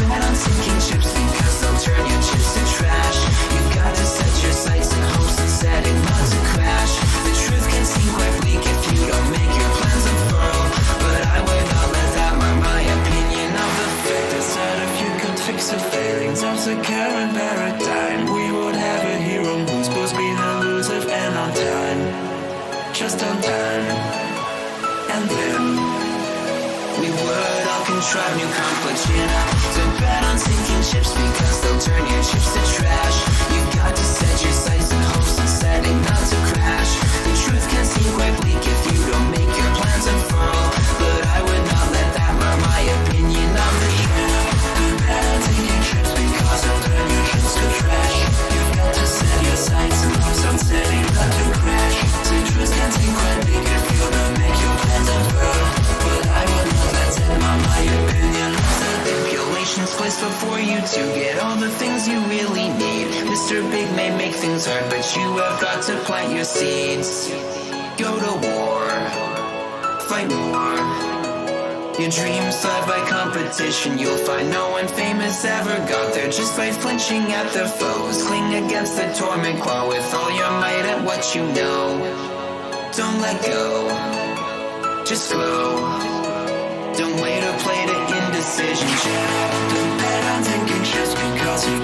Speaker 1: Bet on sinking ships because they'll turn your chips to trash. You've got to set your sights and hopes on setting not to crash. The truth can seem quite bleak if you don't make your plans unfurl. But I would not let that mar my opinion of the fact that if you could fix the failings of the current paradigm, we would have a hero who's supposed to be elusive and on time. Just on time. And then we would all contrive new conflicts, you know. So bet on sinking ships because they'll turn your chips to trash. You've got to set your sights and hopes on setting not to crash. The truth can seem quite bleak if you don't make your plans unfurl. But I would not let that mar my opinion of the truth. Bet on sinking ships because they'll turn your chips to trash. You've got to set your sights and hopes on setting not to crash. The truth can seem quite bleak if you don't make your plans unfurl. But I would not let them on my opinion. Stipulations placed before you to get all the things you really need. Mr. Big may make things hard, but you have got to plant your seeds. Go to war, fight more. Your dreams thrive by competition. You'll find no one famous ever got there just by flinching at their foes. Cling against the torment claw with all your might at what you know. Don't let go, just flow. Don't wait or play to indecision. Don't bet on taking trips because you